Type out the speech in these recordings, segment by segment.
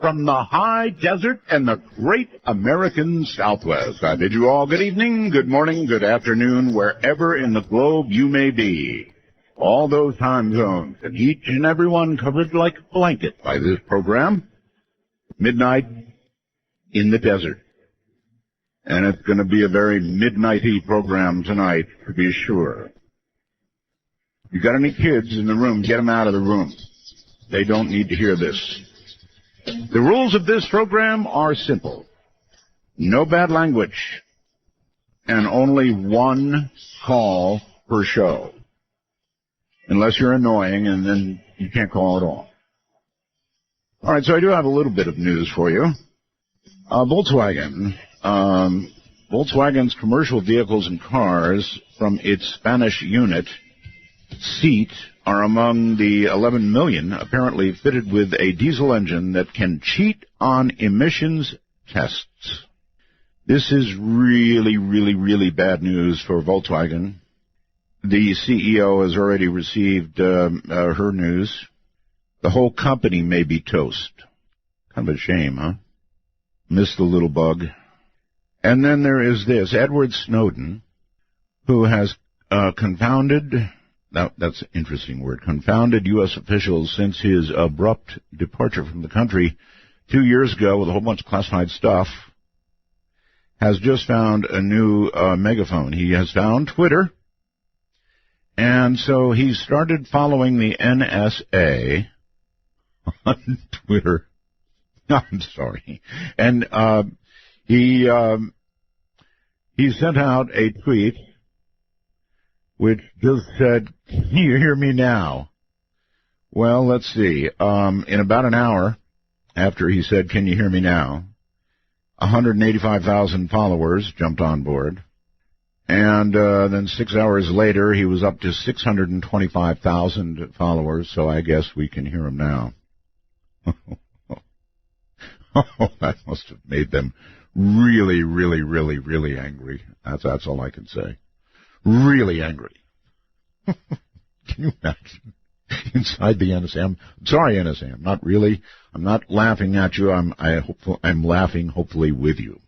from the high desert and the great American Southwest. I bid you all good evening, good morning, good afternoon, wherever in the globe you may be. All those time zones, and each and every one covered like a blanket by this program. Midnight in the desert. And it's going to be a very midnighty program tonight, to be sure. You got any kids in the room, get them out of the room. They don't need to hear this. The rules of this program are simple. No bad language. And only one call per show. Unless you're annoying, and then you can't call at all. All right, so I do have a little bit of news for you. Volkswagen's commercial vehicles and cars from its Spanish unit, Seat, are among the 11 million apparently fitted with a diesel engine that can cheat on emissions tests. This is really, really, really bad news for Volkswagen. The CEO has already received her news. The whole company may be toast. Kind of a shame, huh? Missed the little bug. And then there is this, Edward Snowden, who has confounded, that's an interesting word, confounded U.S. officials since his abrupt departure from the country 2 years ago with a whole bunch of classified stuff, has just found a new megaphone. He has found Twitter, and so he started following the NSA on Twitter. I'm sorry. And he sent out a tweet which just said, "Can you hear me now?" Well, let's see. In about an hour after he said, "Can you hear me now?" 185,000 followers jumped on board. And then 6 hours later, he was up to 625,000 followers, so I guess we can hear him now. Oh, that must have made them really, really, really, really angry. That's all I can say. Really angry. Can you imagine? Inside the NSA. Sorry, NSA. Not really. I'm not laughing at you. I'm laughing, hopefully, with you.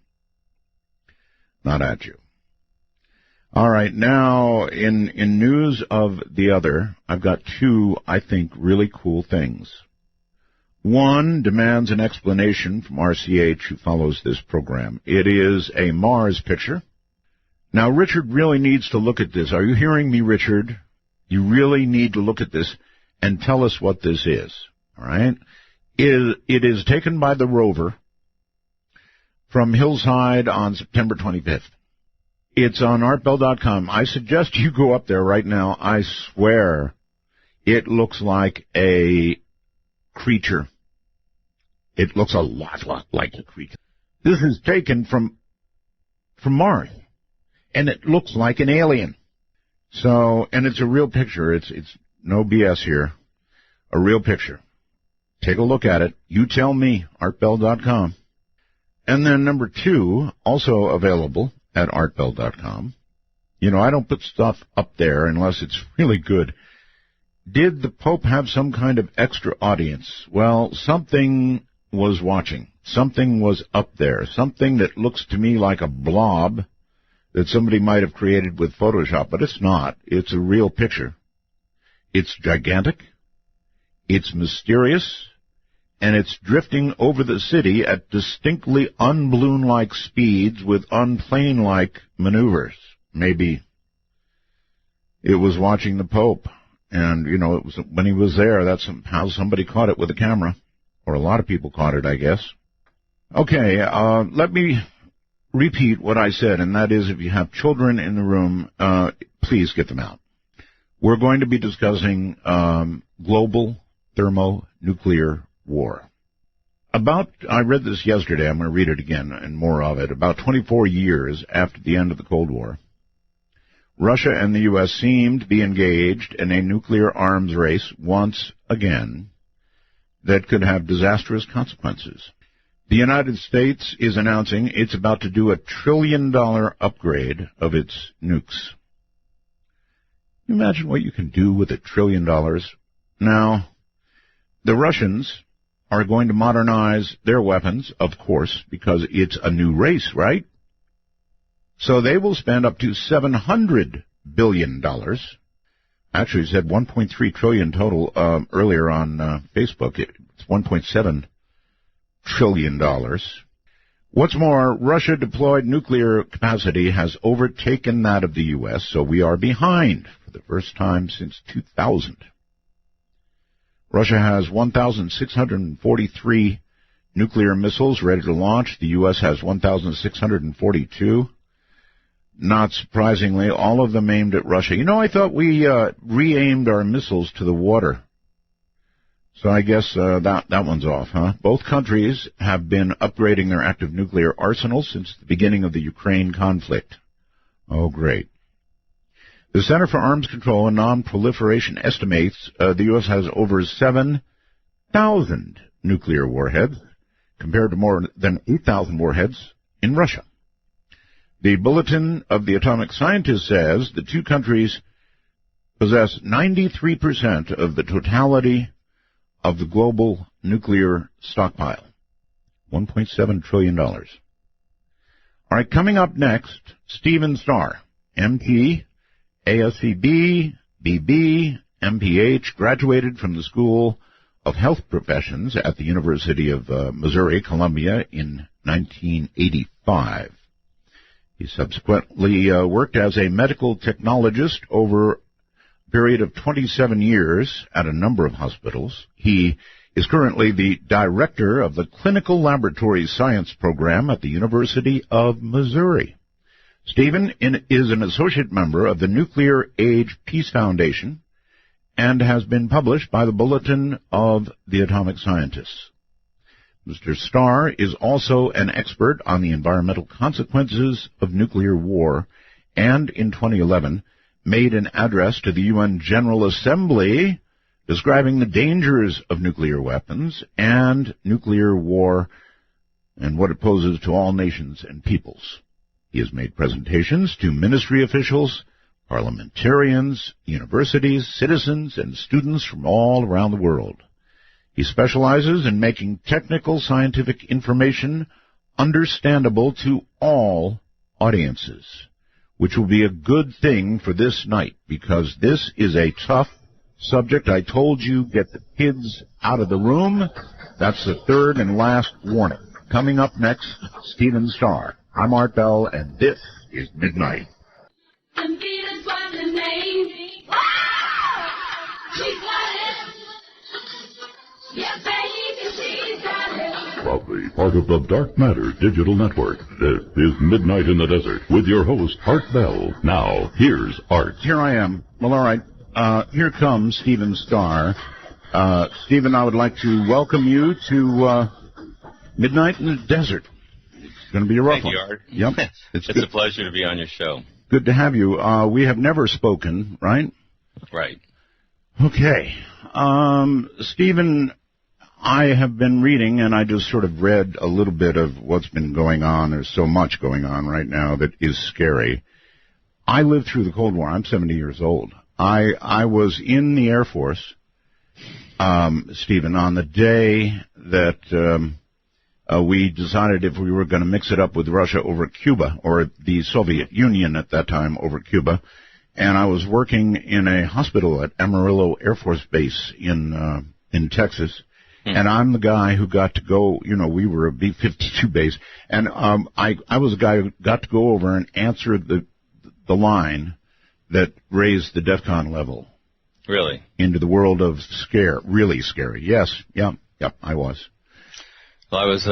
Not at you. All right. Now, in news of the other, I've got two, I think, really cool things. One demands an explanation from RCH, who follows this program. It is a Mars picture. Now, Richard really needs to look at this. Are you hearing me, Richard? You really need to look at this and tell us what this is. All right? It is taken by the rover from Hillside on September 25th. It's on artbell.com. I suggest you go up there right now. I swear it looks like a creature. It looks a lot like a creature. This is taken from Mars, and it looks like an alien. So, and it's a real picture. It's no BS here. A real picture. Take a look at it. You tell me, artbell.com. And then number two, also available at artbell.com. You know, I don't put stuff up there unless it's really good. Did the Pope have some kind of extra audience? Well, something was watching. Something was up there. Something that looks to me like a blob that somebody might have created with Photoshop, but it's not. It's a real picture. It's gigantic. It's mysterious. And it's drifting over the city at distinctly un-balloon-like speeds with unplane-like maneuvers. Maybe it was watching the Pope. And, you know, it was when he was there, that's how somebody caught it with a camera. Or a lot of people caught it, I guess. Okay, let me repeat what I said, and that is if you have children in the room, please get them out. We're going to be discussing global thermonuclear war. I read this yesterday, I'm going to read it again and more of it, about 24 years after the end of the Cold War, Russia and the U.S. seem to be engaged in a nuclear arms race once again that could have disastrous consequences. The United States is announcing it's about to do $1 trillion upgrade of its nukes. Can you imagine what you can do with $1 trillion? Now, the Russians are going to modernize their weapons, of course, because it's a new race, right? So they will spend up to $700 billion. Actually, it said $1.3 trillion total earlier on Facebook. It's $1.7 trillion. What's more, Russia deployed nuclear capacity has overtaken that of the U.S., so we are behind for the first time since 2000. Russia has 1,643 nuclear missiles ready to launch. The U.S. has 1,642. Not surprisingly, all of them aimed at Russia. You know, I thought we re-aimed our missiles to the water. So I guess that one's off, huh? Both countries have been upgrading their active nuclear arsenals since the beginning of the Ukraine conflict. Oh, great. The Center for Arms Control and Non-Proliferation estimates the U.S. has over 7,000 nuclear warheads, compared to more than 8,000 warheads in Russia. The Bulletin of the Atomic Scientist says the two countries possess 93% of the totality of the global nuclear stockpile, $1.7 trillion. All right, coming up next, Steven Starr, MT, ASCB, BB, MPH, graduated from the School of Health Professions at the University of Missouri, Columbia in 1985. He subsequently worked as a medical technologist over a period of 27 years at a number of hospitals. He is currently the director of the Clinical Laboratory Science Program at the University of Missouri. Stephen is an associate member of the Nuclear Age Peace Foundation and has been published by the Bulletin of the Atomic Scientists. Mr. Starr is also an expert on the environmental consequences of nuclear war and, in 2011, made an address to the UN General Assembly describing the dangers of nuclear weapons and nuclear war and what it poses to all nations and peoples. He has made presentations to ministry officials, parliamentarians, universities, citizens, and students from all around the world. He specializes in making technical scientific information understandable to all audiences, which will be a good thing for this night, because this is a tough subject. I told you, get the kids out of the room. That's the third and last warning. Coming up next, Steven Starr. I'm Art Bell, and this is Midnight. Proudly part of the Dark Matter Digital Network. This is Midnight in the Desert with your host, Art Bell. Now, here's Art. Here I am. Well, all right. Here comes Steven Starr. Steven, I would like to welcome you to Midnight in the Desert. It's going to be a rough one. Thank you, Art. Yep. It's a pleasure to be on your show. Good to have you. We have never spoken, right? Right. Okay. Steven, I have been reading, and I just sort of read a little bit of what's been going on. There's so much going on right now that is scary. I lived through the Cold War. I'm 70 years old. I was in the Air Force, Steven, on the day that we decided if we were going to mix it up with Russia over Cuba, or the Soviet Union at that time over Cuba. And I was working in a hospital at Amarillo Air Force Base in Texas. And I'm the guy who got to go, we were a B-52 base. And I was the guy who got to go over and answer the line that raised the DEFCON level. Really? Into the world of scare. Really scary. Yes. Yep, I was. Well, I was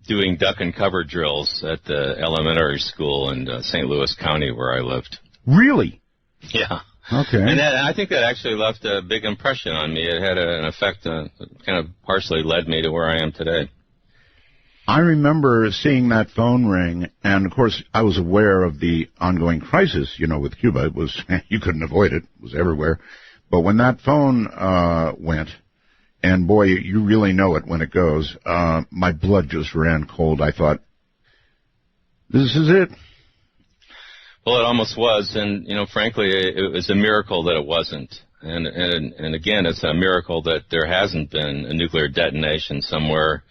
doing duck and cover drills at the elementary school in St. Louis County where I lived. Really? Yeah. Okay. And I think that actually left a big impression on me. It had an effect that kind of partially led me to where I am today. I remember seeing that phone ring, and of course I was aware of the ongoing crisis, with Cuba. It was, you couldn't avoid it. It was everywhere. But when that phone went, and boy, you really know it when it goes, my blood just ran cold. I thought, this is it. Well, it almost was, and, frankly, it was a miracle that it wasn't. And again, it's a miracle that there hasn't been a nuclear detonation somewhere,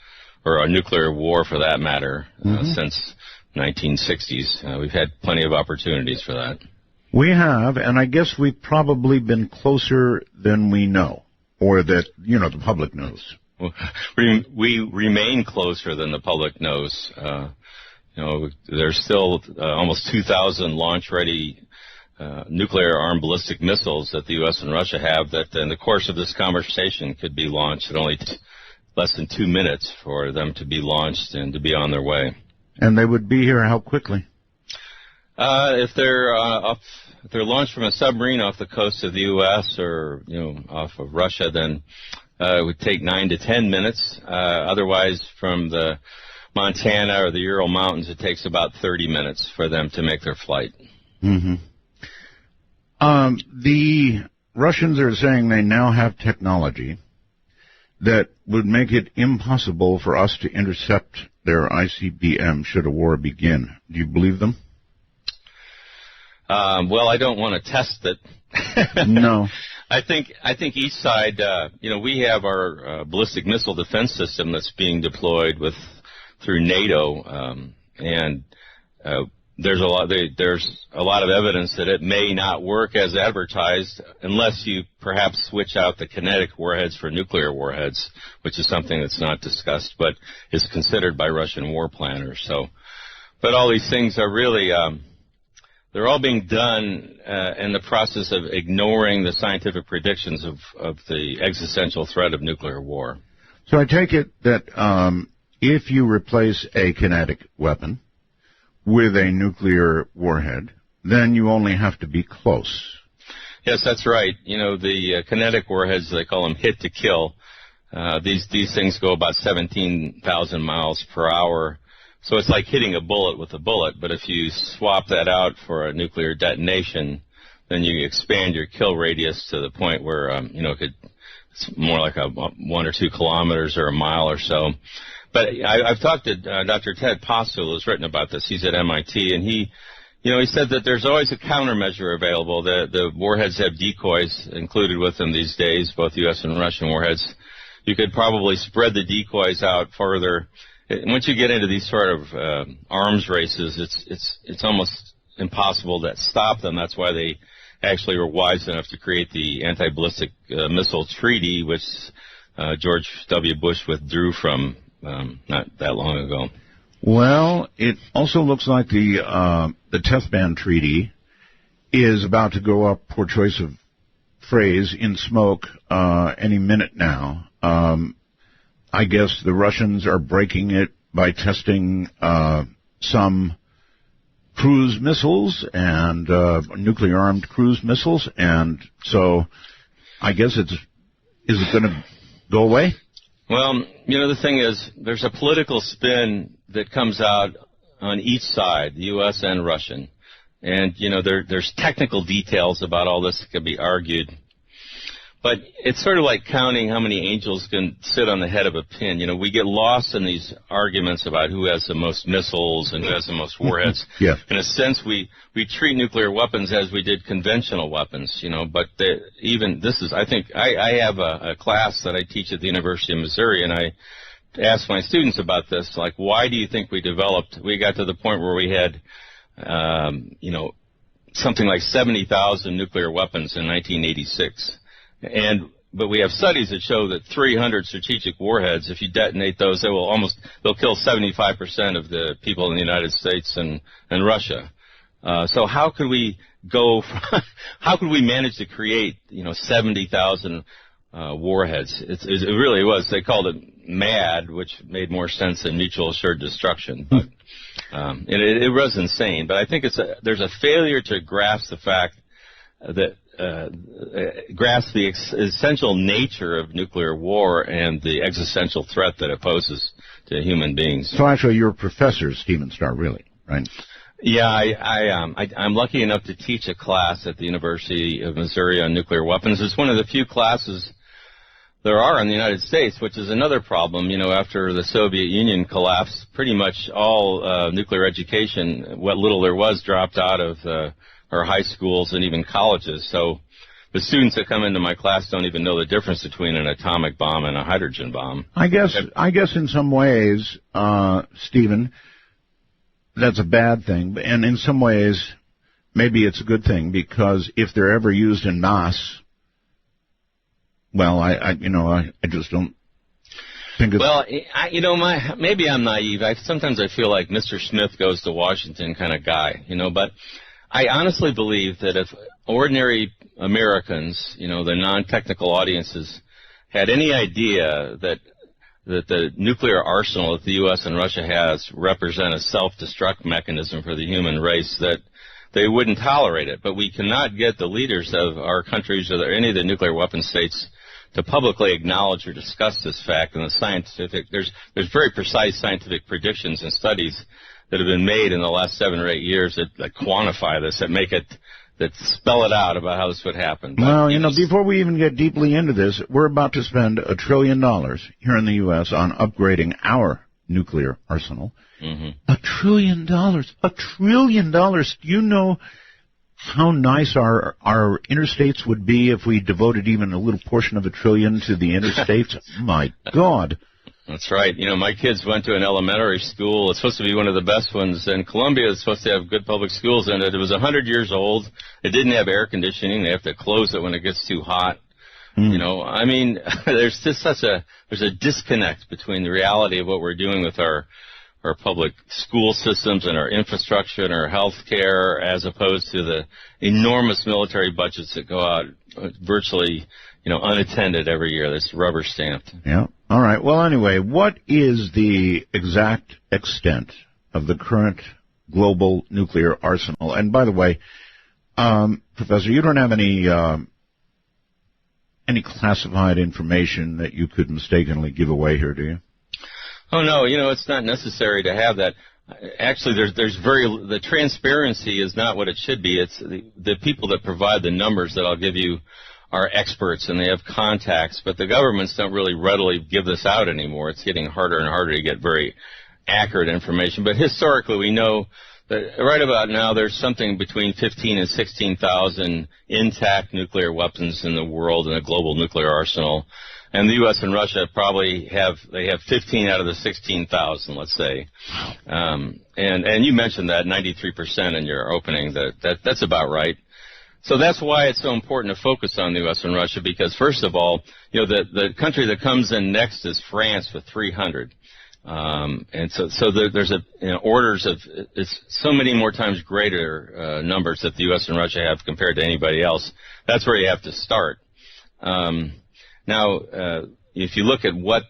or a nuclear war for that matter, since 1960s. We've had plenty of opportunities for that. We have, and I guess we've probably been closer than we know, or that, the public knows. We remain closer than the public knows. There's still almost 2,000 launch-ready nuclear-armed ballistic missiles that the U.S. and Russia have that in the course of this conversation could be launched. It only less than 2 minutes for them to be launched and to be on their way. And they would be here how quickly? If they're launched from a submarine off the coast of the U.S. or off of Russia, then it would take 9 to 10 minutes. Otherwise, from the Montana or the Ural Mountains, it takes about 30 minutes for them to make their flight. Mm-hmm. The Russians are saying they now have technology that would make it impossible for us to intercept their ICBM should a war begin. Do you believe them? Well, I don't want to test it. No. I think each side, we have our ballistic missile defense system that's being deployed through NATO, and there's a lot of evidence that it may not work as advertised unless you perhaps switch out the kinetic warheads for nuclear warheads, which is something that's not discussed but is considered by Russian war planners. But all these things are really they're all being done in the process of ignoring the scientific predictions of the existential threat of nuclear war. So I take it that if you replace a kinetic weapon with a nuclear warhead, then you only have to be close. Yes, that's right. The kinetic warheads, they call them hit to kill. These things go about 17,000 miles per hour. So it's like hitting a bullet with a bullet, but if you swap that out for a nuclear detonation, then you expand your kill radius to the point where, it's more like 1 or 2 kilometers or a mile or so. But I've talked to Dr. Ted Postul, who's written about this. He's at MIT, and he said that there's always a countermeasure available. The warheads have decoys included with them these days, both U.S. and Russian warheads. You could probably spread the decoys out further. Once you get into these sort of arms races, it's almost impossible to stop them. That's why they actually were wise enough to create the anti-ballistic missile treaty, which George W. Bush withdrew from not that long ago. Well, it also looks like the Test Ban Treaty is about to go up, poor choice of phrase, in smoke any minute now. I guess the Russians are breaking it by testing some cruise missiles and nuclear-armed cruise missiles, and so I guess is it going to go away? Well, the thing is, there's a political spin that comes out on each side, the U.S. and Russian, and there's technical details about all this that can be argued. But it's sort of like counting how many angels can sit on the head of a pin. We get lost in these arguments about who has the most missiles and who has the most warheads. Yeah. In a sense, we treat nuclear weapons as we did conventional weapons, but I think I have a class that I teach at the University of Missouri, and I ask my students about this, like, why do you think we got to the point where we had, something like 70,000 nuclear weapons in 1986. But we have studies that show that 300 strategic warheads, if you detonate those, they'll kill 75% of the people in the United States and Russia. So how could we manage to create, 70,000 warheads? It really was. They called it MAD, which made more sense than mutual assured destruction. But it was insane. But I think there's a failure to grasp the fact that grasp the essential nature of nuclear war and the existential threat that it poses to human beings. So actually, you're a professor, Steven Starr, really, right? Yeah, I'm lucky enough to teach a class at the University of Missouri on nuclear weapons. It's one of the few classes there are in the United States, which is another problem. After the Soviet Union collapsed, pretty much all nuclear education, what little there was, dropped out of our high schools and even colleges. So the students that come into my class don't even know the difference between an atomic bomb and a hydrogen bomb. I guess in some ways, Stephen, that's a bad thing, and in some ways, maybe it's a good thing, because if they're ever used en masse, well, I just don't think it's... Well, maybe I'm naive. Sometimes I feel like Mr. Smith goes to Washington kind of guy, but I honestly believe that if ordinary Americans, the non-technical audiences, had any idea that the nuclear arsenal that the U.S. and Russia has represent a self-destruct mechanism for the human race, that they wouldn't tolerate it. But we cannot get the leaders of our countries or any of the nuclear weapon states to publicly acknowledge or discuss this fact. And there's very precise scientific predictions and studies that have been made in the last 7 or 8 years that quantify this, that spell it out about how this would happen. But, well, before we even get deeply into this, we're about to spend $1 trillion here in the U.S. on upgrading our nuclear arsenal. $1 trillion. $1 trillion. Do you know how nice our interstates would be if we devoted even a little portion of $1 trillion to the interstates? My God. That's right. My kids went to an elementary school. It's supposed to be one of the best ones. And Columbia is supposed to have good public schools in it. It was 100 years old. It didn't have air conditioning. They have to close it when it gets too hot. There's just there's a disconnect between the reality of what we're doing with our public school systems and our infrastructure and our health care, as opposed to the enormous military budgets that go out virtually, unattended every year. That's rubber stamped. Yeah. All right. Well, anyway, what is the exact extent of the current global nuclear arsenal? And by the way, Professor, you don't have any classified information that you could mistakenly give away here, do you? Oh, no. It's not necessary to have that. Actually, the transparency is not what it should be. It's the people that provide the numbers that I'll give you are experts, and they have contacts, but the governments don't really readily give this out anymore. It's getting harder and harder to get very accurate information. But historically, we know that right about now there's something between 15 and 16,000 intact nuclear weapons in the world in a global nuclear arsenal. And the U.S. and Russia probably have 15 out of the 16,000, let's say. And you mentioned that 93% in your opening. That's about right. So that's why it's so important to focus on the U.S. and Russia, because first of all, the country that comes in next is France with 300. And so there's orders of, it's so many more times greater numbers that the U.S. and Russia have compared to anybody else. That's where you have to start. Now, if you look at what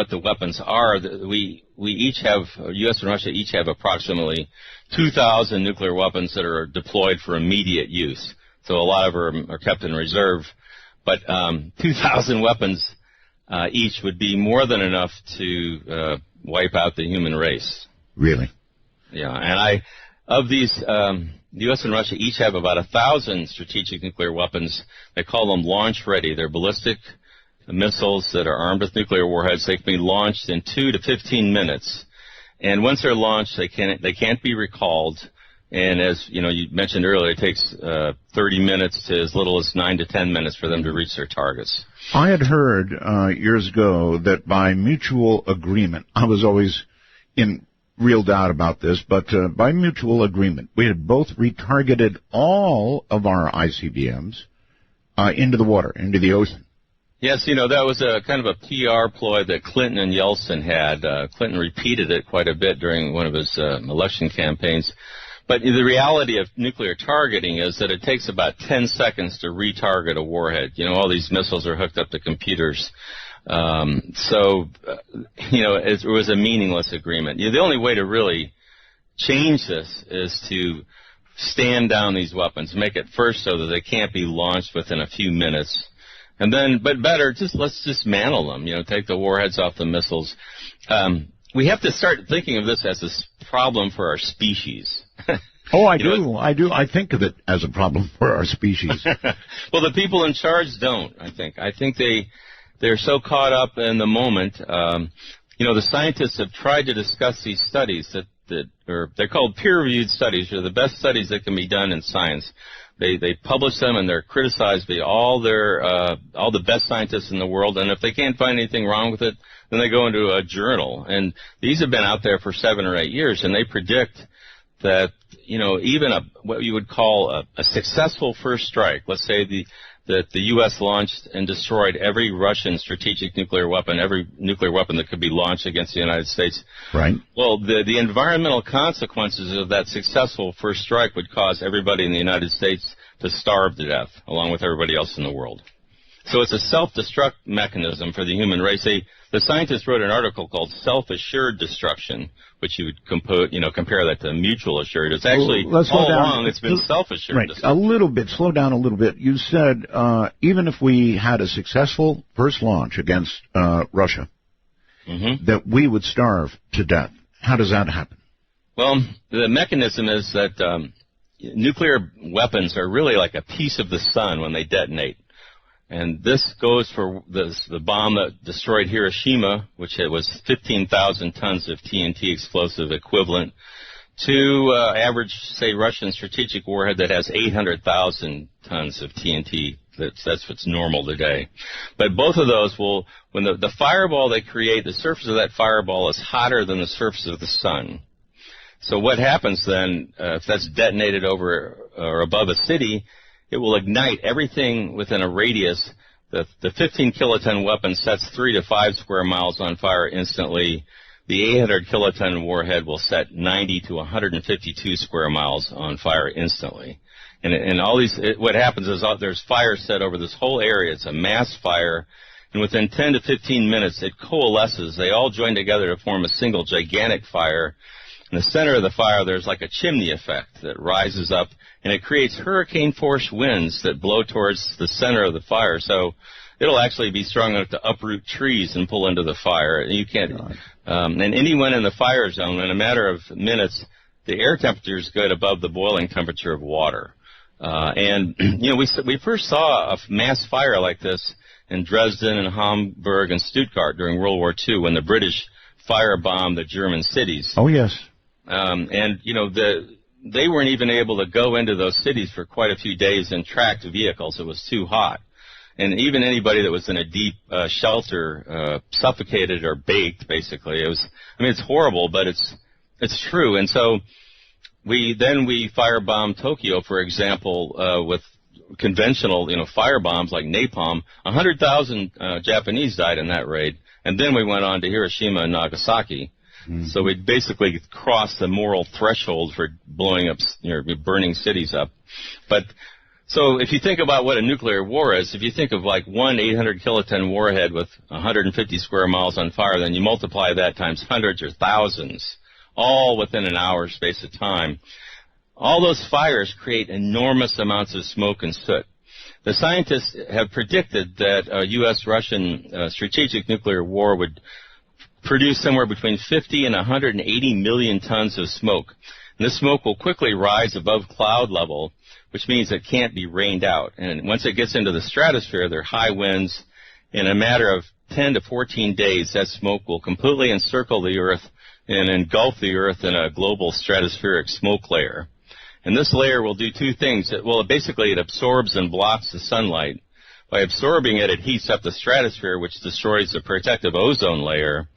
the weapons are, we each have, U.S. and Russia each have approximately 2,000 nuclear weapons that are deployed for immediate use. So a lot of them are kept in reserve. But 2,000 weapons each would be more than enough to wipe out the human race. Really? Yeah. And of these, the U.S. and Russia each have about 1,000 strategic nuclear weapons. They call them launch-ready. They're ballistic missiles that are armed with nuclear warheads. They can be launched in 2 to 15 minutes. And once they're launched, they can't be recalled. And as you mentioned earlier, it takes 30 minutes to as little as 9 to 10 minutes for them to reach their targets. I had heard years ago that by mutual agreement, I was always in real doubt about this, but by mutual agreement, we had both retargeted all of our ICBMs into the water, into the ocean. Yes, that was a kind of a PR ploy that Clinton and Yellowstone had. Clinton repeated it quite a bit during one of his election campaigns. But the reality of nuclear targeting is that it takes about 10 seconds to retarget a warhead. All these missiles are hooked up to computers. It was a meaningless agreement. The only way to really change this is to stand down these weapons, make it first so that they can't be launched within a few minutes. And then, but better, let's dismantle them, take the warheads off the missiles. We have to start thinking of this as a problem for our species. Oh, I do. I think of it as a problem for our species. Well, the people in charge don't, I think. I think they're so caught up in the moment. The scientists have tried to discuss these studies that they're called peer-reviewed studies. They're the best studies that can be done in science. They publish them, and they're criticized by all the best scientists in the world. And if they can't find anything wrong with it, then they go into a journal. And these have been out there for 7 or 8 years, and they predict that, even what you would call a successful first strike, let's say that the U.S. launched and destroyed every Russian strategic nuclear weapon, every nuclear weapon that could be launched against the United States. Right. Well, the environmental consequences of that successful first strike would cause everybody in the United States to starve to death, along with everybody else in the world. So it's a self-destruct mechanism for the human race. The scientists wrote an article called Self-Assured Destruction, which you would compare that to mutual assured. It's actually, all along, it's been self-assured. Right, destruction. Slow down a little bit. You said even if we had a successful first launch against Russia, that we would starve to death. How does that happen? Well, the mechanism is that nuclear weapons are really like a piece of the sun when they detonate. And this goes for the bomb that destroyed Hiroshima, which was 15,000 tons of TNT explosive equivalent, to average, say, Russian strategic warhead that has 800,000 tons of TNT. That's what's normal today. But both of those when the fireball they create, the surface of that fireball is hotter than the surface of the sun. So what happens then, if that's detonated over or above a city, it will ignite everything within a radius. The 15 kiloton weapon sets 3 to 5 square miles on fire instantly. The 800 kiloton warhead will set 90 to 152 square miles on fire instantly. And all these, what happens is there's fire set over this whole area. It's a mass fire. And within 10 to 15 minutes, it coalesces. They all join together to form a single gigantic fire. In the center of the fire, there's like a chimney effect that rises up, and it creates hurricane-force winds that blow towards the center of the fire. So it'll actually be strong enough to uproot trees and pull into the fire. You can't. And anyone in the fire zone, in a matter of minutes, the air temperature is good above the boiling temperature of water. We first saw a mass fire like this in Dresden and Hamburg and Stuttgart during World War II when the British firebombed the German cities. Oh, yes. They weren't even able to go into those cities for quite a few days in tracked vehicles. It was too hot. And even anybody that was in a deep shelter suffocated or baked, basically. It's horrible, but it's true. And so we firebombed Tokyo, for example, with conventional, fire bombs like napalm. 100,000 Japanese died in that raid. And then we went on to Hiroshima and Nagasaki. Mm-hmm. So we basically crossed the moral threshold for blowing up, burning cities up. But so if you think about what a nuclear war is, if you think of like one 800 kiloton warhead with 150 square miles on fire, then you multiply that times hundreds or thousands, all within an hour's space of time. All those fires create enormous amounts of smoke and soot. The scientists have predicted that a U.S.-Russian strategic nuclear war would produce somewhere between 50 and 180 million tons of smoke. And this smoke will quickly rise above cloud level, which means it can't be rained out. And once it gets into the stratosphere, there are high winds. In a matter of 10 to 14 days, that smoke will completely encircle the Earth and engulf the Earth in a global stratospheric smoke layer. And this layer will do two things. Basically, it absorbs and blocks the sunlight. By absorbing it, it heats up the stratosphere, which destroys the protective ozone layer.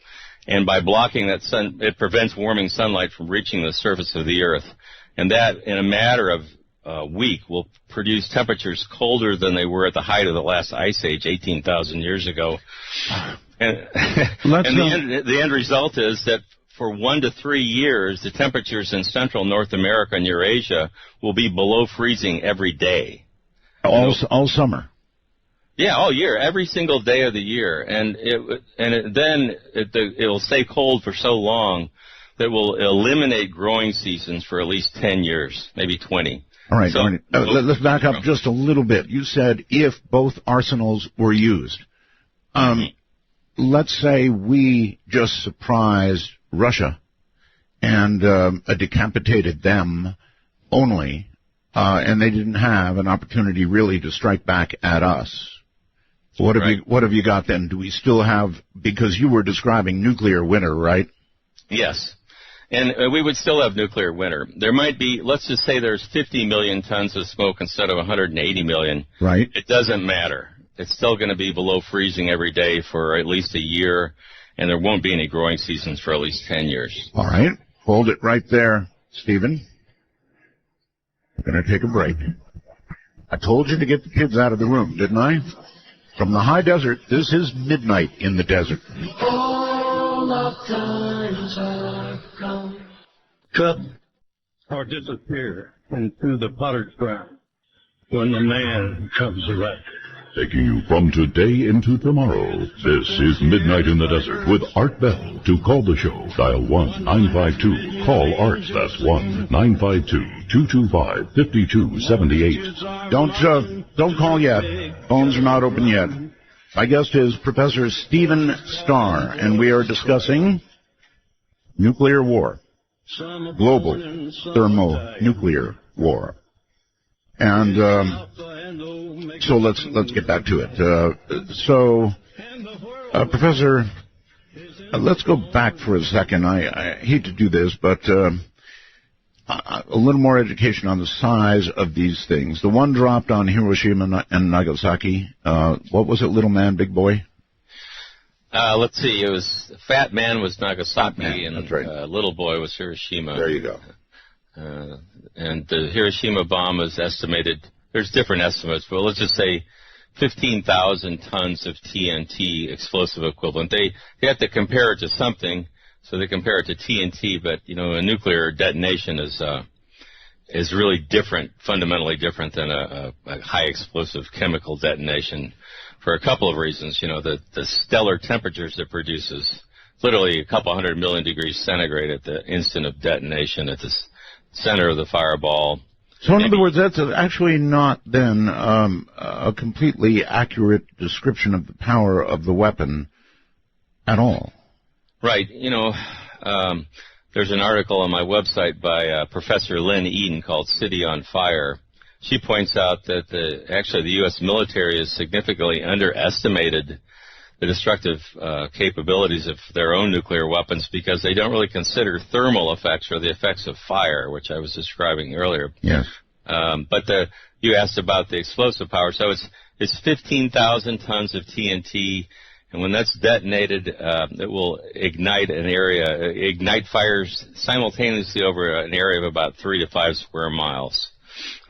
And by blocking that sun, it prevents warming sunlight from reaching the surface of the Earth. And that, in a matter of a week, will produce temperatures colder than they were at the height of the last ice age 18,000 years ago. And the end result is that for 1 to 3 years, the temperatures in central North America and Eurasia will be below freezing every day. All summer. Yeah, all year, every single day of the year, and it'll stay cold for so long that will eliminate growing seasons for at least 10 years, maybe 20. All right, let's back up just a little bit. You said if both arsenals were used. Let's say we just surprised Russia and decapitated them only, and they didn't have an opportunity really to strike back at us. What have you got then? Do we still have, because you were describing nuclear winter, right? Yes. And we would still have nuclear winter. There might be, let's just say there's 50 million tons of smoke instead of 180 million. Right. It doesn't matter. It's still going to be below freezing every day for at least a year, and there won't be any growing seasons for at least 10 years. All right. Hold it right there, Stephen. We're going to take a break. I told you to get the kids out of the room, didn't I? From the high desert, this is midnight in the desert. All of times are gone. Cut or disappear into the potter's ground when the man comes around. Taking you from today into tomorrow, this is Midnight in the Desert with Art Bell. To call the show, dial 1-952. Call Art, that's 1-952-225-5278. Don't call yet. Phones are not open yet. My guest is Professor Steven Starr, and we are discussing nuclear war, global thermonuclear war. And so let's get back to it. Professor, let's go back for a second. I hate to do this, but a little more education on the size of these things. The one dropped on Hiroshima and Nagasaki. What was it, little man, big boy? Let's see. It was Fat Man was Nagasaki, Man, and right. Little Boy was Hiroshima. There you go. And the Hiroshima bomb is estimated, there's different estimates, but let's just say 15,000 tons of TNT explosive equivalent. They have to compare it to something, so they compare it to TNT, but, you know, a nuclear detonation is really different, fundamentally different than a high explosive chemical detonation for a couple of reasons. You know, the stellar temperatures it produces, literally a couple 100 million degrees centigrade at the instant of detonation at the center of the fireball. So in other words, that's actually not then a completely accurate description of the power of the weapon at all. Right. You know, there's an article on my website by Professor Lynn Eden called City on Fire. She points out that the U.S. military has significantly underestimated the destructive capabilities of their own nuclear weapons because they don't really consider thermal effects or the effects of fire, which I was describing earlier. Yes. But you asked about the explosive power. So it's 15,000 tons of TNT, and when that's detonated, it will ignite fires simultaneously over an area of about 3 to 5 square miles.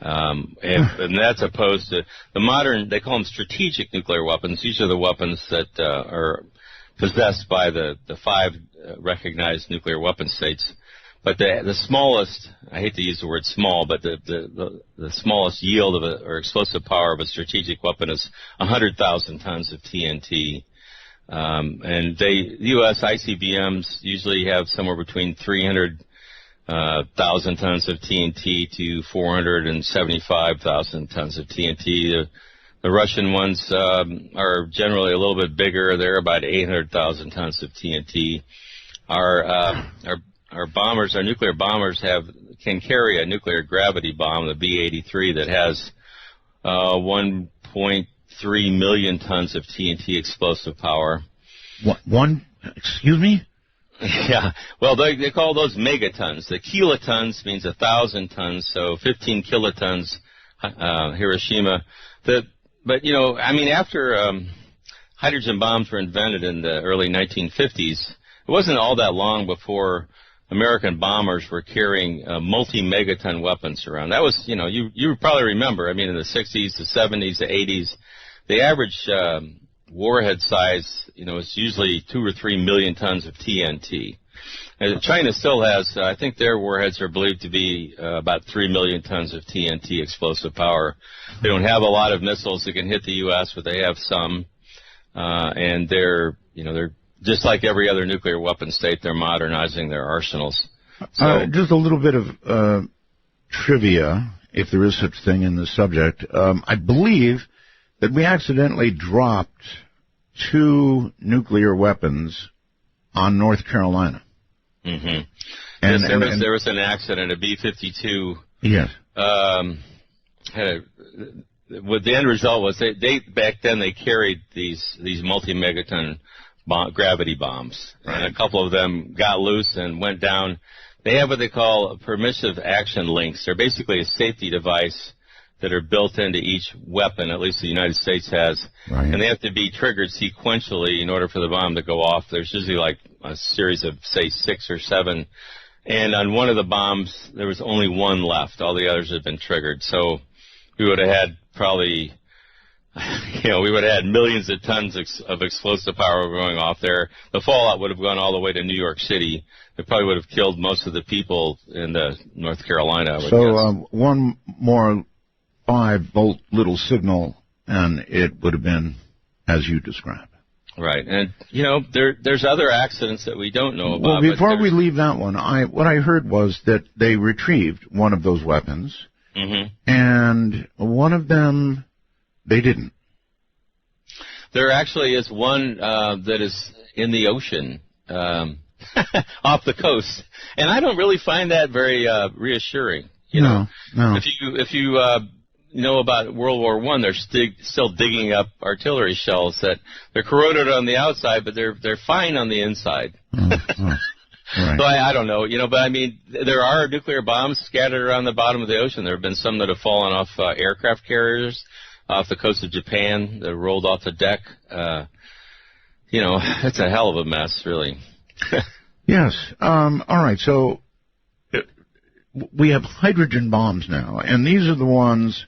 And that's opposed to the modern, they call them strategic nuclear weapons. These are the weapons that are possessed by the 5 recognized nuclear weapon states. But the smallest, I hate to use the word small, but the smallest yield of or explosive power of a strategic weapon is 100,000 tons of TNT. And the U.S. ICBMs usually have somewhere between 300,000 tons of TNT to 475,000 tons of TNT. The Russian ones are generally a little bit bigger. They're about 800,000 tons of TNT. Our bombers, our nuclear bombers can carry a nuclear gravity bomb, the B-83, that has 1.3 million tons of TNT explosive power. Excuse me? Yeah, well, they call those megatons. The kilotons means 1,000 tons, so 15 kilotons, Hiroshima. But, you know, I mean, after hydrogen bombs were invented in the early 1950s, it wasn't all that long before American bombers were carrying multi-megaton weapons around. That was, you know, you probably remember, I mean, in the 60s, the 70s, the 80s, the average warhead size, you know, is usually 2 or 3 million tons of TNT. And China still has, I think their warheads are believed to be about 3 million tons of TNT explosive power. They don't have a lot of missiles that can hit the U.S., but they have some. And they're just like every other nuclear weapon state, they're modernizing their arsenals. So, just a little bit of trivia, if there is such thing in this subject. I believe that we accidentally dropped 2 nuclear weapons on North Carolina. Mm-hmm. And there was an accident, a B-52. Yes. What the end result was, they back then they carried these multi-megaton gravity bombs, right. And a couple of them got loose and went down. They have what they call permissive action links. They're basically a safety device that are built into each weapon, at least the United States has. Right. And they have to be triggered sequentially in order for the bomb to go off. There's usually like a series of, say, 6 or 7. And on one of the bombs, there was only one left. All the others had been triggered. So we would have had probably, we would have had millions of tons of explosive power going off there. The fallout would have gone all the way to New York City. It probably would have killed most of the people in North Carolina, I would guess. One more 5-volt little signal, and it would have been as you described. Right. And, there's other accidents that we don't know about. Well, before we leave that one, what I heard was that they retrieved one of those weapons, and one of them they didn't. There actually is one that is in the ocean off the coast, and I don't really find that very reassuring. No. If you know about World War I, they're still digging up artillery shells that they're corroded on the outside, but they're fine on the inside. Right. So I don't know, but I mean, there are nuclear bombs scattered around the bottom of the ocean. There have been some that have fallen off aircraft carriers off the coast of Japan that rolled off the deck. It's a hell of a mess, really. Yes. All right. So we have hydrogen bombs now, and these are the ones.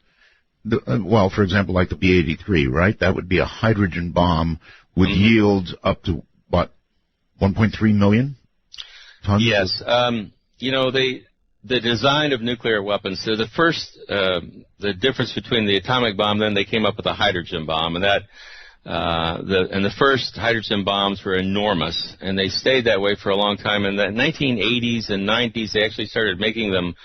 For example, like the B-83, right? That would be a hydrogen bomb with yields up to, 1.3 million tons? Yes. The design of nuclear weapons, so the difference between the atomic bomb, then they came up with a hydrogen bomb, and the first hydrogen bombs were enormous, and they stayed that way for a long time. In the 1980s and 90s, they actually started making them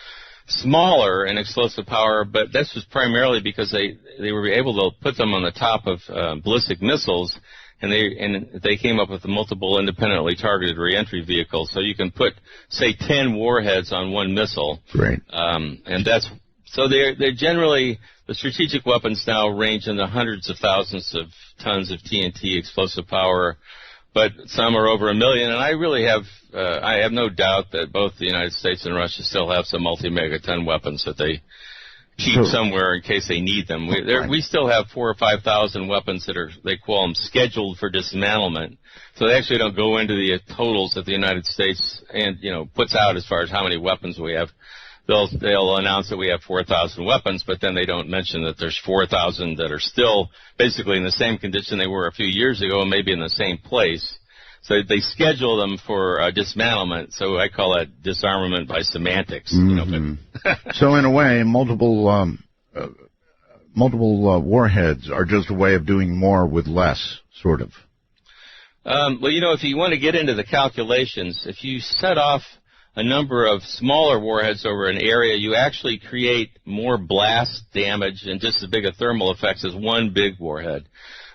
smaller in explosive power, but this was primarily because they were able to put them on the top of ballistic missiles, and they came up with multiple independently targeted reentry vehicles. So you can put, say, 10 warheads on one missile. Right. And they're generally, the strategic weapons now range in the hundreds of thousands of tons of TNT explosive power, but some are over 1 million, and I really have no doubt that both the United States and Russia still have some multi-megaton weapons that they keep somewhere in case they need them. We still have 4,000 or 5,000 weapons that they call them scheduled for dismantlement, so they actually don't go into the totals that the United States puts out as far as how many weapons we have. They'll announce that we have 4,000 weapons, but then they don't mention that there's 4,000 that are still basically in the same condition they were a few years ago and maybe in the same place. So they schedule them for dismantlement, so I call that disarmament by semantics. So in a way, multiple warheads are just a way of doing more with less, sort of. If you want to get into the calculations, if you set off a number of smaller warheads over an area, you actually create more blast damage and just as big a thermal effects as one big warhead.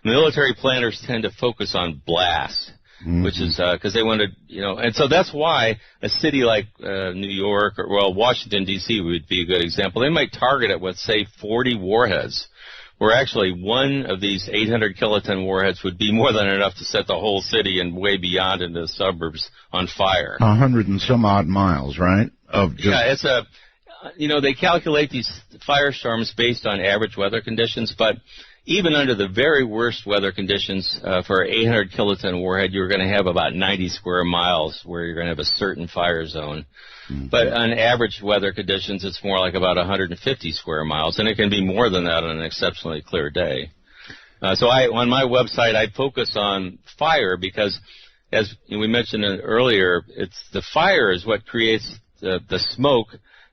Military planners tend to focus on blast, which is because they want to, and so that's why a city like New York or, Washington, D.C. would be a good example. They might target it with, say, 40 warheads, where actually one of these 800 kiloton warheads would be more than enough to set the whole city and way beyond into the suburbs on fire. 100 and some odd miles, right? They calculate these firestorms based on average weather conditions, but even under the very worst weather conditions, for an 800 kiloton warhead, you're going to have about 90 square miles where you're going to have a certain fire zone. But on average weather conditions, it's more like about 150 square miles, and it can be more than that on an exceptionally clear day. So on my website, I focus on fire because, as we mentioned earlier, it's the fire is what creates the smoke,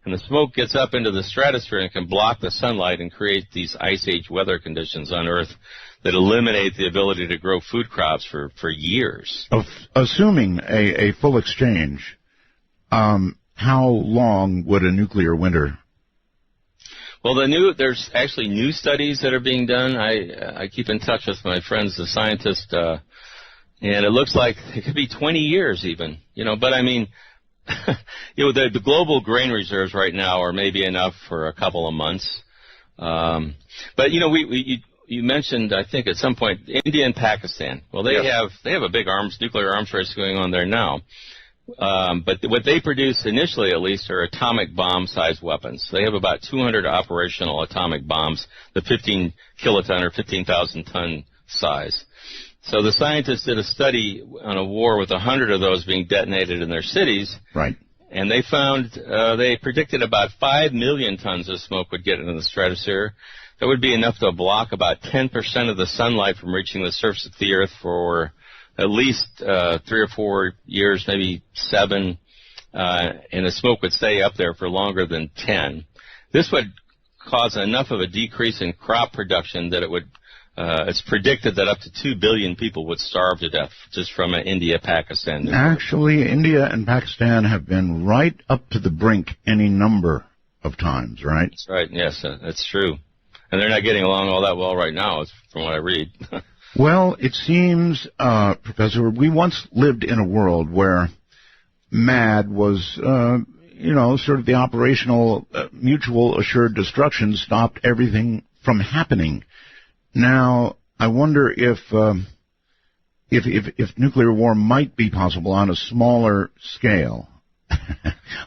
and the smoke gets up into the stratosphere and can block the sunlight and create these ice age weather conditions on Earth that eliminate the ability to grow food crops for years. Assuming a full exchange, how long would a nuclear winter? Well, there's actually new studies that are being done. I keep in touch with my friends, the scientists, and it looks like it could be 20 years even. But I mean, the global grain reserves right now are maybe enough for a couple of months. But you mentioned, I think at some point, India and Pakistan. Well, they have a big nuclear arms race going on there now. But what they produce initially, at least, are atomic bomb-sized weapons. They have about 200 operational atomic bombs, the 15 kiloton or 15,000-ton size. So the scientists did a study on a war with 100 of those being detonated in their cities. Right. And they found, they predicted about 5 million tons of smoke would get into the stratosphere. That would be enough to block about 10% of the sunlight from reaching the surface of the Earth for at least 3 or 4 years, maybe 7, and the smoke would stay up there for longer than 10. This would cause enough of a decrease in crop production that it would, it's predicted that up to 2 billion people would starve to death just from India-Pakistan. Actually, India and Pakistan have been right up to the brink any number of times, right? That's right, yes, that's true. And they're not getting along all that well right now, from what I read. Well, it seems, Professor, we once lived in a world where MAD was, sort of the operational mutual assured destruction stopped everything from happening. Now, I wonder if nuclear war might be possible on a smaller scale.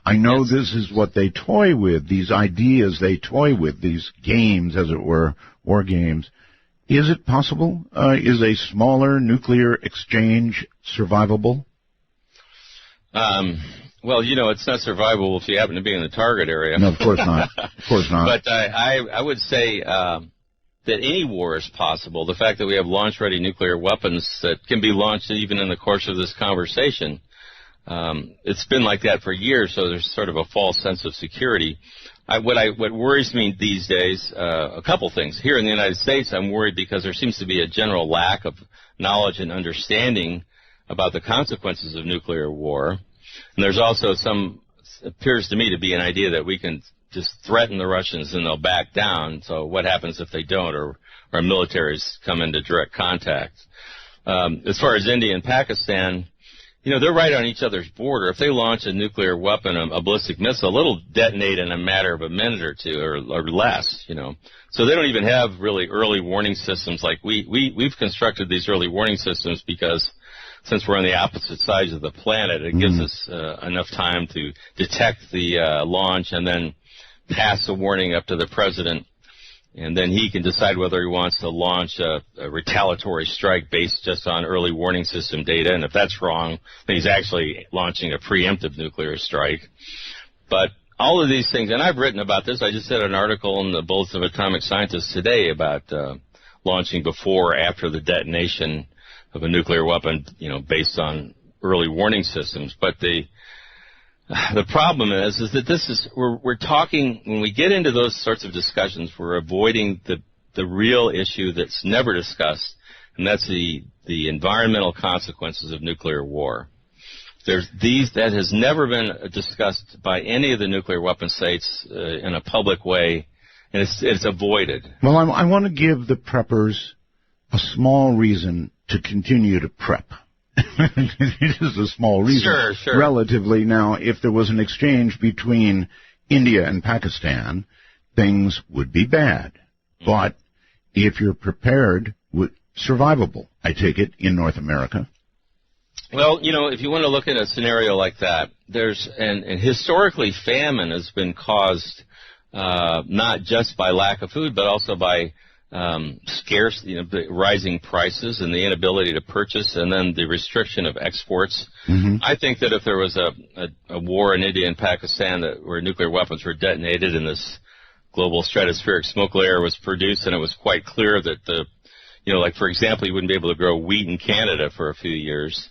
I know Yes. This is what they toy with, these ideas they toy with, these games, as it were, war games. Is it possible? Is a smaller nuclear exchange survivable? Well, it's not survivable if you happen to be in the target area. No, of course not. Of course not. But I would say that any war is possible. The fact that we have launch-ready nuclear weapons that can be launched even in the course of this conversation, it's been like that for years, so there's sort of a false sense of security. What worries me these days, a couple things. Here in the United States, I'm worried because there seems to be a general lack of knowledge and understanding about the consequences of nuclear war. And there's also appears to me to be an idea that we can just threaten the Russians and they'll back down. So what happens if they don't, or our militaries come into direct contact? As far as India and Pakistan, they're right on each other's border. If they launch a nuclear weapon, a ballistic missile, it'll detonate in a matter of a minute or two or less, So they don't even have really early warning systems like we've constructed these early warning systems because since we're on the opposite sides of the planet, it gives us enough time to detect the launch and then pass a warning up to the president. And then he can decide whether he wants to launch a retaliatory strike based just on early warning system data. And if that's wrong, then he's actually launching a preemptive nuclear strike. But all of these things, and I've written about this. I just did an article in the Bulletin of Atomic Scientists today about launching before or after the detonation of a nuclear weapon, based on early warning systems. But the problem is that we're talking, when we get into those sorts of discussions, we're avoiding the real issue that's never discussed, and that's the environmental consequences of nuclear war. That has never been discussed by any of the nuclear weapon states in a public way, and it's avoided. Well, I want to give the preppers a small reason to continue to prep. It is a small reason, Sure. Relatively. Now, if there was an exchange between India and Pakistan, things would be bad. But if you're prepared, survivable, I take it, in North America. Well, if you want to look at a scenario like that, and historically famine has been caused not just by lack of food, but also by scarce, the rising prices and the inability to purchase, and then the restriction of exports. Mm-hmm. I think that if there was a war in India and Pakistan where nuclear weapons were detonated and this global stratospheric smoke layer was produced, and it was quite clear that like for example, you wouldn't be able to grow wheat in Canada for a few years,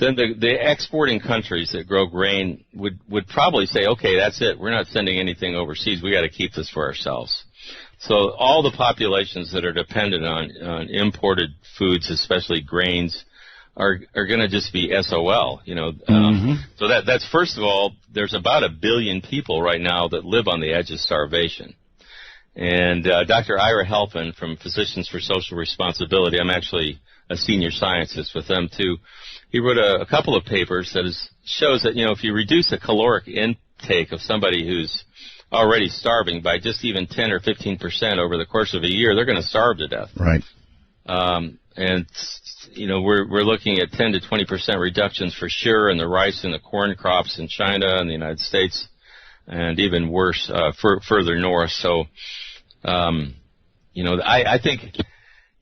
then the exporting countries that grow grain would probably say, okay, that's it. We're not sending anything overseas. We got to keep this for ourselves. So all the populations that are dependent on imported foods, especially grains, are going to just be SOL. So that's first of all, there's about 1 billion people right now that live on the edge of starvation. And Dr. Ira Halpin from Physicians for Social Responsibility, I'm actually a senior scientist with them too. He wrote a couple of papers that shows that if you reduce the caloric intake of somebody who's already starving by just even 10 or 15% over the course of a year, they're going to starve to death. Right. and we're looking at 10 to 20% reductions for sure in the rice and the corn crops in China and the United States, and even worse further north. So, I think,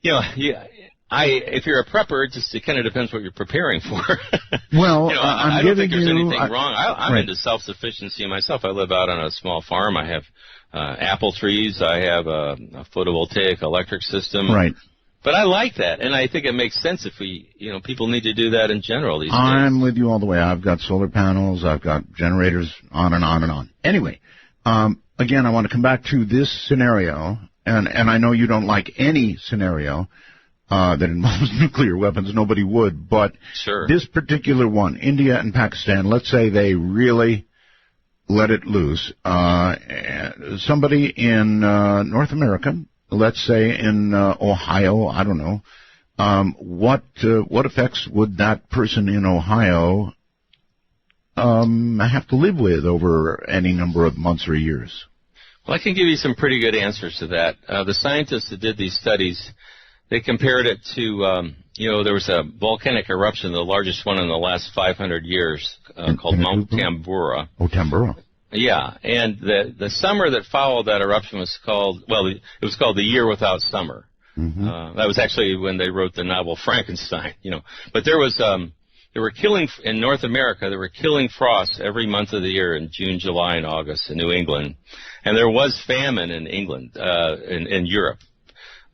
if you're a prepper, it kind of depends what you're preparing for. Well, I don't think there's anything wrong. I'm right. into self-sufficiency myself. I live out on a small farm. I have apple trees. I have a photovoltaic electric system. Right. But I like that, and I think it makes sense if people need to do that in general these days. I'm with you all the way. I've got solar panels. I've got generators, on and on and on. Anyway, again, I want to come back to this scenario, and I know you don't like any scenario that involves nuclear weapons. Nobody would, but sure. This particular one, India and Pakistan, let's say they really let it loose. Somebody in North America, let's say in Ohio, I don't know, what effects would that person in Ohio have to live with over any number of months or years? Well, I can give you some pretty good answers to that. The scientists that did these studies, they compared it to, there was a volcanic eruption, the largest one in the last 500 years, called Mount Tambora. Oh, Tambora. Yeah, and the summer that followed that eruption was called, it was called the Year Without Summer. Mm-hmm. That was actually when they wrote the novel Frankenstein, But there was, they were killing, in North America, they were killing frosts every month of the year in June, July, and August in New England. And there was famine in England, in Europe.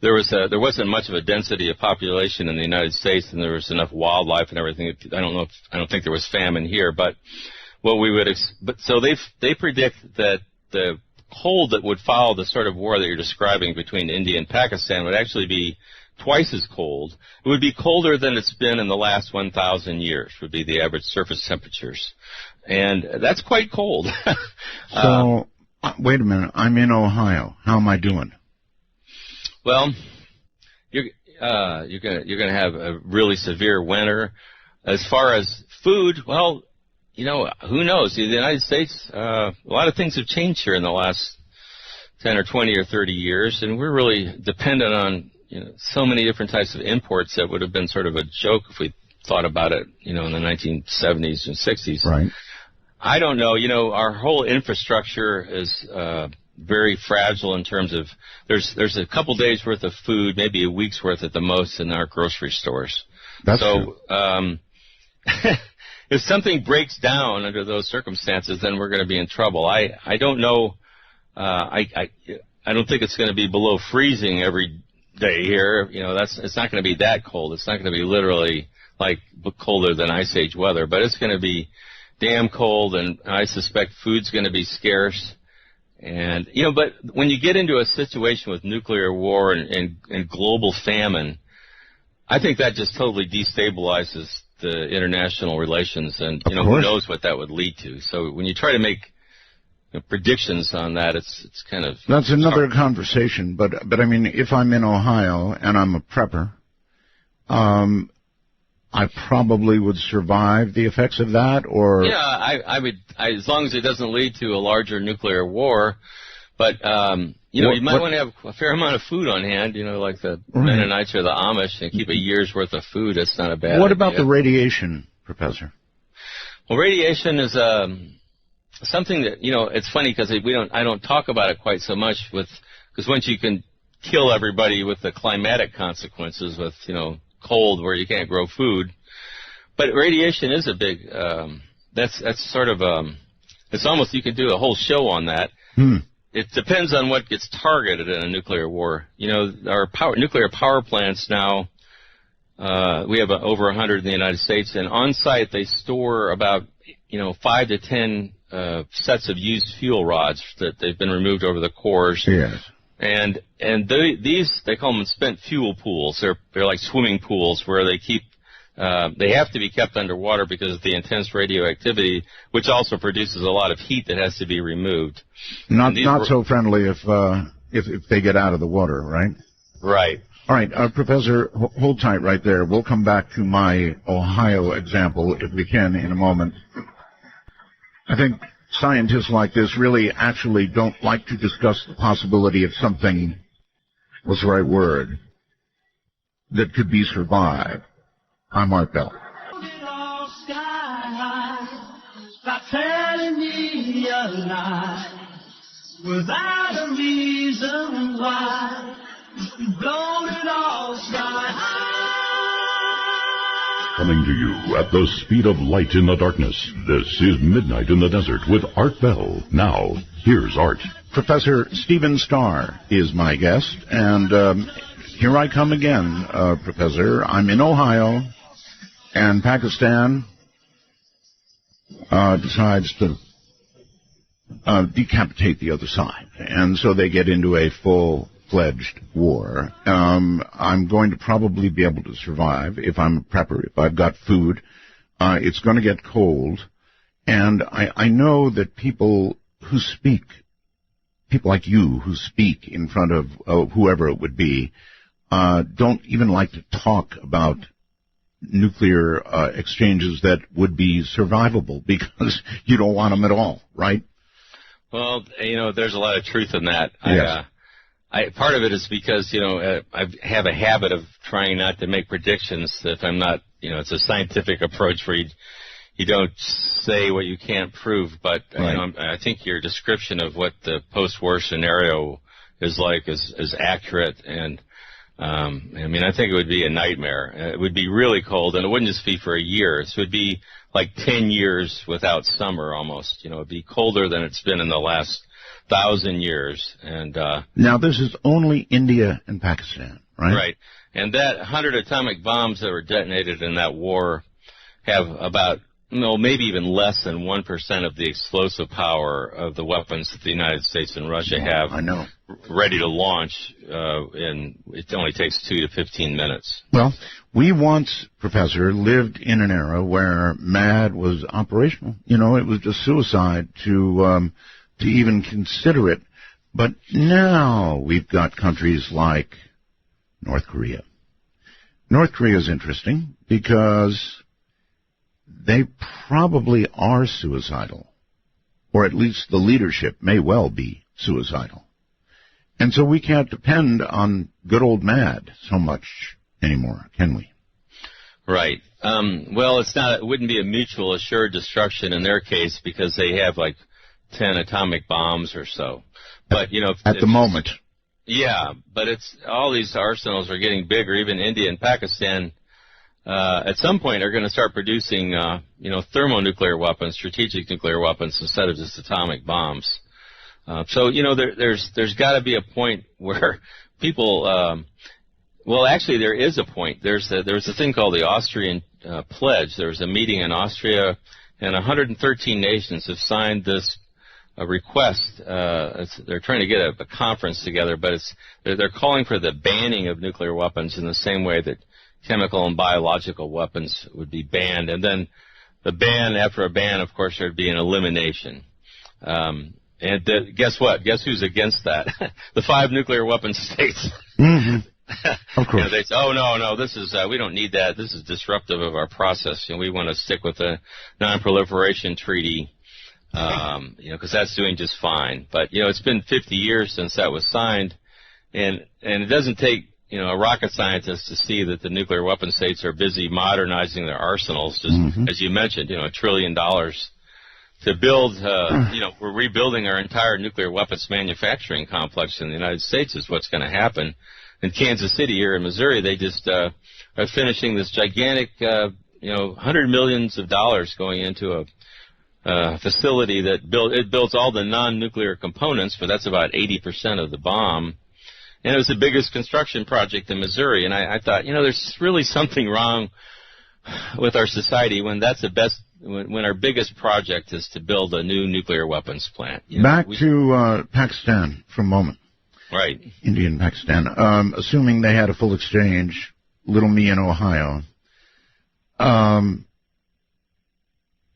There wasn't much of a density of population in the United States, and there was enough wildlife and everything. I don't think there was famine here, but what we would, so they predict that the cold that would follow the sort of war that you're describing between India and Pakistan would actually be twice as cold. It would be colder than it's been in the last 1,000 years, would be the average surface temperatures. And that's quite cold. So, wait a minute. I'm in Ohio. How am I doing? Well, you're gonna have a really severe winter. As far as food, well, who knows? The United States, a lot of things have changed here in the last 10 or 20 or 30 years, and we're really dependent on so many different types of imports that would have been sort of a joke if we thought about it, in the 1970s and 60s. Right. I don't know. Our whole infrastructure is very fragile in terms of there's a couple days worth of food, maybe a week's worth at the most in our grocery stores. That's true. If something breaks down under those circumstances, then we're going to be in trouble. I don't know. I don't think it's going to be below freezing every day here. It's not going to be that cold. It's not going to be literally like colder than Ice Age weather, but it's going to be damn cold, and I suspect food's going to be scarce. And but when you get into a situation with nuclear war and global famine, I think that just totally destabilizes the international relations, and who knows what that would lead to. So when you try to make predictions on that, it's kind of that's another conversation. But I mean, if I'm in Ohio and I'm a prepper, I probably would survive the effects of that, or yeah, I would, as long as it doesn't lead to a larger nuclear war. But you might want to have a fair amount of food on hand, like the Mennonites or the Amish, and keep a year's worth of food. That's not a bad idea. What about the radiation, Professor? Well, radiation is something that it's funny because I don't talk about it quite so much because once you can kill everybody with the climatic consequences with cold where you can't grow food, but radiation is a big that's sort of it's almost, you could do a whole show on that. It depends on what gets targeted in a nuclear war. Our nuclear power plants now, we have over 100 in the United States, and on site they store about 5 to 10 sets of used fuel rods that they've been removed over the cores. Yes. And these, they call them spent fuel pools. They're like swimming pools where they keep, they have to be kept underwater because of the intense radioactivity, which also produces a lot of heat that has to be removed. Not so friendly if they get out of the water, right? Right. All right, Professor, hold tight right there. We'll come back to my Ohio example, if we can, in a moment. I think scientists like this really actually don't like to discuss the possibility of something, what's the right word? that could be survived. I'm Art Bell. By telling me a lie without a reason why, blown it all sky high. Coming to you at the speed of light in the darkness, this is Midnight in the Desert with Art Bell. Now, here's Art. Professor Steven Starr is my guest, and here I come again, Professor. I'm in Ohio, and Pakistan decides to decapitate the other side. And so they get into a full-fledged war. I'm going to probably be able to survive if I'm a prepper, if I've got food. It's going to get cold. And I know that people who speak, people like you who speak in front of whoever it would be, don't even like to talk about nuclear exchanges that would be survivable because you don't want them at all, right? Well, there's a lot of truth in that. Yes. Part of it is because, I have a habit of trying not to make predictions if I'm not, it's a scientific approach where you don't say what you can't prove. But, right. I think your description of what the post-war scenario is like is accurate. And I think it would be a nightmare. It would be really cold, and it wouldn't just be for a year. It would be like 10 years without summer almost. It would be colder than it's been in the last 1,000 years. And now this is only India and Pakistan, right? Right. And that 100 atomic bombs that were detonated in that war have about, maybe even less than 1% of the explosive power of the weapons that the United States and Russia have. I know. Ready to launch, and it only takes 2 to 15 minutes. Well, we once, Professor, lived in an era where MAD was operational. It was just suicide to even consider it. But now we've got countries like North Korea. North Korea is interesting because they probably are suicidal, or at least the leadership may well be suicidal. And so we can't depend on good old MAD so much anymore, can we? Right. Well, it wouldn't be a mutual assured destruction in their case because they have like 10 atomic bombs or so. But, at the moment. Yeah, but all these arsenals are getting bigger. Even India and Pakistan, at some point are going to start producing, thermonuclear weapons, strategic nuclear weapons instead of just atomic bombs. So there's got to be a point where people, actually there is a point. There's a thing called the Austrian Pledge. There was a meeting in Austria, and 113 nations have signed this request. They're trying to get a conference together, but they're calling for the banning of nuclear weapons in the same way that chemical and biological weapons would be banned. And then after a ban, of course, there'd be an elimination. Guess what? Guess who's against that? The 5 nuclear weapon states. Mm-hmm. Of course. They say, oh, no, this is, we don't need that. This is disruptive of our process. We want to stick with the non-proliferation treaty, because that's doing just fine. But, it's been 50 years since that was signed, and it doesn't take, a rocket scientist to see that the nuclear weapon states are busy modernizing their arsenals, just as you mentioned, $1 trillion to build, we're rebuilding our entire nuclear weapons manufacturing complex in the United States is what's going to happen. In Kansas City here in Missouri, they just are finishing this gigantic, $100 million going into a facility that builds all the non-nuclear components, but that's about 80% of the bomb. And it was the biggest construction project in Missouri. And I thought, there's really something wrong with our society when that's when our biggest project is to build a new nuclear weapons plant. Back to Pakistan for a moment. Right. India and Pakistan. Assuming they had a full exchange, little me in Ohio.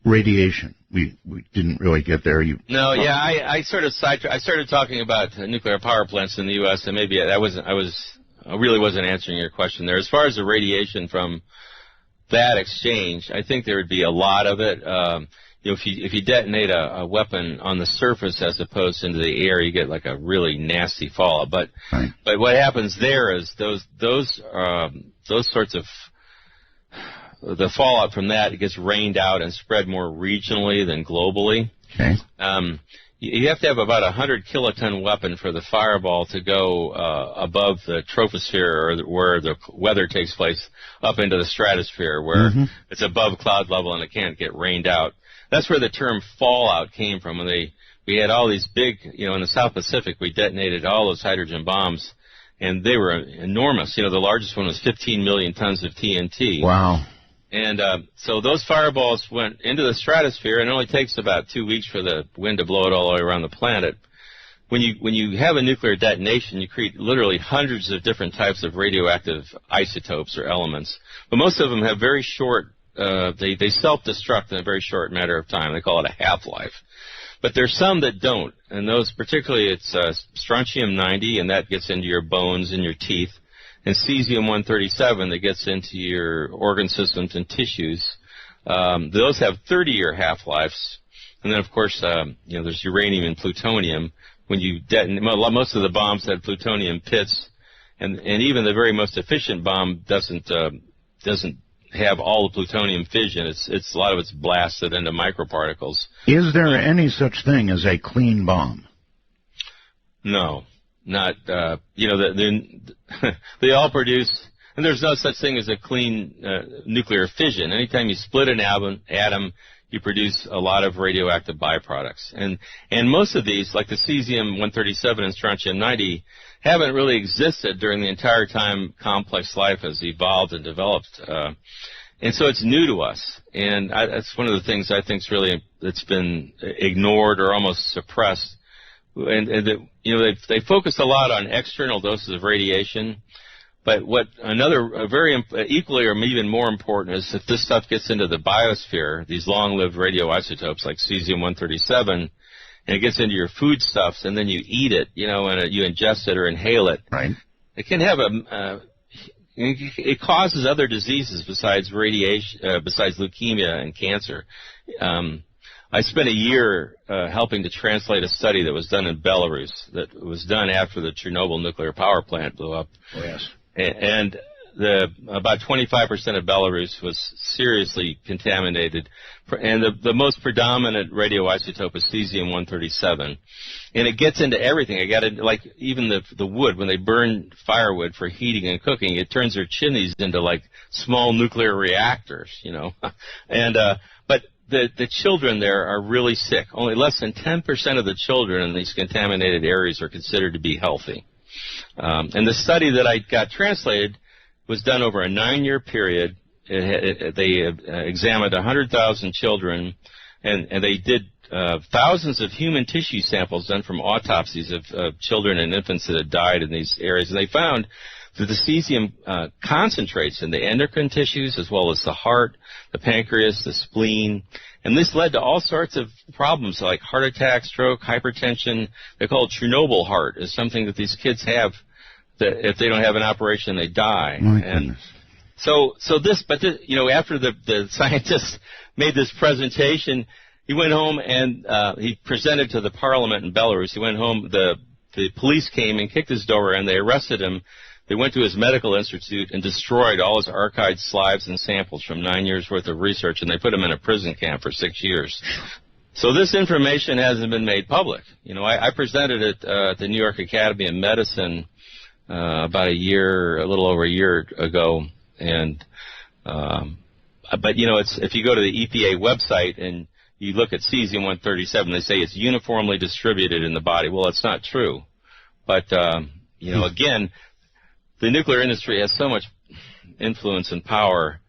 Radiation. We didn't really get there. I started talking about nuclear power plants in the U.S. and maybe I really wasn't answering your question there. As far as the radiation from that exchange, I think there would be a lot of it. if you detonate a weapon on the surface as opposed to into the air, you get like a really nasty fallout. But what happens there is those sorts of the fallout from that, it gets rained out and spread more regionally than globally. Okay. You have to have about 100 kiloton weapon for the fireball to go above the troposphere, or where the weather takes place, up into the stratosphere, where it's above cloud level and it can't get rained out. That's where the term fallout came from. When we had all these big, in the South Pacific, we detonated all those hydrogen bombs, and they were enormous. The largest one was 15 million tons of TNT. Wow. And so those fireballs went into the stratosphere, and it only takes about 2 weeks for the wind to blow it all the way around the planet. When you have a nuclear detonation, you create literally hundreds of different types of radioactive isotopes or elements. But most of them have very short, they self-destruct in a very short matter of time. They call it a half-life. But there's some that don't, and those particularly, it's strontium-90, and that gets into your bones and your teeth. And cesium-137 that gets into your organ systems and tissues. Those have 30-year half-lives. And then, of course, there's uranium and plutonium. When you detonate, most of the bombs had plutonium pits, and even the very most efficient bomb doesn't have all the plutonium fission. It's a lot of it's blasted into microparticles. Is there any such thing as a clean bomb? No. Not, they all produce, and there's no such thing as a clean nuclear fission. Anytime you split an atom, you produce a lot of radioactive byproducts. And most of these, like the cesium-137 and strontium-90, haven't really existed during the entire time complex life has evolved and developed. And so it's new to us. And that's one of the things I think that's been ignored or almost suppressed. And they focus a lot on external doses of radiation, but very equally or even more important is if this stuff gets into the biosphere, these long-lived radioisotopes like cesium-137, and it gets into your foodstuffs, and then you eat it, and you ingest it or inhale it. Right. It can have it causes other diseases besides radiation, besides leukemia and cancer. I spent a year helping to translate a study that was done in Belarus, that was done after the Chernobyl nuclear power plant blew up. Oh, yes. And about 25% of Belarus was seriously contaminated, and the most predominant radioisotope is cesium-137, and it gets into everything. Like even the wood, when they burn firewood for heating and cooking, it turns their chimneys into like small nuclear reactors, and but the children there are really sick. Only less than 10% of the children in these contaminated areas are considered to be healthy. And the study that I got translated was done over a 9-year period. They examined 100,000 children, and they did thousands of human tissue samples done from autopsies of children and infants that had died in these areas. And they found that the cesium concentrates in the endocrine tissues as well as the heart, the pancreas, the spleen. And this led to all sorts of problems like heart attack, stroke, hypertension. They call it Chernobyl heart. It's something that these kids have that if they don't have an operation, they die. My and goodness. After the scientist made this presentation, he went home and he presented to the parliament in Belarus. He went home. The police came and kicked his door in. They arrested him. They went to his medical institute and destroyed all his archived slides and samples from 9 years' worth of research, and they put him in a prison camp for 6 years. So this information hasn't been made public. I presented it at the New York Academy of Medicine about a little over a year ago, and but it's if you go to the EPA website and you look at cesium-137, they say it's uniformly distributed in the body. Well, it's not true, but again, the nuclear industry has so much influence and power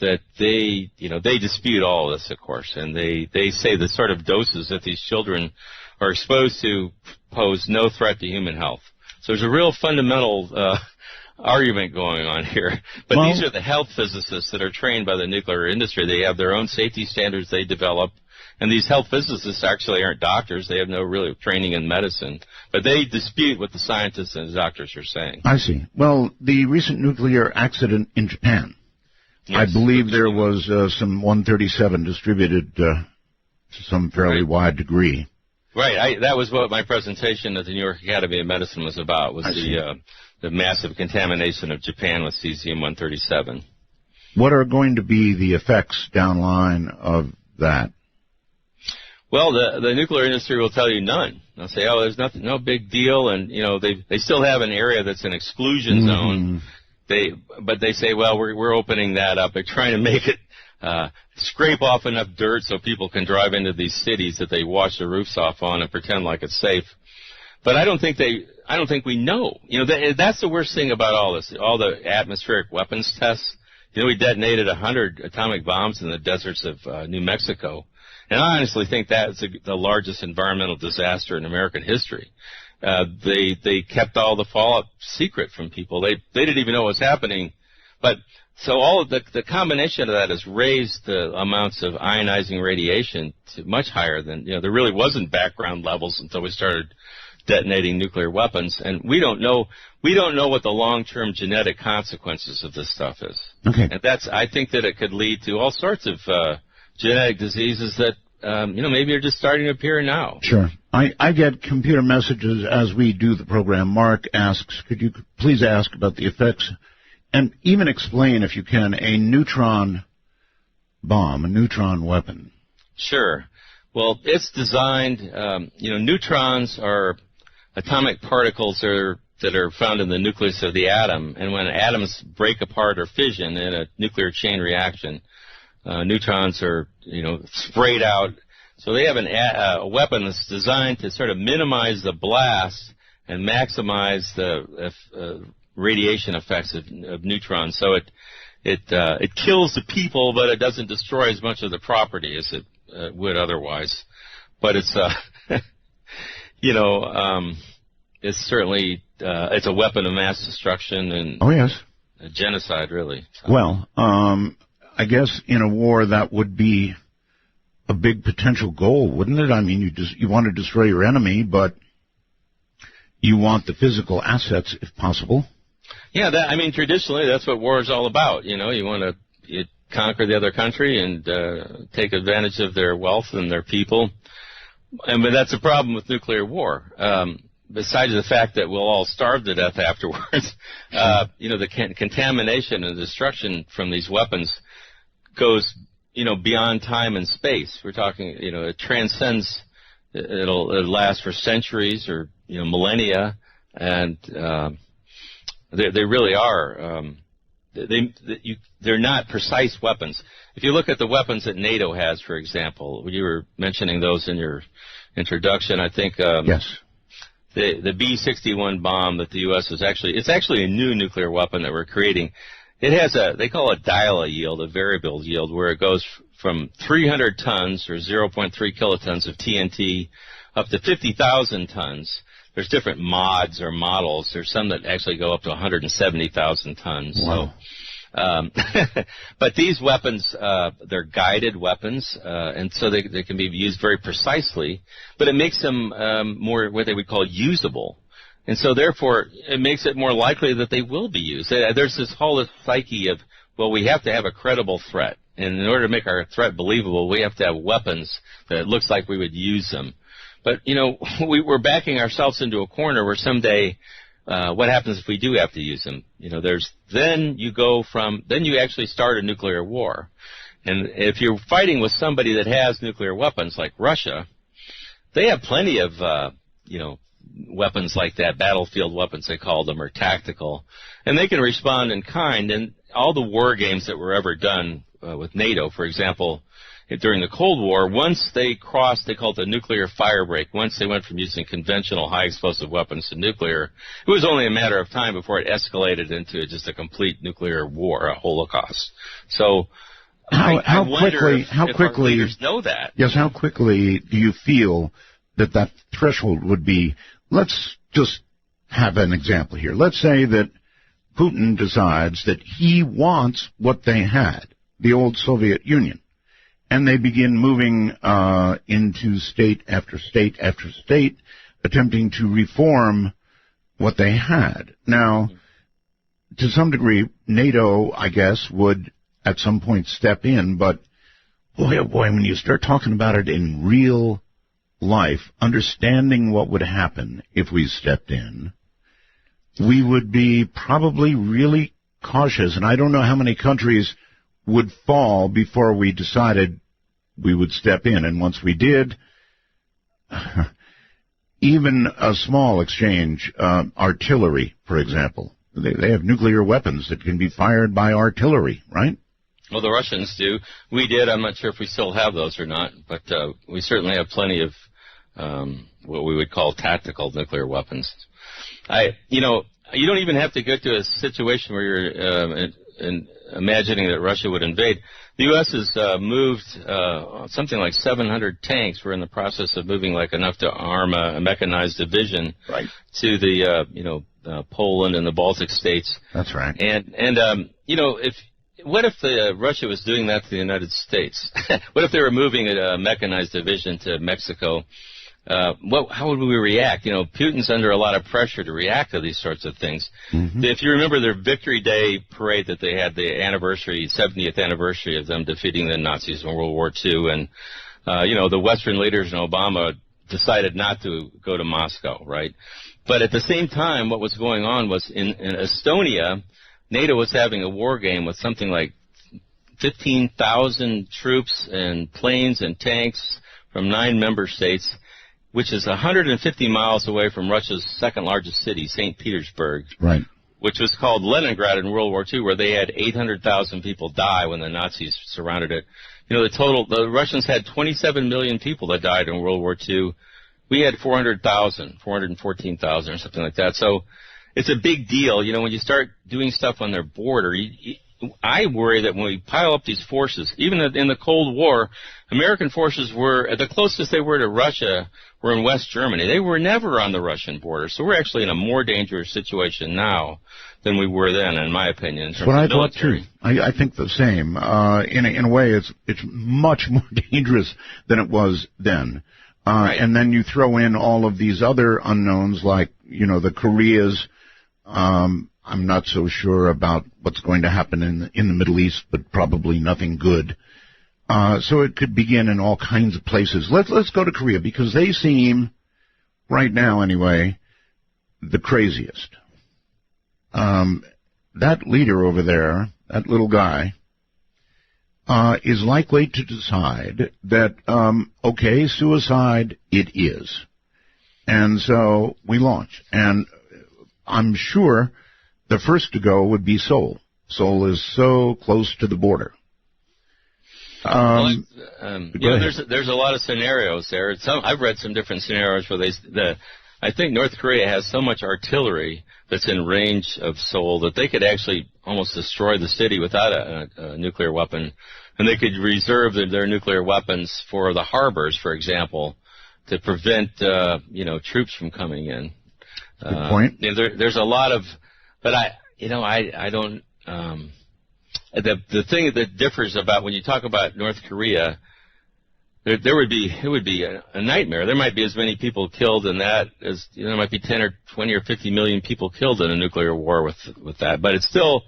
that they dispute all of this, of course, and they say the sort of doses that these children are exposed to pose no threat to human health. So there's a real fundamental argument going on here. But these are the health physicists that are trained by the nuclear industry. They have their own safety standards they develop. And these health physicists actually aren't doctors. They have no real training in medicine. But they dispute what the scientists and the doctors are saying. I see. Well, the recent nuclear accident in Japan, yes, I believe there was some 137 distributed to some fairly wide degree. Right. That was what my presentation at the New York Academy of Medicine was about, was the massive contamination of Japan with cesium-137. What are going to be the effects downline of that? Well, the nuclear industry will tell you none. They'll say, oh, there's nothing, no big deal, and they still have an area that's an exclusion zone. But they say, well, we're opening that up. They're trying to make it scrape off enough dirt so people can drive into these cities that they wash the roofs off on and pretend like it's safe. But I don't think we know. That's the worst thing about all this. All the atmospheric weapons tests. We detonated 100 atomic bombs in the deserts of New Mexico. And I honestly think that's the largest environmental disaster in American history. They kept all the fallout secret from people. They didn't even know what was happening. But so all of the combination of that has raised the amounts of ionizing radiation to much higher than, there really wasn't background levels until we started detonating nuclear weapons. And we don't know what the long-term genetic consequences of this stuff is. Okay. And I think that it could lead to all sorts of genetic diseases that, maybe are just starting to appear now. Sure. I get computer messages as we do the program. Mark asks, could you please ask about the effects and even explain, if you can, a neutron bomb, a neutron weapon? Sure. Well, it's designed, neutrons are atomic particles that are found in the nucleus of the atom. And when atoms break apart or fission in a nuclear chain reaction, neutrons are, sprayed out. So they have a weapon that's designed to sort of minimize the blast and maximize the radiation effects of neutrons. So it kills the people, but it doesn't destroy as much of the property as it would otherwise. But it's it's certainly it's a weapon of mass destruction and a genocide, really. So. Well, I guess in a war that would be a big potential goal, wouldn't it? I mean, you want to destroy your enemy, but you want the physical assets if possible. Yeah, traditionally that's what war is all about. You want to conquer the other country and take advantage of their wealth and their people. But that's a problem with nuclear war. Besides the fact that we'll all starve to death afterwards, the contamination and destruction from these weapons goes, beyond time and space. We're talking, it transcends. It'll last for centuries or millennia, and they really are. They're not precise weapons. If you look at the weapons that NATO has, for example, you were mentioning those in your introduction. I think yes. The B-61 bomb that the U.S. is it's actually a new nuclear weapon that we're creating. It has they call it dial yield, a variable yield, where it goes from 300 tons or 0.3 kilotons of TNT up to 50,000 tons. There's different mods or models. There's some that actually go up to 170,000 tons. Wow. But these weapons, they're guided weapons, and so they can be used very precisely, but it makes them more what they would call usable. And so therefore, it makes it more likely that they will be used. There's this whole psyche of, well, we have to have a credible threat. And in order to make our threat believable, we have to have weapons that it looks like we would use them. But, we're backing ourselves into a corner where someday, what happens if we do have to use them? Then you actually start a nuclear war. And if you're fighting with somebody that has nuclear weapons like Russia, they have plenty of, weapons like that, battlefield weapons they call them, or tactical, and they can respond in kind. And all the war games that were ever done with NATO, for example, during the Cold War, once they crossed, they called it the nuclear fire break. Once they went from using conventional high explosive weapons to nuclear, it was only a matter of time before it escalated into just a complete nuclear war, a holocaust. So how quickly our leaders know that. Yes, how quickly do you feel that threshold would be? Let's just have an example here. Let's say that Putin decides that he wants what they had, the old Soviet Union, and they begin moving into state after state after state, attempting to reform what they had. Now, to some degree, NATO, I guess, would at some point step in, but boy, oh boy, when you start talking about it in real life, understanding what would happen if we stepped in, we would be probably really cautious. And I don't know how many countries would fall before we decided we would step in. And once we did, even a small exchange, artillery, for example, they have nuclear weapons that can be fired by artillery, right? Well, the Russians do. We did. I'm not sure if we still have those or not, but we certainly have plenty of what we would call tactical nuclear weapons. You don't even have to get to a situation where you're imagining that Russia would invade. The U.S. has moved something like 700 tanks. We're in the process of moving like enough to arm a mechanized division to the Poland and the Baltic states. That's right. And what if Russia was doing that to the United States? What if they were moving a mechanized division to Mexico? How would we react? Putin's under a lot of pressure to react to these sorts of things. Mm-hmm. If you remember their Victory Day parade that they had, the 70th anniversary of them defeating the Nazis in World War II, and, the Western leaders and Obama decided not to go to Moscow, right? But at the same time, what was going on was in Estonia, NATO was having a war game with something like 15,000 troops and planes and tanks from 9 member states, which is 150 miles away from Russia's second largest city, St. Petersburg, right, which was called Leningrad in World War II, where they had 800,000 people die when the Nazis surrounded it. The Russians had 27 million people that died in World War II. We had 414,000 or something like that. So it's a big deal. When you start doing stuff on their border, I worry that when we pile up these forces, even in the Cold War, American forces were, the closest they were to Russia were in West Germany. They were never on the Russian border. So we're actually in a more dangerous situation now than we were then, in my opinion, in terms what of I military. thought too. I think the same. In a way, it's much more dangerous than it was then. Right. And then you throw in all of these other unknowns, like the Koreas. I'm not so sure about what's going to happen in the Middle East, but probably nothing good. So it could begin in all kinds of places. Let's go to Korea, because they seem, right now anyway, the craziest. That leader over there, that little guy, is likely to decide that, okay, suicide it is. And so we launch. And I'm sure the first to go would be Seoul. Seoul is so close to the border. There's a lot of scenarios there. I've read some different scenarios where I think North Korea has so much artillery that's in range of Seoul that they could actually almost destroy the city without a nuclear weapon, and they could reserve their nuclear weapons for the harbors, for example, to prevent troops from coming in. Good point. There's a lot of, but I don't. The thing that differs about when you talk about North Korea, it would be a nightmare. There might be as many people killed in that as there might be 10 or 20 or 50 million people killed in a nuclear war with that. But it's still,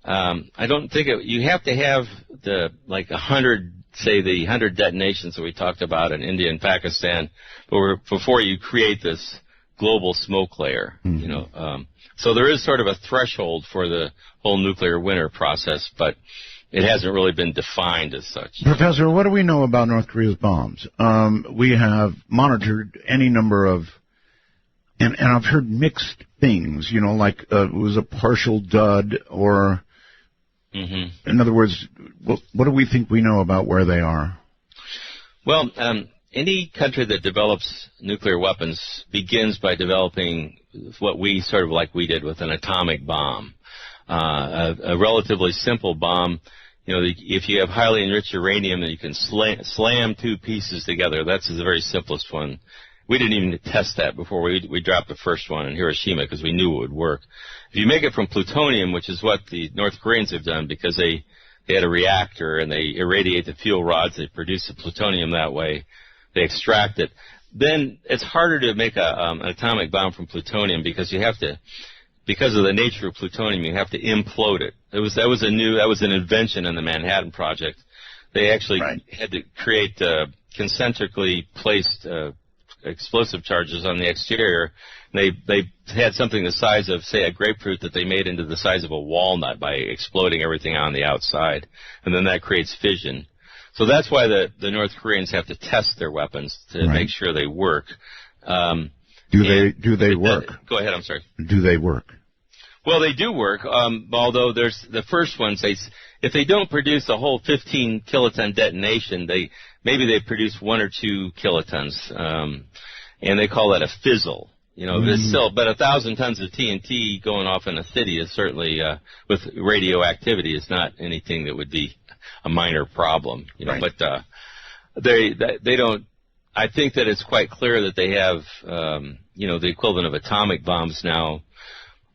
I don't think you have to have the 100 detonations that we talked about in India and Pakistan, before you create this global smoke layer. Mm-hmm. So there is sort of a threshold for the whole nuclear winter process, but it hasn't really been defined as such. Professor, what do we know about North Korea's bombs? We have monitored any number of, and I've heard mixed things, like it was a partial dud, or, mm-hmm. In other words, what do we think we know about where they are? Well, any country that develops nuclear weapons begins by developing what we did with an atomic bomb, a relatively simple bomb. If you have highly enriched uranium, then you can slam 2 pieces together. That's the very simplest one. We didn't even test that before we dropped the first one in Hiroshima, because we knew it would work. If you make it from plutonium, which is what the North Koreans have done, because they had a reactor and they irradiate the fuel rods, they produce the plutonium that way, they extract it. Then it's harder to make an atomic bomb from plutonium, because because of the nature of plutonium, you have to implode it. That was an invention in the Manhattan Project. They actually Right. had to create concentrically placed explosive charges on the exterior. They had something the size of, say, a grapefruit that they made into the size of a walnut by exploding everything on the outside, and then that creates fission. So that's why the North Koreans have to test their weapons to make sure they work. Do they work? Go ahead. I'm sorry. Do they work? Well, they do work. Although there's the first ones, if they don't produce a whole 15 kiloton detonation, maybe they produce 1 or 2 kilotons, and they call that a fizzle. It's still, but 1,000 tons of TNT going off in a city is certainly, with radioactivity, is not anything that would be a minor problem. Right. But they don't. I think that it's quite clear that they have, the equivalent of atomic bombs now.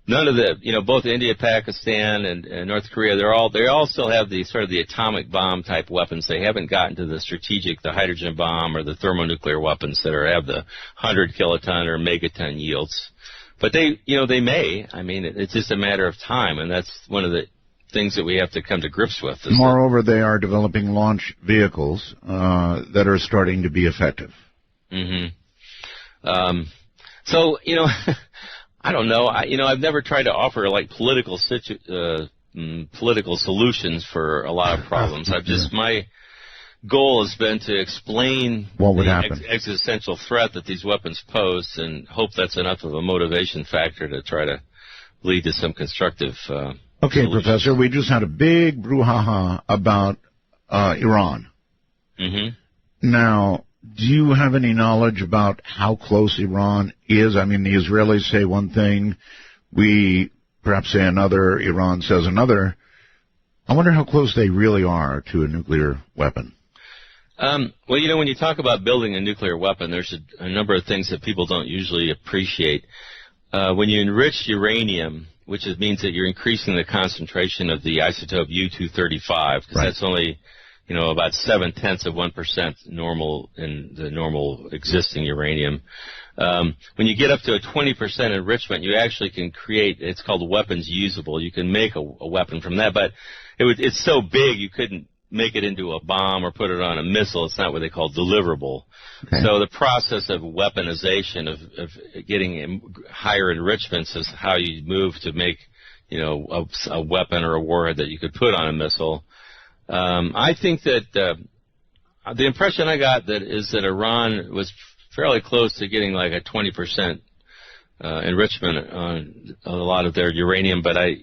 None of the, both India, Pakistan, and North Korea, they all still have the sort of the atomic bomb type weapons. They haven't gotten to the strategic, the hydrogen bomb or the thermonuclear weapons that have the 100 kiloton or megaton yields. But they may. I mean, it's just a matter of time, and that's one of the things that we have to come to grips with. Moreover, they are developing launch vehicles that are starting to be effective. Mm-hmm. So, I don't know. I've never tried to offer like political solutions for a lot of problems. My goal has been to explain what would the happen. Existential threat that these weapons pose, and hope that's enough of a motivation factor to try to lead to some constructive. Okay, solutions. Professor, we just had a big brouhaha about Iran. Mm-hmm. Now, do you have any knowledge about how close Iran is? I mean, the Israelis say one thing, we perhaps say another, Iran says another. I wonder how close they really are to a nuclear weapon. Well, when you talk about building a nuclear weapon, there's a number of things that people don't usually appreciate. When you enrich uranium, which means that you're increasing the concentration of the isotope U-235, because that's only about 0.7% normal in the normal existing uranium. When you get up to a 20% enrichment, you actually can create, it's called weapons usable. You can make a weapon from that, but it's so big you couldn't make it into a bomb or put it on a missile. It's not what they call deliverable. Okay. So the process of weaponization, of getting higher enrichments, is how you move to make, a weapon or a warhead that you could put on a missile. I think that the impression I got is that Iran was fairly close to getting like a 20% enrichment on a lot of their uranium, but I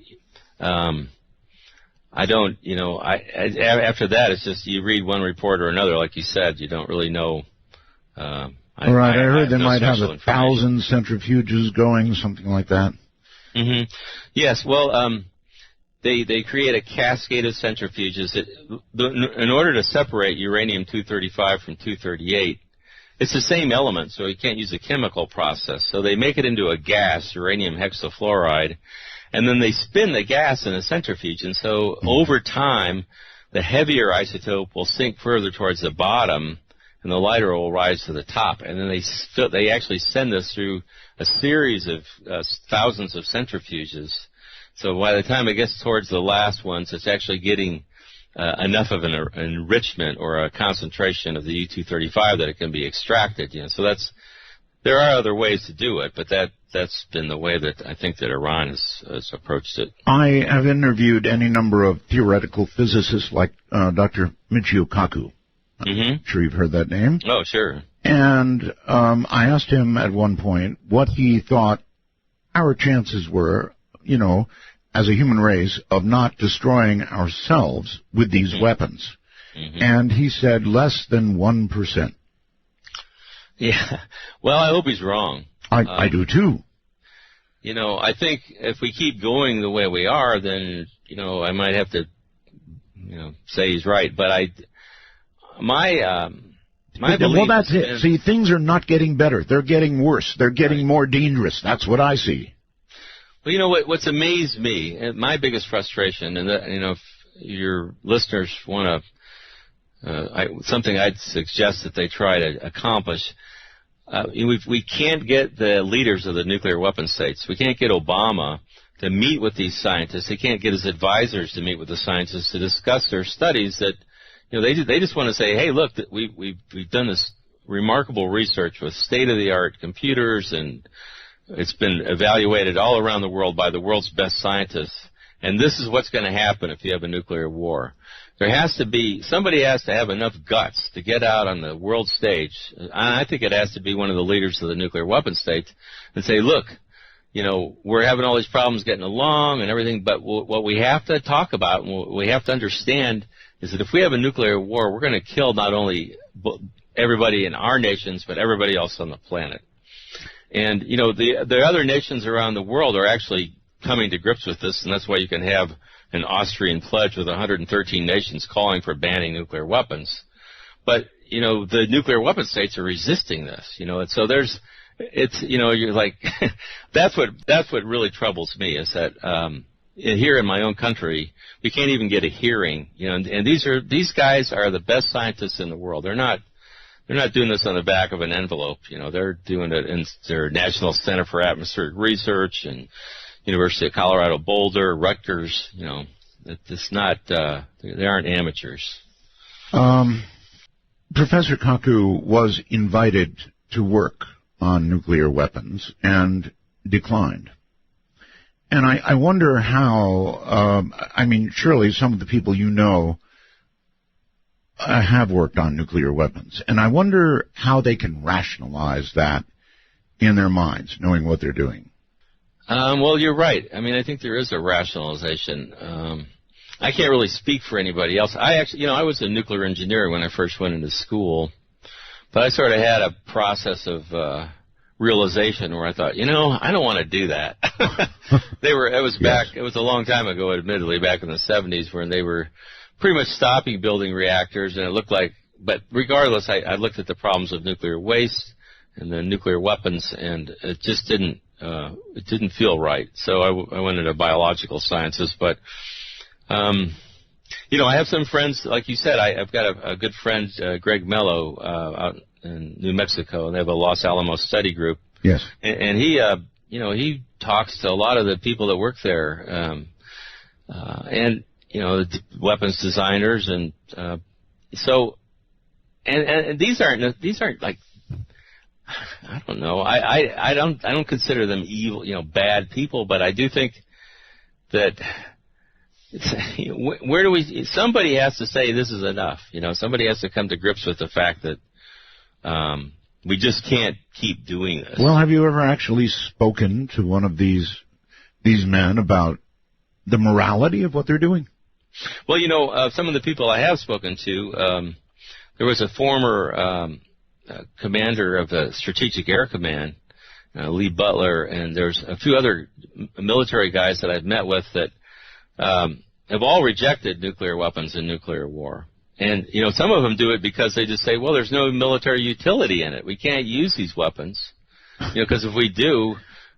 don't, after that, it's just you read one report or another, like you said, you don't really know. I heard they might have 1,000 centrifuges going, something like that. Mm-hmm. Yes, well, they create a cascade of centrifuges. In order to separate uranium-235 from 238, it's the same element, so you can't use a chemical process. So they make it into a gas, uranium hexafluoride, and then they spin the gas in a centrifuge. And so over time, the heavier isotope will sink further towards the bottom, and the lighter will rise to the top. And then they actually send this through a series of thousands of centrifuges. So by the time it gets towards the last ones, it's actually getting enough of an enrichment or a concentration of the U-235 that it can be extracted. So there are other ways to do it, but that's been the way that I think that Iran has approached it. I have interviewed any number of theoretical physicists like Dr. Michio Kaku. Mm-hmm. I'm sure you've heard that name. Oh, sure. And I asked him at one point what he thought our chances were, as a human race, of not destroying ourselves with these weapons. Mm-hmm. And he said less than 1%. Yeah. Well, I hope he's wrong. I do too. I think if we keep going the way we are, then, I might have to, say he's right. But my belief. Well, that's it. See, things are not getting better. They're getting worse. They're getting more dangerous. That's what I see. Well, what's amazed me, and my biggest frustration, and if your listeners want to, something I'd suggest that they try to accomplish, we can't get the leaders of the nuclear weapon states. We can't get Obama to meet with these scientists. He can't get his advisors to meet with the scientists to discuss their studies that, they just want to say, hey, look, we've done this remarkable research with state-of-the-art computers, and it's been evaluated all around the world by the world's best scientists, and this is what's going to happen if you have a nuclear war. Somebody has to have enough guts to get out on the world stage, and I think it has to be one of the leaders of the nuclear weapon states, and say, look, we're having all these problems getting along and everything, but what we have to talk about and what we have to understand is that if we have a nuclear war, we're going to kill not only everybody in our nations, but everybody else on the planet. And, the other nations around the world are actually coming to grips with this, and that's why you can have an Austrian pledge with 113 nations calling for banning nuclear weapons. But, the nuclear weapon states are resisting this, and so you're like, that's what really troubles me is that, here in my own country, we can't even get a hearing, and these guys are the best scientists in the world. They're not doing this on the back of an envelope, they're doing it in their National Center for Atmospheric Research and University of Colorado Boulder, Rutgers, it's not, they aren't amateurs. Professor Kaku was invited to work on nuclear weapons and declined. And I wonder how, surely some of the people have worked on nuclear weapons. And I wonder how they can rationalize that in their minds, knowing what they're doing. Well, you're right. I think there is a rationalization. I can't really speak for anybody else. I was a nuclear engineer when I first went into school, but I sort of had a process of realization where I thought, I don't want to do that. It was a long time ago, admittedly, back in the 70s, when they were pretty much stopping building reactors, and it looked like, but regardless, I looked at the problems of nuclear waste and the nuclear weapons, and it just didn't feel right. So I went into biological sciences, but, I have some friends, like you said, I've got a good friend, Greg Mello, out in New Mexico, and they have a Los Alamos study group. Yes. And he talks to a lot of the people that work there, and, the weapons designers, and, and these aren't like, I don't know. I don't consider them evil, bad people, but I do think that somebody has to say this is enough. Somebody has to come to grips with the fact that we just can't keep doing this. Well, have you ever actually spoken to one of these men about the morality of what they're doing? Well, some of the people I have spoken to, there was a former commander of the Strategic Air Command, Lee Butler, and there's a few other military guys that I've met with that have all rejected nuclear weapons and nuclear war. And, some of them do it because they just say, well, there's no military utility in it. We can't use these weapons, because if we do,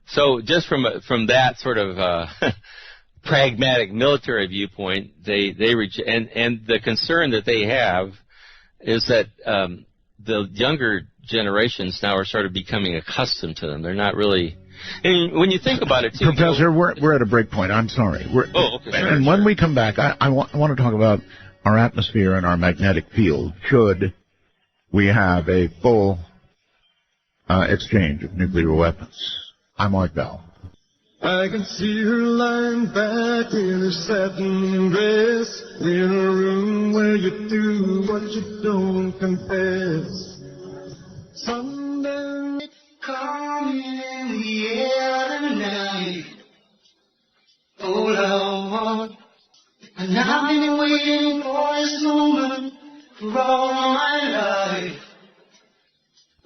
so just from that sort of pragmatic military viewpoint, they and the concern that they have is that the younger generations now are sort of becoming accustomed to them. They're not really. And when you think about it, too, Professor, we're at a break point. I'm sorry. Okay. And when we come back, I want to talk about our atmosphere and our magnetic field. Should we have a full exchange of nuclear weapons? I'm Art Bell. I can see her lying back in her satin dress, in a room where you do what you don't confess. Sundown calling in the air tonight. Oh Lord, and I've been waiting for this moment for all my life.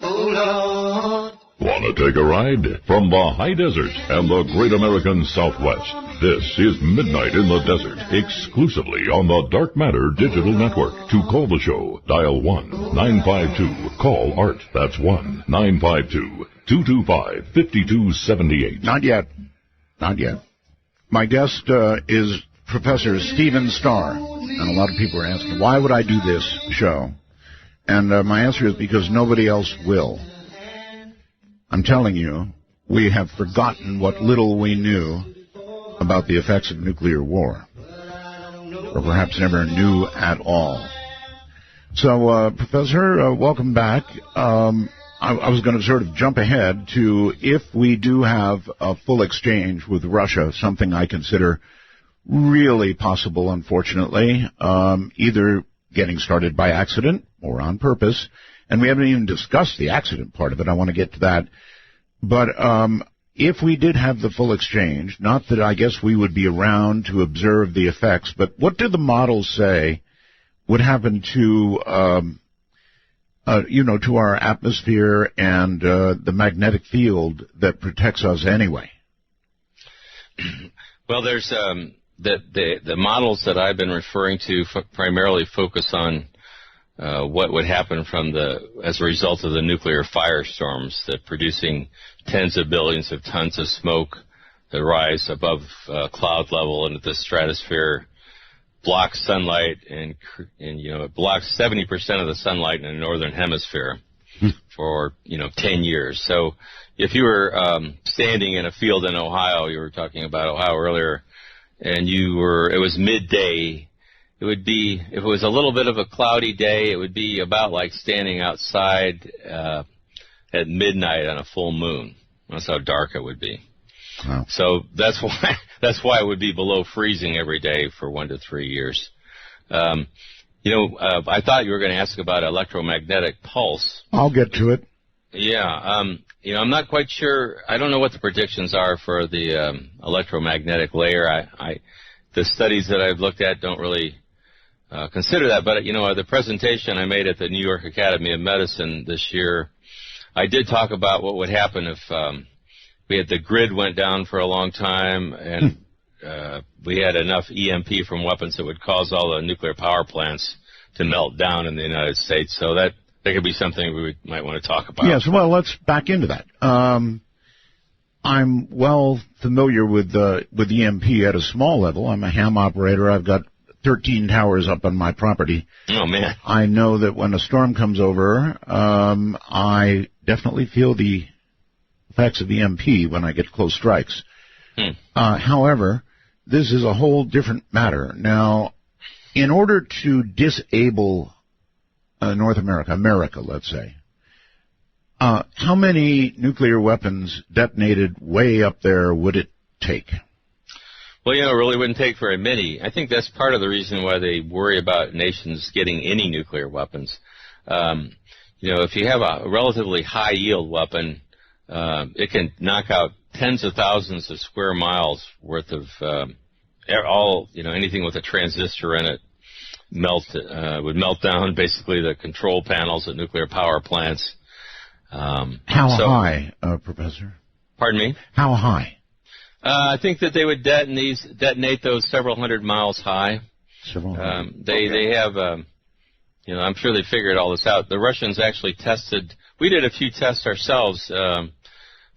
Oh Lord. Want to take a ride? From the high desert and the great American Southwest, this is Midnight in the Desert, exclusively on the Dark Matter Digital Network. To call the show, dial 1-952-CALL ART. That's 1-952-225-5278. Not yet. My guest is Professor Steven Starr, and a lot of people are asking, why would I do this show? And my answer is because nobody else will. I'm telling you, we have forgotten what little we knew about the effects of nuclear war, or perhaps never knew at all. So, Professor, welcome back. I was going to sort of jump ahead to if we do have a full exchange with Russia, something I consider really possible, unfortunately, either getting started by accident or on purpose. And we haven't even discussed the accident part of it. I want to get to that. But if we did have the full exchange, not that I guess we would be around to observe the effects, but what do the models say would happen to to our atmosphere and the magnetic field that protects us anyway? Well, there's the models that I've been referring to primarily focus on what would happen as a result of the nuclear firestorms, that producing tens of billions of tons of smoke that rise above cloud level into the stratosphere, blocks sunlight, and it blocks 70% of the sunlight in the northern hemisphere for 10 years. So if you were standing in a field in Ohio, you were talking about Ohio earlier, and it was midday, it would be, if it was a little bit of a cloudy day, it would be about like standing outside at midnight on a full moon. That's how dark it would be. Wow. So that's why it would be below freezing every day for 1 to 3 years. I thought you were going to ask about electromagnetic pulse. I'll get to it. Yeah. I'm not quite sure. I don't know what the predictions are for the electromagnetic layer. The studies that I've looked at don't really consider that. But the presentation I made at the New York Academy of Medicine this year, I did talk about what would happen if the grid went down for a long time, and we had enough EMP from weapons that would cause all the nuclear power plants to melt down in the United States. So that could be something we might want to talk about. Yes, well, let's back into that. I'm well familiar with EMP at a small level. I'm a ham operator. I've got 13 towers up on my property. Oh, man. I know that when a storm comes over, I definitely feel the effects of EMP when I get close strikes. However, this is a whole different matter. Now, in order to disable North America, let's say, how many nuclear weapons detonated way up there would it take? Well, it really wouldn't take very many. I think that's part of the reason why they worry about nations getting any nuclear weapons. If you have a relatively high-yield weapon, it can knock out tens of thousands of square miles worth of anything with a transistor in it would melt down basically the control panels at nuclear power plants. How high, Professor? Pardon me? How high? I think that they would detonate those several hundred miles high. They have, I'm sure they figured all this out. The Russians actually tested. We did a few tests ourselves